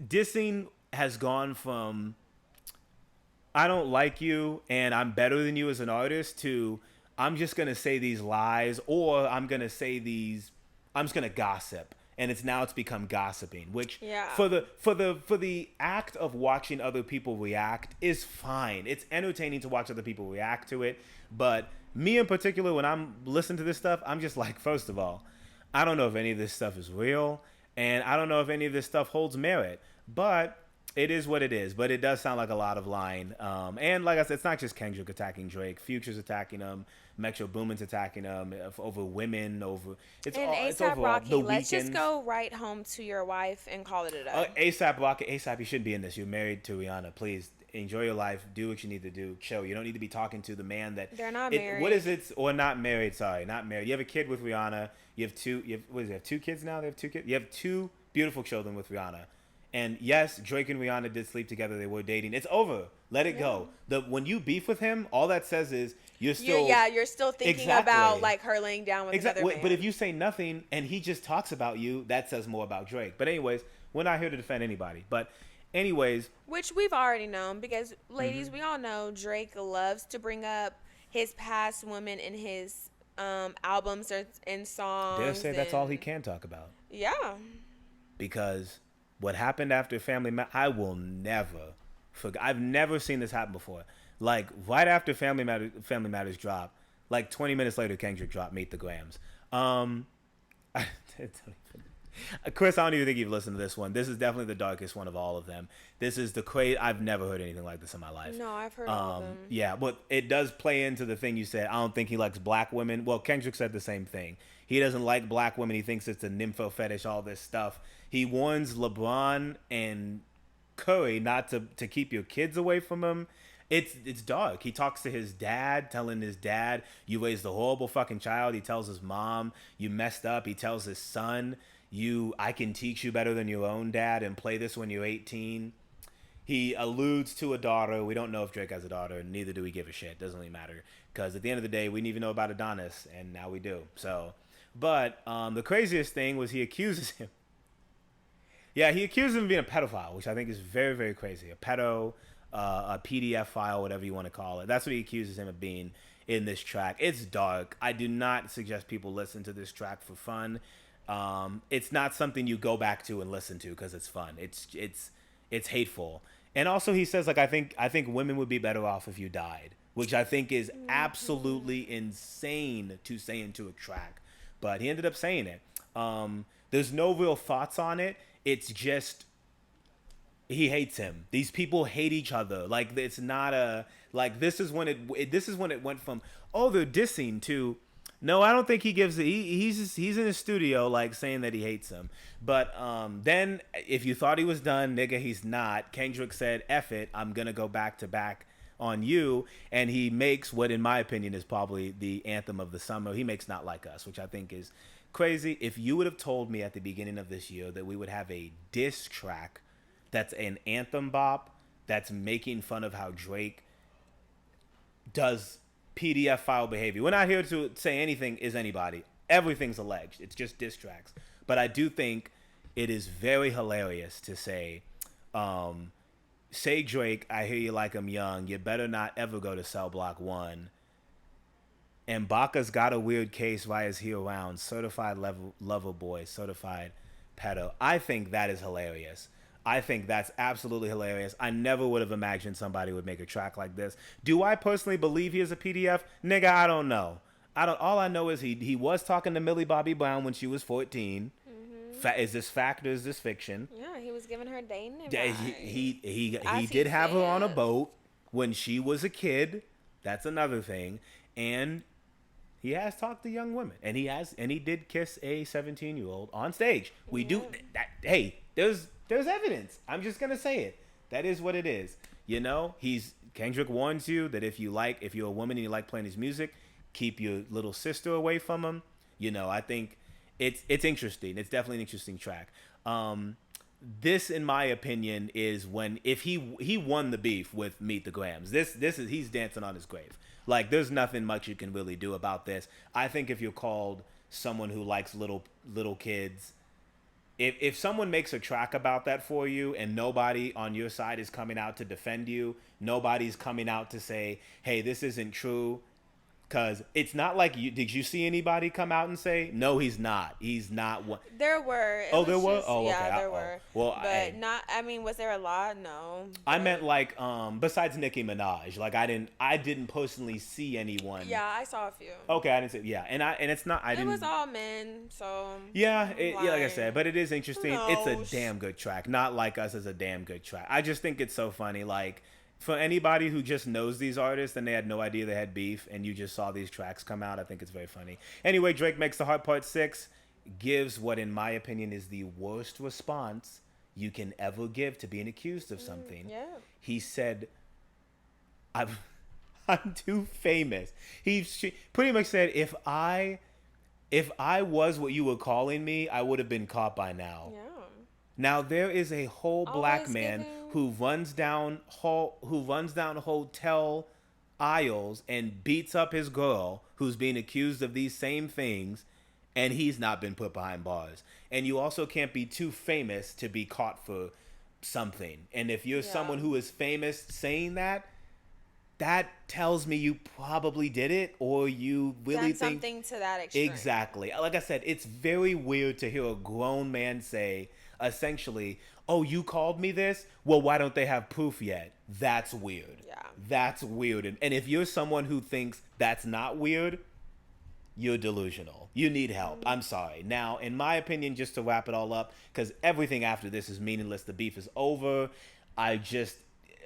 Dissing has gone from I don't like you and I'm better than you as an artist to I'm just gonna say these lies, or I'm just gonna gossip. And it's become gossiping, which for the act of watching other people react is fine. It's entertaining to watch other people react to it. But me in particular, when I'm listening to this stuff, I'm just like, first of all, I don't know if any of this stuff is real, and I don't know if any of this stuff holds merit. But it is what it is. But it does sound like a lot of lying. And like I said, it's not just Kendrick attacking Drake. Future's attacking him. Metro Boomin's attacking him over women. It's A$AP Rocky, let's just go right home to your wife and call it a day. A$AP Rocky, A$AP, you shouldn't be in this. You're married to Rihanna. Please enjoy your life. Do what you need to do. Chill. You don't need to be talking to the man that they're not married. What is it? Or not married? Sorry, not married. You have a kid with Rihanna. You have two. What is it? Have 2 kids now? They have 2 kids. You have 2 beautiful children with Rihanna. And yes, Drake and Rihanna did sleep together. They were dating. It's over. Let it go. When you beef with him, all that says is you're still thinking about like her laying down with another man. But if you say nothing and he just talks about you, that says more about Drake. But anyways, we're not here to defend anybody. But anyways, which we've already known because ladies, we all know Drake loves to bring up his past women in his albums or in songs. Dare say that's all he can talk about. Yeah. Because what happened after Family Matters, I will never forget. I've never seen this happen before. Like, right after Family Matters dropped, like 20 minutes later, Kendrick dropped Meet the Grams. Chris, I don't even think you've listened to this one. This is definitely the darkest one of all of them. This is the crazy. I've never heard anything like this in my life. No, I've heard all of them. Yeah, but it does play into the thing you said. I don't think he likes black women. Well, Kendrick said the same thing. He doesn't like black women. He thinks it's a nympho fetish, all this stuff. He warns LeBron and Curry not to keep your kids away from him. It's dark. He talks to his dad, telling his dad, you raised a horrible fucking child. He tells his mom, you messed up. He tells his son, I can teach you better than your own dad and play this when you're 18. He alludes to a daughter. We don't know if Drake has a daughter. Neither do we give a shit. Doesn't really matter. Because at the end of the day, we didn't even know about Adonis, and now we do. So, but the craziest thing was he accuses him. Yeah, he accused him of being a pedophile, which I think is very, very crazy. A pedo, a PDF file, whatever you want to call it. That's what he accuses him of being in this track. It's dark. I do not suggest people listen to this track for fun. It's not something you go back to and listen to because it's fun. It's hateful. And also he says, like, I think women would be better off if you died, which I think is absolutely insane to say into a track. But he ended up saying it. There's no real thoughts on it. It's just he hates him. These people hate each other. Like, it's not this is when it went from, oh, they're dissing to, no, I don't think he gives it. He's in his studio, like, saying that he hates him. But then if you thought he was done, nigga, he's not. Kendrick said, F it, I'm gonna go back to back on you. And he makes what, in my opinion, is probably the anthem of the summer. He makes Not Like Us, which I think is crazy. If you would have told me at the beginning of this year that we would have a diss track that's an anthem bop that's making fun of how Drake does PDF file behavior. We're not here to say anything is anybody. Everything's alleged. It's just diss tracks. But I do think it is very hilarious to say, say Drake, I hear you like I'm young. You better not ever go to Cell Block 1. And Baca's got a weird case. Why is he around? Certified lover boy, certified pedo. I think that is hilarious. I think that's absolutely hilarious. I never would have imagined somebody would make a track like this. Do I personally believe he is a PDF? Nigga, I don't know. All I know is he was talking to Millie Bobby Brown when she was 14. Is this fact or is this fiction? Yeah, he was giving her dating advice. Yeah, he did have her on a boat when she was a kid. That's another thing. And he has talked to young women, and he did kiss a 17-year-old on stage. We do that. Hey, there's There's evidence. I'm just gonna say it. That is what it is. You know, Kendrick warns you that if you're a woman and you like playing his music, keep your little sister away from him. You know, I think it's interesting. It's definitely an interesting track. This, in my opinion, is if he won the beef with Meet the Grams. This is he's dancing on his grave. Like, there's nothing much you can really do about this. I think if you're called someone who likes little kids, if someone makes a track about that for you and nobody on your side is coming out to defend you, nobody's coming out to say, hey, this isn't true. Because it's not like did you see anybody come out and say, no, he's not one? There were. There were? Oh, okay. Yeah, there were. Well, but not, I mean, was there a lot? No. I meant like, besides Nicki Minaj, like I didn't personally see anyone. Yeah, I saw a few. Okay, I didn't see, yeah. And it's not, it was all men, so. Yeah, like I said, but it is interesting. It's a damn good track. Not Like Us is a damn good track. I just think it's so funny, like, for anybody who just knows these artists and they had no idea they had beef and you just saw these tracks come out, I think it's very funny. Anyway, Drake makes the Heart Part 6, gives what in my opinion is the worst response you can ever give to being accused of something. Yeah. He said, I'm too famous. He pretty much said, if I was what you were calling me, I would have been caught by now. Yeah. Now there is a whole black man who runs down hotel aisles and beats up his girl who's being accused of these same things, and he's not been put behind bars. And you also can't be too famous to be caught for something. And if you're someone who is famous saying that tells me you probably did it, or you really think something to that extreme. Exactly. Like I said, it's very weird to hear a grown man say, essentially, oh, you called me this? Well, why don't they have proof yet? That's weird. Yeah. That's weird. And if you're someone who thinks that's not weird, you're delusional. You need help. I'm sorry. Now, in my opinion, just to wrap it all up, because everything after this is meaningless. The beef is over.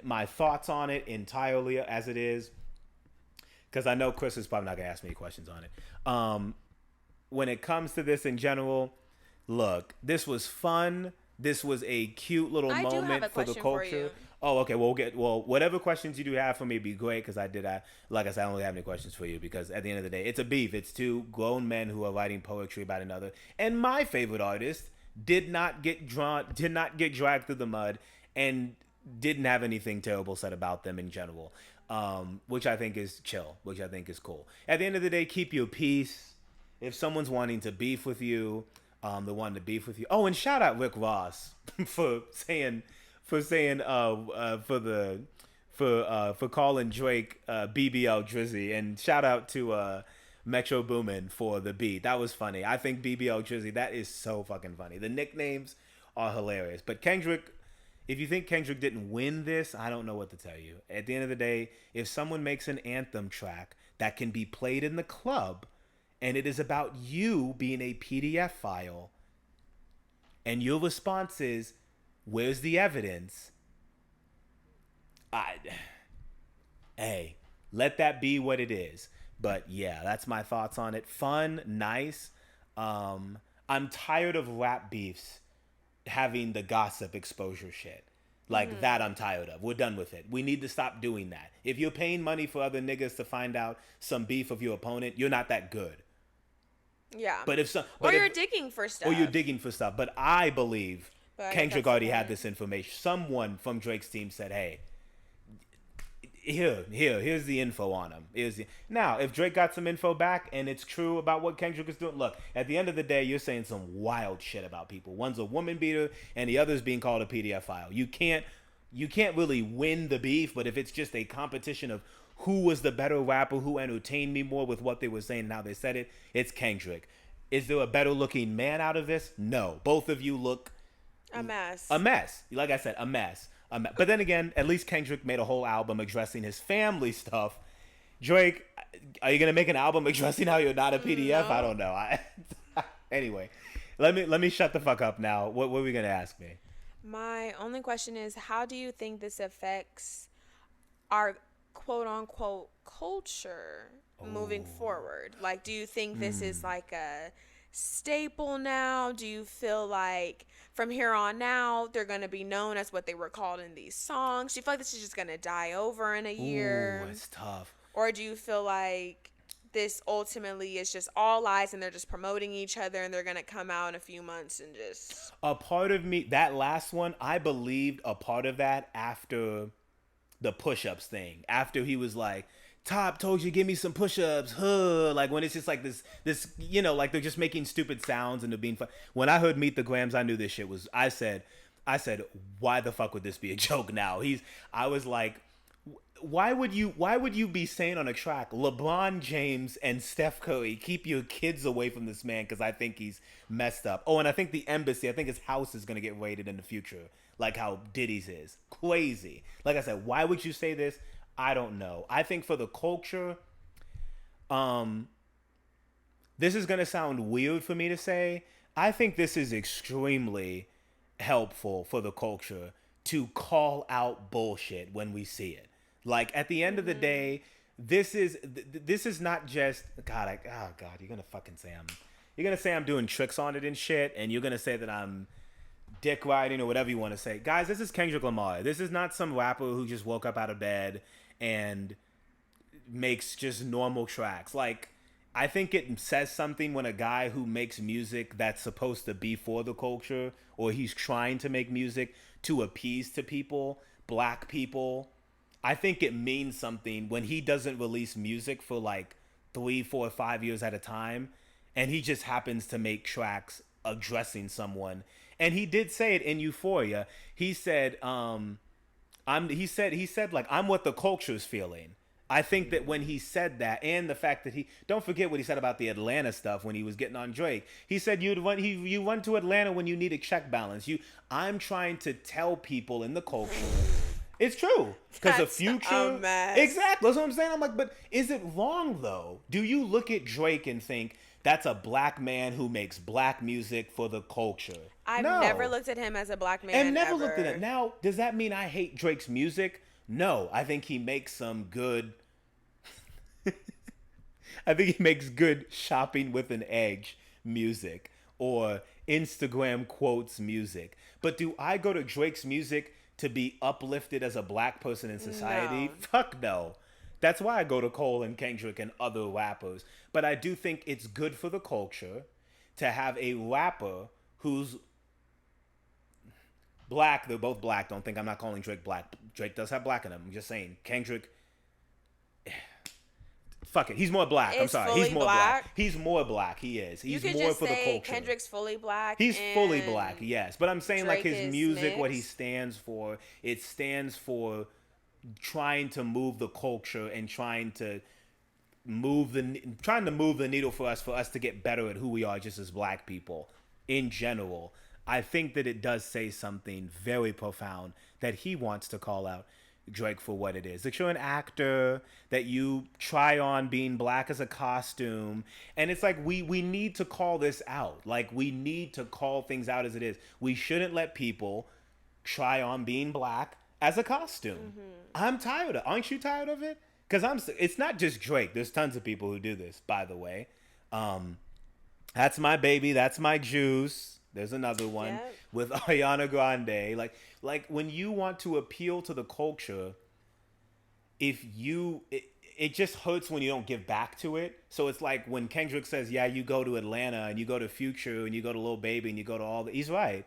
My thoughts on it entirely as it is, because I know Chris is probably not going to ask me any questions on it. When it comes to this in general, look, this was fun. This was a cute little moment for the culture. Oh, okay. Well, whatever questions you do have for me would be great, because like I said, I don't really have any questions for you, because at the end of the day, it's a beef. It's two grown men who are writing poetry about another. And my favorite artist did not get dragged through the mud, and didn't have anything terrible said about them in general, which I think is chill, which I think is cool. At the end of the day, keep your peace. If someone's wanting to beef with you, they're wanting to beef with you. Oh, and shout out Rick Ross for calling Drake BBL Drizzy, and shout out to Metro Boomin for the beat. That was funny. I think BBL Drizzy, that is so fucking funny. The nicknames are hilarious. But Kendrick, if you think Kendrick didn't win this, I don't know what to tell you. At the end of the day, if someone makes an anthem track that can be played in the club, and it is about you being a PDF file, and your response is, where's the evidence? Hey, let that be what it is. But yeah, that's my thoughts on it. Fun, nice. I'm tired of rap beefs having the gossip exposure shit. Like that I'm tired of. We're done with it. We need to stop doing that. If you're paying money for other niggas to find out some beef of your opponent, you're not that good. Yeah. Or you're digging for stuff. Or you're digging for stuff. But I believe Kendrick already had this information. Someone from Drake's team said, hey, here's the info on him. Now, if Drake got some info back and it's true about what Kendrick is doing, look, at the end of the day, you're saying some wild shit about people. One's a woman beater and the other's being called a PDF file. You can't really win the beef, but if it's just a competition of who was the better rapper, who entertained me more with what they were saying and how they said it, it's Kendrick. Is there a better looking man out of this? No. Both of you look a mess. A mess. Like I said, a mess. But then again, at least Kendrick made a whole album addressing his family stuff. Drake, are you gonna make an album addressing how you're not a PDF? No. I don't know. Anyway, let me shut the fuck up now. What were we gonna ask me? My only question is, how do you think this affects our quote unquote culture moving forward? Like, do you think this is like a staple now? Do you feel like from here on out they're gonna be known as what they were called in these songs? Do you feel like this is just gonna die over in a year? Ooh, it's tough. Or do you feel like this ultimately is just all lies and they're just promoting each other and they're gonna come out in a few months and just... A part of me, that last one, I believed a part of that after the push-ups thing. After he was like, Top told you give me some push-ups, huh? Like when it's just like this, you know, like they're just making stupid sounds and they're being fun. When I heard Meet the Grams, I knew this shit was, I said, why the fuck would this be a joke now? I was like, why would you be saying on a track, LeBron James and Steph Curry, keep your kids away from this man because I think he's messed up. Oh, and I think the embassy, I think his house is going to get raided in the future, like how Diddy's is. Crazy. Like I said, why would you say this? I don't know. I think for the culture, this is going to sound weird for me to say. I think this is extremely helpful for the culture to call out bullshit when we see it. Like at the end of the day, this is not just God. You're gonna fucking say I'm doing tricks on it and shit, and you're gonna say that I'm dick riding or whatever you want to say. Guys, this is Kendrick Lamar. This is not some rapper who just woke up out of bed and makes just normal tracks. Like I think it says something when a guy who makes music that's supposed to be for the culture, or he's trying to make music to appease to people, black people. I think it means something when he doesn't release music for like 3, 4, 5 years at a time, and he just happens to make tracks addressing someone. And he did say it in Euphoria. He said, I'm what the culture's feeling. I think that when he said that, and the fact that don't forget what he said about the Atlanta stuff when he was getting on Drake. He said you run to Atlanta when you need a check balance. I'm trying to tell people in the culture. It's true. Because the future... Exactly. That's what I'm saying. I'm like, but is it wrong, though? Do you look at Drake and think, that's a black man who makes black music for the culture? I've never looked at him as a black man. And never looked at it. Now, does that mean I hate Drake's music? No. I think he makes some good... I think he makes good shopping with an edge music. Or Instagram quotes music. But do I go to Drake's music to be uplifted as a black person in society? No. Fuck no. That's why I go to Cole and Kendrick and other rappers. But I do think it's good for the culture to have a rapper who's black. They're both black. Don't think I'm not calling Drake black. Drake does have black in him. I'm just saying. Kendrick... Fuck it. He's more black. I'm sorry. He's more black. He's more black. He is. He's more for the culture. Kendrick's fully black. He's fully black, yes. But I'm saying Drake like his music, mixed. what he stands for, it stands for trying to move the culture and trying to move the needle for us to get better at who we are just as black people in general. I think that it does say something very profound that he wants to call out Drake for what it is. That you're an actor, that you try on being black as a costume. And it's like we need to call this out. Like we need to call things out as it is. We shouldn't let people try on being black as a costume. Mm-hmm. I'm tired of it. Aren't you tired of it? Because it's not just Drake. There's tons of people who do this, by the way. That's My Baby. That's My Juice. There's another one with Ariana Grande. Like when you want to appeal to the culture, it just hurts when you don't give back to it. So it's like when Kendrick says, yeah, you go to Atlanta and you go to Future and you go to Lil Baby and you go to all he's right.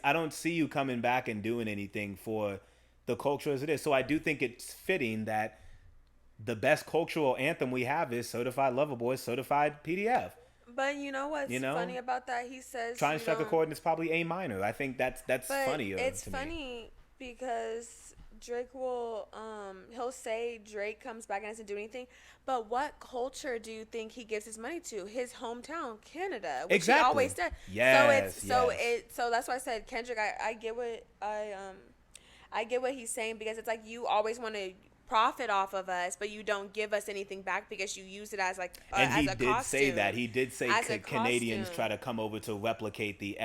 I don't see you coming back and doing anything for the culture as it is. So I do think it's fitting that the best cultural anthem we have is Certified Lover Boy, Certified PDF. But you know what's funny about that? He says Trying to strike a chord and it's probably A minor. I think that's funnier. It's funny because Drake will he'll say Drake comes back and doesn't do anything. But what culture do you think he gives his money to? His hometown, Canada, which he always does. Yes. So that's why I said Kendrick. I get what I get what he's saying, because it's like you always want to profit off of us, but you don't give us anything back because you use it as like and as he a did costume. say that he did say Canadians try to come over to replicate the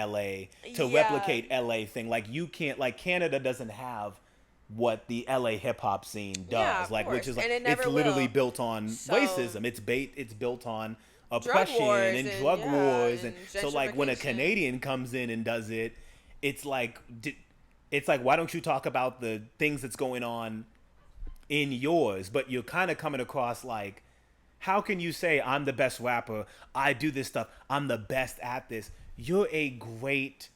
replicate LA thing. Like you can't, like Canada doesn't have what the LA hip hop scene does, like course. Which is like it's literally built on racism. It's built on oppression and drug wars, and so like when a gentrification. Canadian comes in and does it, it's like why don't you talk about the things that's going on in yours? But you're kind of coming across like, how can you say I'm the best rapper, I do this stuff, I'm the best at this? You're a great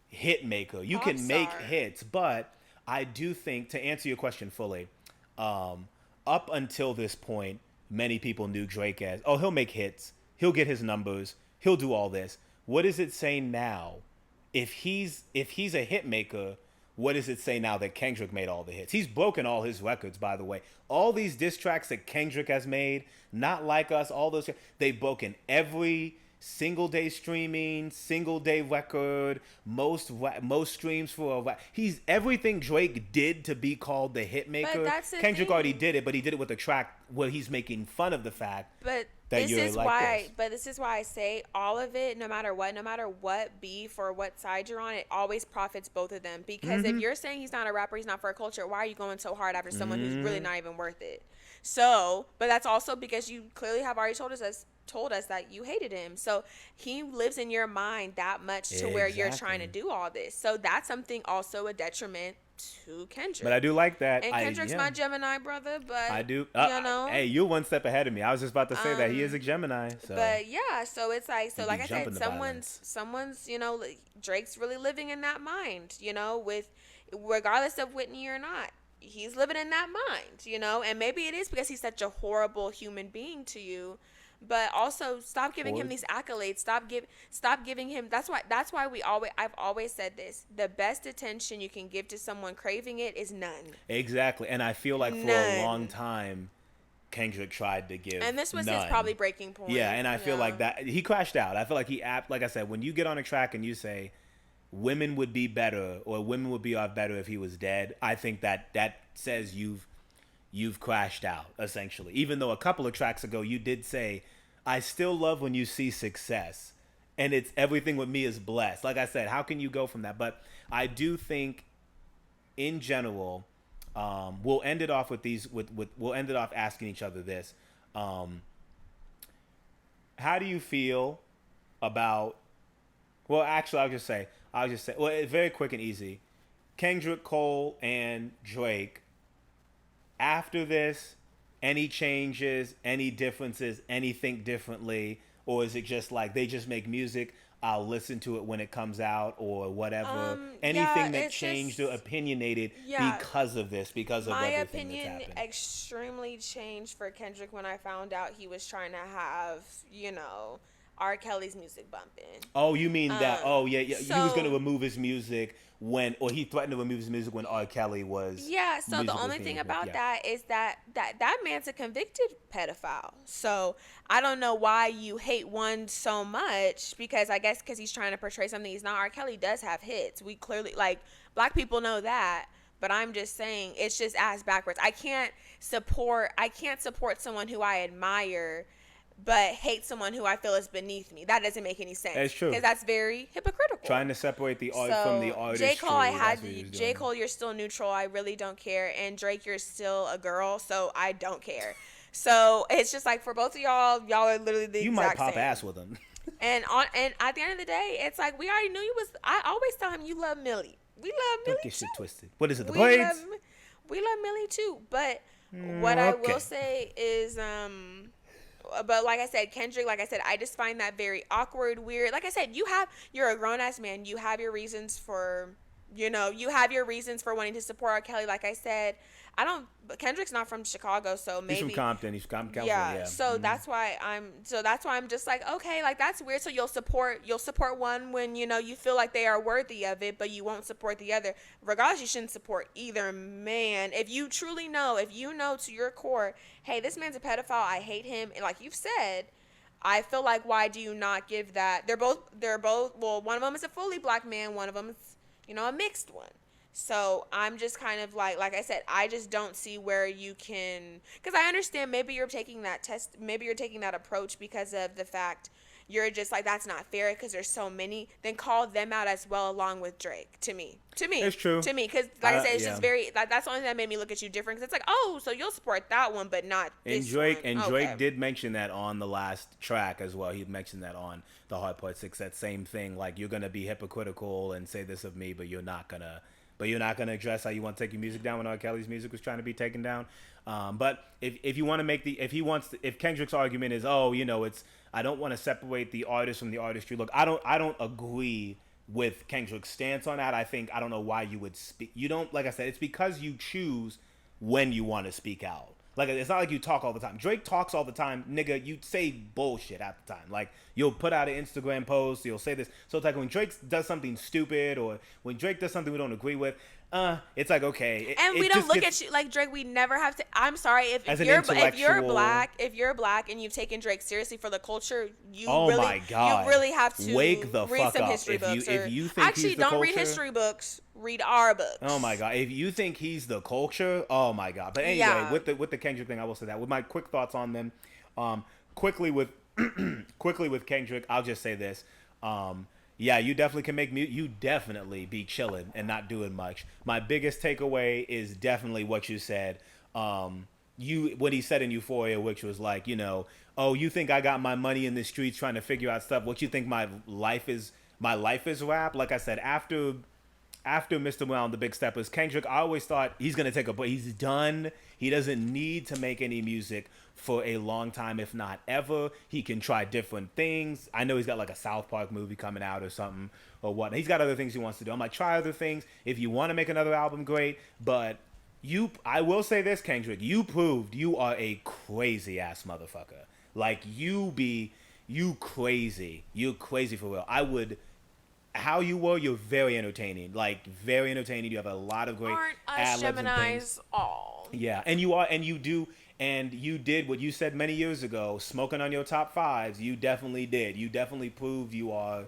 hit maker, you can make hits. But I do think, to answer your question fully, up until this point, many people knew Drake as, oh, he'll make hits, he'll get his numbers, he'll do all this. What does it say now? If he's a hit maker, what does it say now that Kendrick made all the hits? He's broken all his records, by the way. All these diss tracks that Kendrick has made, Not Like Us, all those, they've broken every single day streaming, single day record, most streams for a rap. He's everything Drake did to be called the hit maker. Kendrick already did it, but he did it with a track where he's making fun of the fact that this you're is like why. this. But this is why I say all of it, no matter what beef or what side you're on, it always profits both of them. Because if you're saying he's not a rapper, he's not for a culture, why are you going so hard after someone who's really not even worth it? So, but that's also because you clearly have already told us that you hated him. So he lives in your mind that much to where you're trying to do all this. So that's something also a detriment to Kendrick. But I do like that. And Kendrick's my Gemini brother, but I do. You know, hey, you're one step ahead of me. I was just about to say that he is a Gemini. So. But yeah, so it's like, so like I said, someone's, you know, Drake's really living in that mind, you know, with regardless of Whitney or not. He's living in that mind, you know, and maybe it is because he's such a horrible human being to you, but also stop giving him these accolades. Stop giving him. That's why I've always said this. The best attention you can give to someone craving it is none. Exactly, and I feel like for a long time, Kendrick tried to give, and this was none. His probably breaking point. Yeah, and I feel like that he crashed out. I feel like like I said, when you get on a track and you say, women would be better, or women would be off better if he was dead, I think that says you've crashed out, essentially. Even though a couple of tracks ago you did say, I still love when you see success, and it's everything with me is blessed. Like I said, how can you go from that? But I do think, in general, we'll end it off with these. We'll end it off asking each other this: how do you feel about? Well, actually, I'll just say. Well, it's very quick and easy. Kendrick, Cole, and Drake. After this, any changes, any differences, any think differently, or is it just like they just make music? I'll listen to it when it comes out, or whatever. Anything that changed or opinionated because of this, because of everything that's happened. My opinion extremely changed for Kendrick when I found out he was trying to have, you know, R. Kelly's music bumping. Oh, you mean that? Oh, yeah. So, he was going to remove his music or he threatened to remove his music when R. Kelly was. Yeah. So the only thing about that is that man's a convicted pedophile. So I don't know why you hate one so much, because I guess because he's trying to portray something he's not. R. Kelly does have hits. We clearly, like, black people know that. But I'm just saying, it's just ass backwards. I can't support someone who I admire, but hate someone who I feel is beneath me. That doesn't make any sense. It's true. Because that's very hypocritical. Trying to separate the art from the artist. J. Cole, you're still neutral. I really don't care. And Drake, you're still a girl, so I don't care. So it's just like, for both of y'all are literally the exact same. You might pop ass with him. And at the end of the day, it's like, we already knew you was. I always tell him, you love Millie. We love Millie. Don't get shit twisted. What is it? The braids? We love Millie too. But what I will say is, but like I said, Kendrick, like I said, I just find that very awkward, weird. Like I said, you're a grown ass man. You have your reasons for, wanting to support R. Kelly. Like I said, Kendrick's not from Chicago, so maybe. He's from Compton. He's from California. Yeah. So that's why I'm just like, okay, like that's weird. So you'll support one when, you feel like they are worthy of it, but you won't support the other. Regardless, you shouldn't support either man. If you truly know, to your core, hey, this man's a pedophile, I hate him, and like you've said, I feel like, why do you not give that? They're both, well, one of them is a fully black man, one of them is, a mixed one. So I'm just kind of like I said, I just don't see where you can, because I understand maybe you're taking that approach because of the fact you're just like, that's not fair because there's so many, then call them out as well along with Drake. To me, it's true. To me, because like I said, it's just very that's the only thing that made me look at you different. Because it's like, oh, so you'll support that one, but not this one. Drake did mention that on the last track as well. He mentioned that on the Hard Part 6. That same thing, like you're gonna be hypocritical and say this of me, but you're not gonna address how you want to take your music down when R. Kelly's music was trying to be taken down. But if you want to make if Kendrick's argument is, oh, you know, it's, I don't want to separate the artist from the artistry. Look, I don't agree with Kendrick's stance on that. I don't know why you would speak. You don't, like I said, it's because you choose when you want to speak out. Like, it's not like you talk all the time. Drake talks all the time, nigga. You say bullshit at the time. Like, you'll put out an Instagram post, you'll say this. So it's like when Drake does something stupid, or when Drake does something we don't agree with, it's like, okay. And we don't look at you like Drake. We never have to. I'm sorry if you're black and you've taken Drake seriously for the culture. You really have to wake the read fuck some up. history books. If you think actually, he's the don't culture, read history books. Read our books. Oh my god! If you think he's the culture, oh my god! But anyway, with the Kendrick thing, I will say that. With my quick thoughts on them, quickly with Kendrick, I'll just say this. Yeah, you definitely can make music. You definitely be chilling and not doing much. My biggest takeaway is definitely what you said. What he said in Euphoria, which was like, you know, oh, you think I got my money in the streets trying to figure out stuff? What you think my life is? My life is rap. Like I said, after Mr. Brown, the Big Steppers, Kendrick, I always thought he's gonna take a break. He's done. He doesn't need to make any music for a long time, if not ever. He can try different things. I know he's got like a South Park movie coming out or something or what. He's got other things he wants to do. I'm like, try other things. If you want to make another album, great. But I will say this, Kendrick, you proved you are a crazy ass motherfucker. Like you crazy. You crazy for real. How you were, you're very entertaining. Like, very entertaining. You have a lot of great ad-libs and things. All. Yeah, and you did what you said many years ago, smoking on your top fives. You definitely did. You definitely proved you are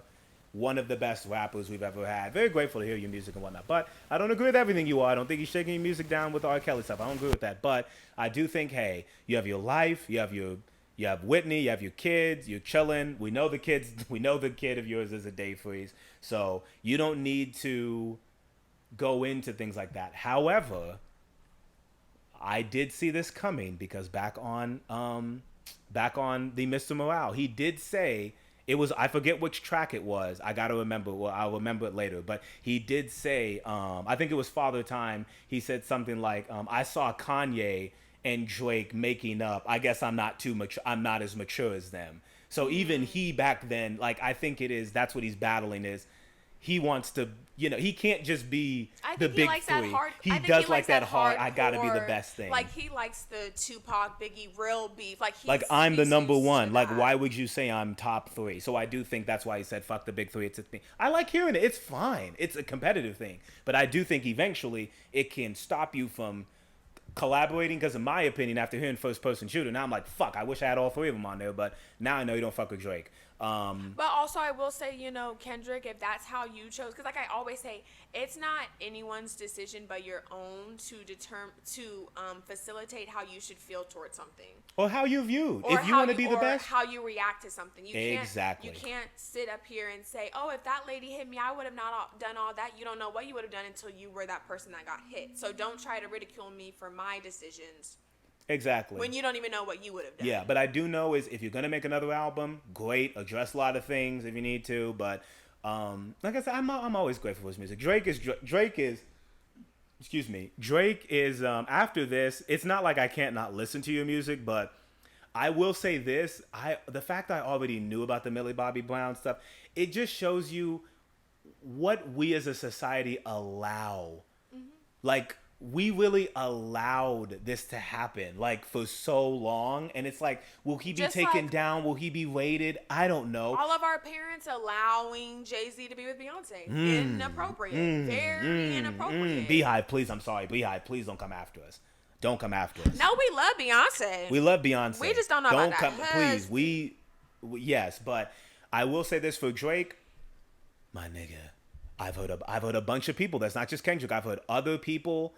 one of the best rappers we've ever had. Very grateful to hear your music and whatnot. But I don't agree with everything you are. I don't think you're shaking your music down with R. Kelly stuff. I don't agree with that. But I do think, hey, you have your life. You have Whitney, you have your kids, you're chilling. We know the kid of yours is a day freeze. So you don't need to go into things like that. However, I did see this coming because back on the Mr. Morale, he did say, it was, I forget which track it was. I got to remember. Well, I'll remember it later. But he did say, I think it was Father Time. He said something like, I saw Kanye and Drake making up. I guess I'm not as mature as them. So even he back then, like, I think that's what he's battling is he wants to, you know, he can't just be the big three. He does like that hard, I gotta be the best thing. Like he likes the Tupac, Biggie, real beef. Like I'm the number one. Like, why would you say I'm top three? So I do think that's why he said fuck the big three. It's a thing. I like hearing it. It's fine. It's a competitive thing. But I do think eventually it can stop you from collaborating, because in my opinion, after hearing First Person Shooter, now I'm like, fuck, I wish I had all three of them on there, but now I know you don't fuck with Drake. But also I will say, you know, Kendrick, if that's how you chose, because like I always say, it's not anyone's decision but your own to facilitate how you should feel towards something, or how you view, if you want to be the best, how you react to something. You exactly. Can't sit up here and say, oh, if that lady hit me, I would have not done all that. You don't know what you would have done until you were that person that got hit. So don't try to ridicule me for my decisions. Exactly. When you don't even know what you would have done. Yeah, but I do know is if you're gonna make another album, great, address a lot of things if you need to. But like I said, I'm always grateful for his music. Drake is after this. It's not like I can't not listen to your music, but I will say this: the fact I already knew about the Millie Bobby Brown stuff, it just shows you what we as a society allow. Mm-hmm. Like, we really allowed this to happen, like, for so long. And it's like, will he be taken down? Will he be raided? I don't know. All of our parents allowing Jay-Z to be with Beyonce. Inappropriate. Very inappropriate. Beehive, please. I'm sorry. Beehive, please don't come after us. Don't come after us. No, we love Beyonce. We love Beyonce. We just don't know about that. Please. Yes, but I will say this for Drake, my nigga. I've heard a bunch of people. That's not just Kendrick. I've heard other people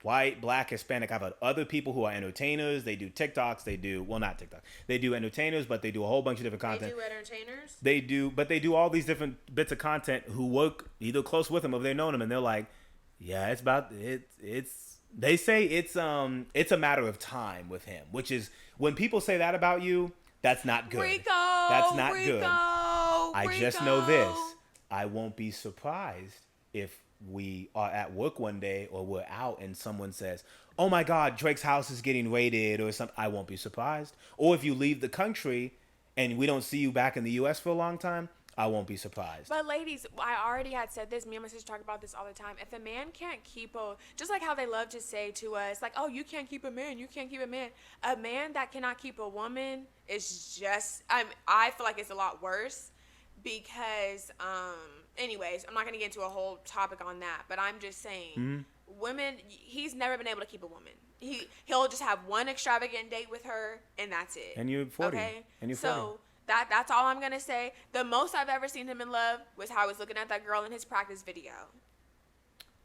white, black, Hispanic. I've had other people who are entertainers. They do TikToks. They do, well, not TikTok. They do entertainers, but they do a whole bunch of different content. They do entertainers? They do all these different bits of content who work either close with them or they've known them, and they're like, yeah, it's about, they say it's a matter of time with him, which is, when people say that about you, that's not good. Rico! That's not good. I just know this. I won't be surprised if we are at work one day or we're out and someone says, oh my God, Drake's house is getting raided or something. I won't be surprised. Or if you leave the country and we don't see you back in the U.S. for a long time, I won't be surprised. But ladies, I already had said this. Me and my sister talk about this all the time. If a man can't keep just like how they love to say to us, like, oh, you can't keep a man. You can't keep a man. A man that cannot keep a woman is just, I feel like it's a lot worse because, anyways, I'm not going to get into a whole topic on that, but I'm just saying, women, he's never been able to keep a woman. He'll just have one extravagant date with her, and that's it. And you're 40. Okay? And you're 40. So, that's all I'm going to say. The most I've ever seen him in love was how I was looking at that girl in his practice video.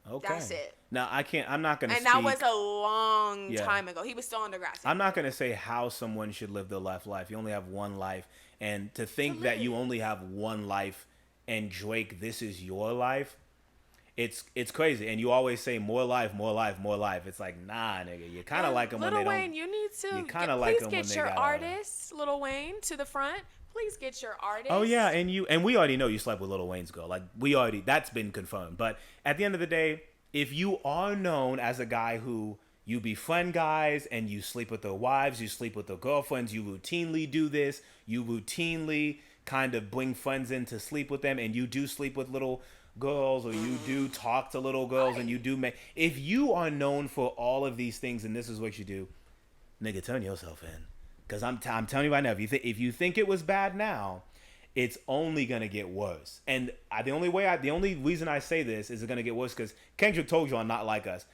Okay. That's it. Now, I'm not going to And that was a long time ago. He was still on Degrassi. I'm not going to say how someone should live their life. You only have one life. And to think that you only have one life and Drake, this is your life, it's crazy. And you always say more life, more life, more life. It's like, nah, nigga. You kind of like them when they don't. Lil Wayne, you need to. You kind of like them when please they get your got artists, Lil Wayne, to the front. Please get your artists. Oh yeah, and we already know you slept with Lil Wayne's girl. Like that's been confirmed. But at the end of the day, if you are known as a guy who you befriend guys and you sleep with their wives, you sleep with their girlfriends, you routinely do this, you routinely kind of bring friends in to sleep with them, and you do sleep with little girls, or you do talk to little girls, and you do if you are known for all of these things and this is what you do, nigga, turn yourself in. Because I'm telling you right now, if you think it was bad now, it's only gonna get worse. And the only reason I say this is it's gonna get worse because Kendrick told you I'm not like us.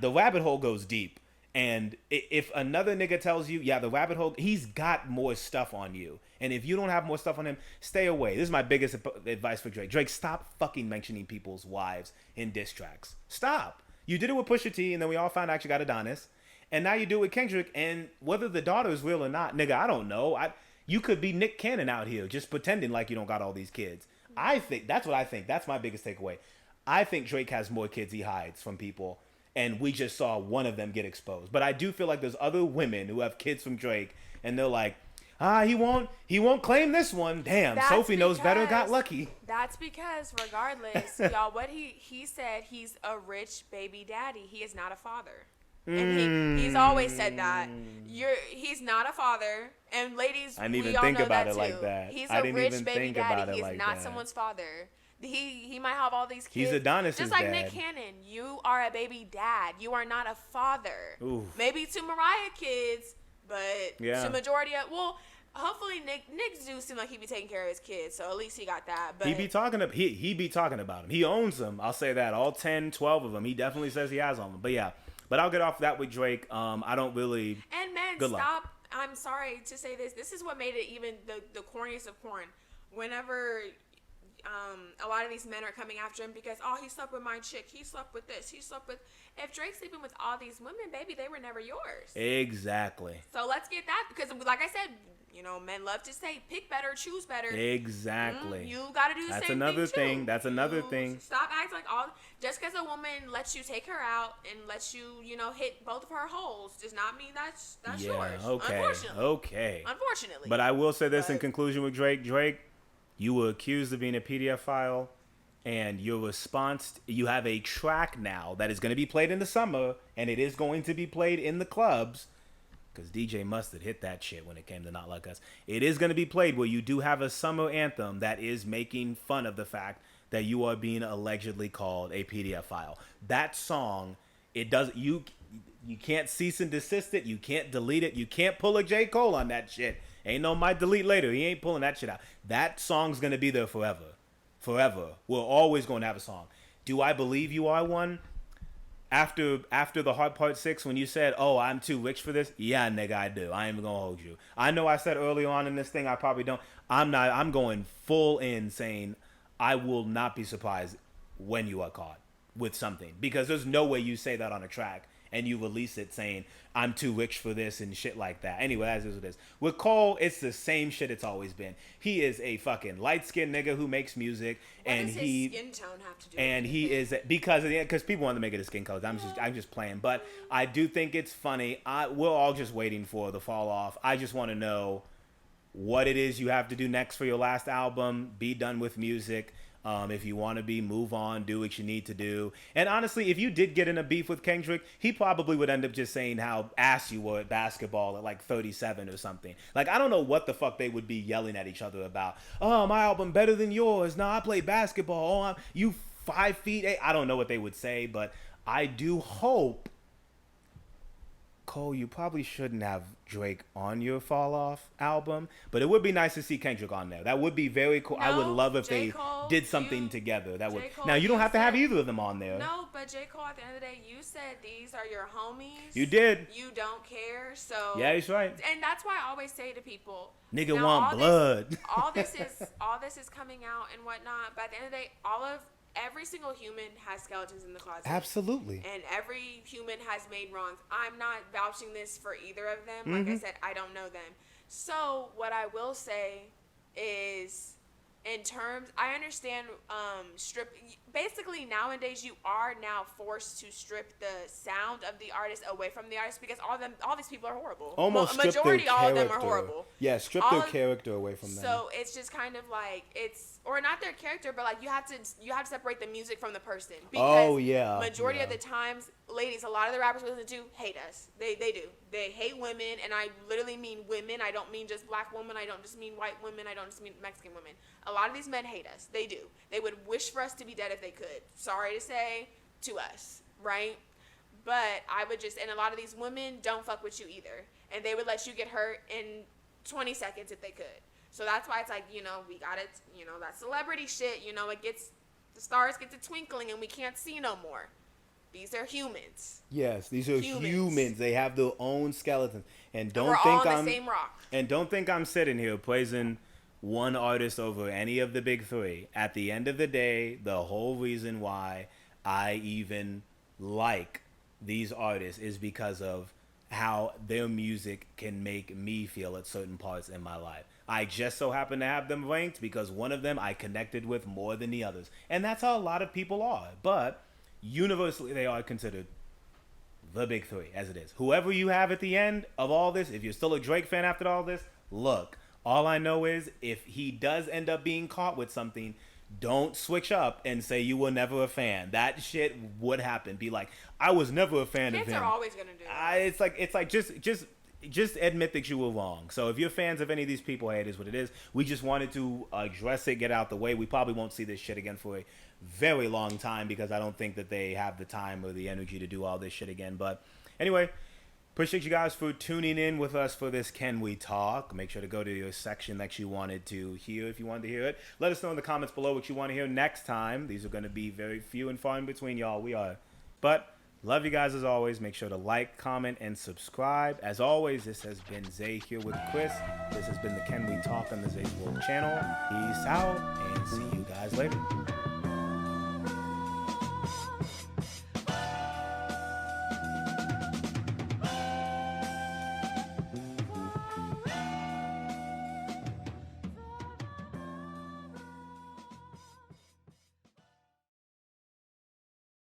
The rabbit hole goes deep, and if another nigga tells you, yeah, the rabbit hole, he's got more stuff on you. And if you don't have more stuff on him, stay away. This is my biggest advice for Drake. Drake, stop fucking mentioning people's wives in diss tracks. Stop. You did it with Pusha T, and then we all found out you got Adonis. And now you do it with Kendrick, and whether the daughter is real or not, nigga, I don't know. You could be Nick Cannon out here just pretending like you don't got all these kids. I think that's what I think. That's my biggest takeaway. I think Drake has more kids he hides from people, and we just saw one of them get exposed. But I do feel like there's other women who have kids from Drake, and they're like, he won't claim this one. Damn, Sophie knows better, got lucky. That's because regardless, y'all, what he said, he's a rich baby daddy. He is not a father. And he's always said that. He's not a father. And ladies, I didn't even we all think know about that it too. like that. He's I a didn't rich even baby think about daddy. it He's like not that. someone's father. He might have all these kids. He's Adonis' just like dad. Nick Cannon. You are a baby dad. You are not a father. Oof. Maybe to Mariah kids, but to majority of hopefully Nick do seem like he be taking care of his kids, so at least he got that. But he be talking about them. He owns them. I'll say that. All 10, 12 of them. He definitely says he has on them. But yeah. But I'll get off that with Drake. I don't really. And men, Good stop. luck. I'm sorry to say this. This is what made it even the corniest of corn. Whenever a lot of these men are coming after him because, he slept with my chick. He slept with this. He slept with. If Drake's sleeping with all these women, baby, they were never yours. Exactly. So let's get that because, like I said, men love to say pick better, choose better. Exactly. You got to do the That's same another thing, thing. That's another thing. Stop acting like just because a woman lets you take her out and lets you, hit both of her holes does not mean that's yours. Okay. Unfortunately. But I will say this in conclusion with Drake. Drake, you were accused of being a PDF file, and your response, you have a track now that is going to be played in the summer, and it is going to be played in the clubs. Because DJ Mustard hit that shit when it came to Not Like Us. It is going to be played where you do have a summer anthem that is making fun of the fact that you are being allegedly called a PDF file. That song, you can't cease and desist it. You can't delete it. You can't pull a J. Cole on that shit. Ain't no might delete later. He ain't pulling that shit out. That song's going to be there forever. Forever. We're always going to have a song. Do I believe you are one? After the Heart Part 6, when you said, I'm too rich for this, yeah, nigga, I do. I ain't even gonna hold you. I know I said early on in this thing, I probably don't. I'm going full in saying I will not be surprised when you are caught with something. Because there's no way you say that on a track and you release it saying I'm too rich for this and shit like that. Anyway, that is what it is. With Cole, it's the same shit it's always been. He is a fucking light-skinned nigga who makes music, and does his skin tone have to do? And with he is because people want to make it a skin color. I'm just playing, but I do think it's funny. We're all just waiting for the fall off. I just want to know what it is you have to do next for your last album. Be done with music. If you want to move on, do what you need to do. And honestly, if you did get in a beef with Kendrick, he probably would end up just saying how ass you were at basketball at like 37 or something. Like, I don't know what the fuck they would be yelling at each other about. Oh, my album better than yours. No, I play basketball. Oh, you 5'8". I don't know what they would say, but I do hope, Cole, you probably shouldn't have Drake on your Fall Off album, but it would be nice to see Kendrick on there. That would be very cool. No, I would love if J. they Cole, did something together. That would. Cole, Now you don't have to have said, either of them on there. No, but J. Cole, at the end of the day, you said these are your homies. You did. You don't care, so. Yeah, he's right. And that's why I always say to people, nigga want blood. all this is coming out and whatnot. But at the end of the day, every single human has skeletons in the closet. Absolutely. And every human has made wrongs. I'm not vouching this for either of them. Like I said, I don't know them. So what I will say is, in terms, I understand basically nowadays you are now forced to strip the sound of the artist away from the artist because all these people are horrible. Almost majority all of them are horrible. Yeah, strip their character away from them. So it's just kind of like or not their character, but like you have to separate the music from the person. Because majority of the times, ladies, a lot of the rappers we listen to hate us. They do. They hate women, and I literally mean women. I don't mean just black women. I don't just mean white women. I don't just mean Mexican women. A lot of these men hate us. They do. They would wish for us to be dead if they could. Sorry to say, to us, right? But I would and a lot of these women don't fuck with you either. And they would let you get hurt in 20 seconds if they could. So that's why it's like, we got it, that celebrity shit, the stars get to twinkling and we can't see no more. These are humans. Yes, these are humans. They have their own skeletons. And we're all on the same rock. And don't think I'm sitting here praising one artist over any of the big three. At the end of the day, the whole reason why I even like these artists is because of how their music can make me feel at certain parts in my life. I just so happen to have them ranked because one of them I connected with more than the others. And that's how a lot of people are. But universally, they are considered the big three, as it is. Whoever you have at the end of all this, if you're still a Drake fan after all this, look, all I know is if he does end up being caught with something, don't switch up and say you were never a fan. That shit would happen. Be like, I was never a fan of him. Kids are always gonna do that. It's like just admit that you were wrong. So if you're fans of any of these people, hey, it is what it is. We just wanted to address it, get out the way. We probably won't see this shit again for a very long time because I don't think that they have the time or the energy to do all this shit again. But anyway, appreciate you guys for tuning in with us for this Can We Talk. Make sure to go to your section that you wanted to hear if you wanted to hear it. Let us know in the comments below what you want to hear next time. These are going to be very few and far in between, y'all. We are. But love you guys as always. Make sure to like, comment, and subscribe. As always, this has been Zay here with Chris. This has been the Can We Talk on the Zay's World channel. Peace out and see you guys later.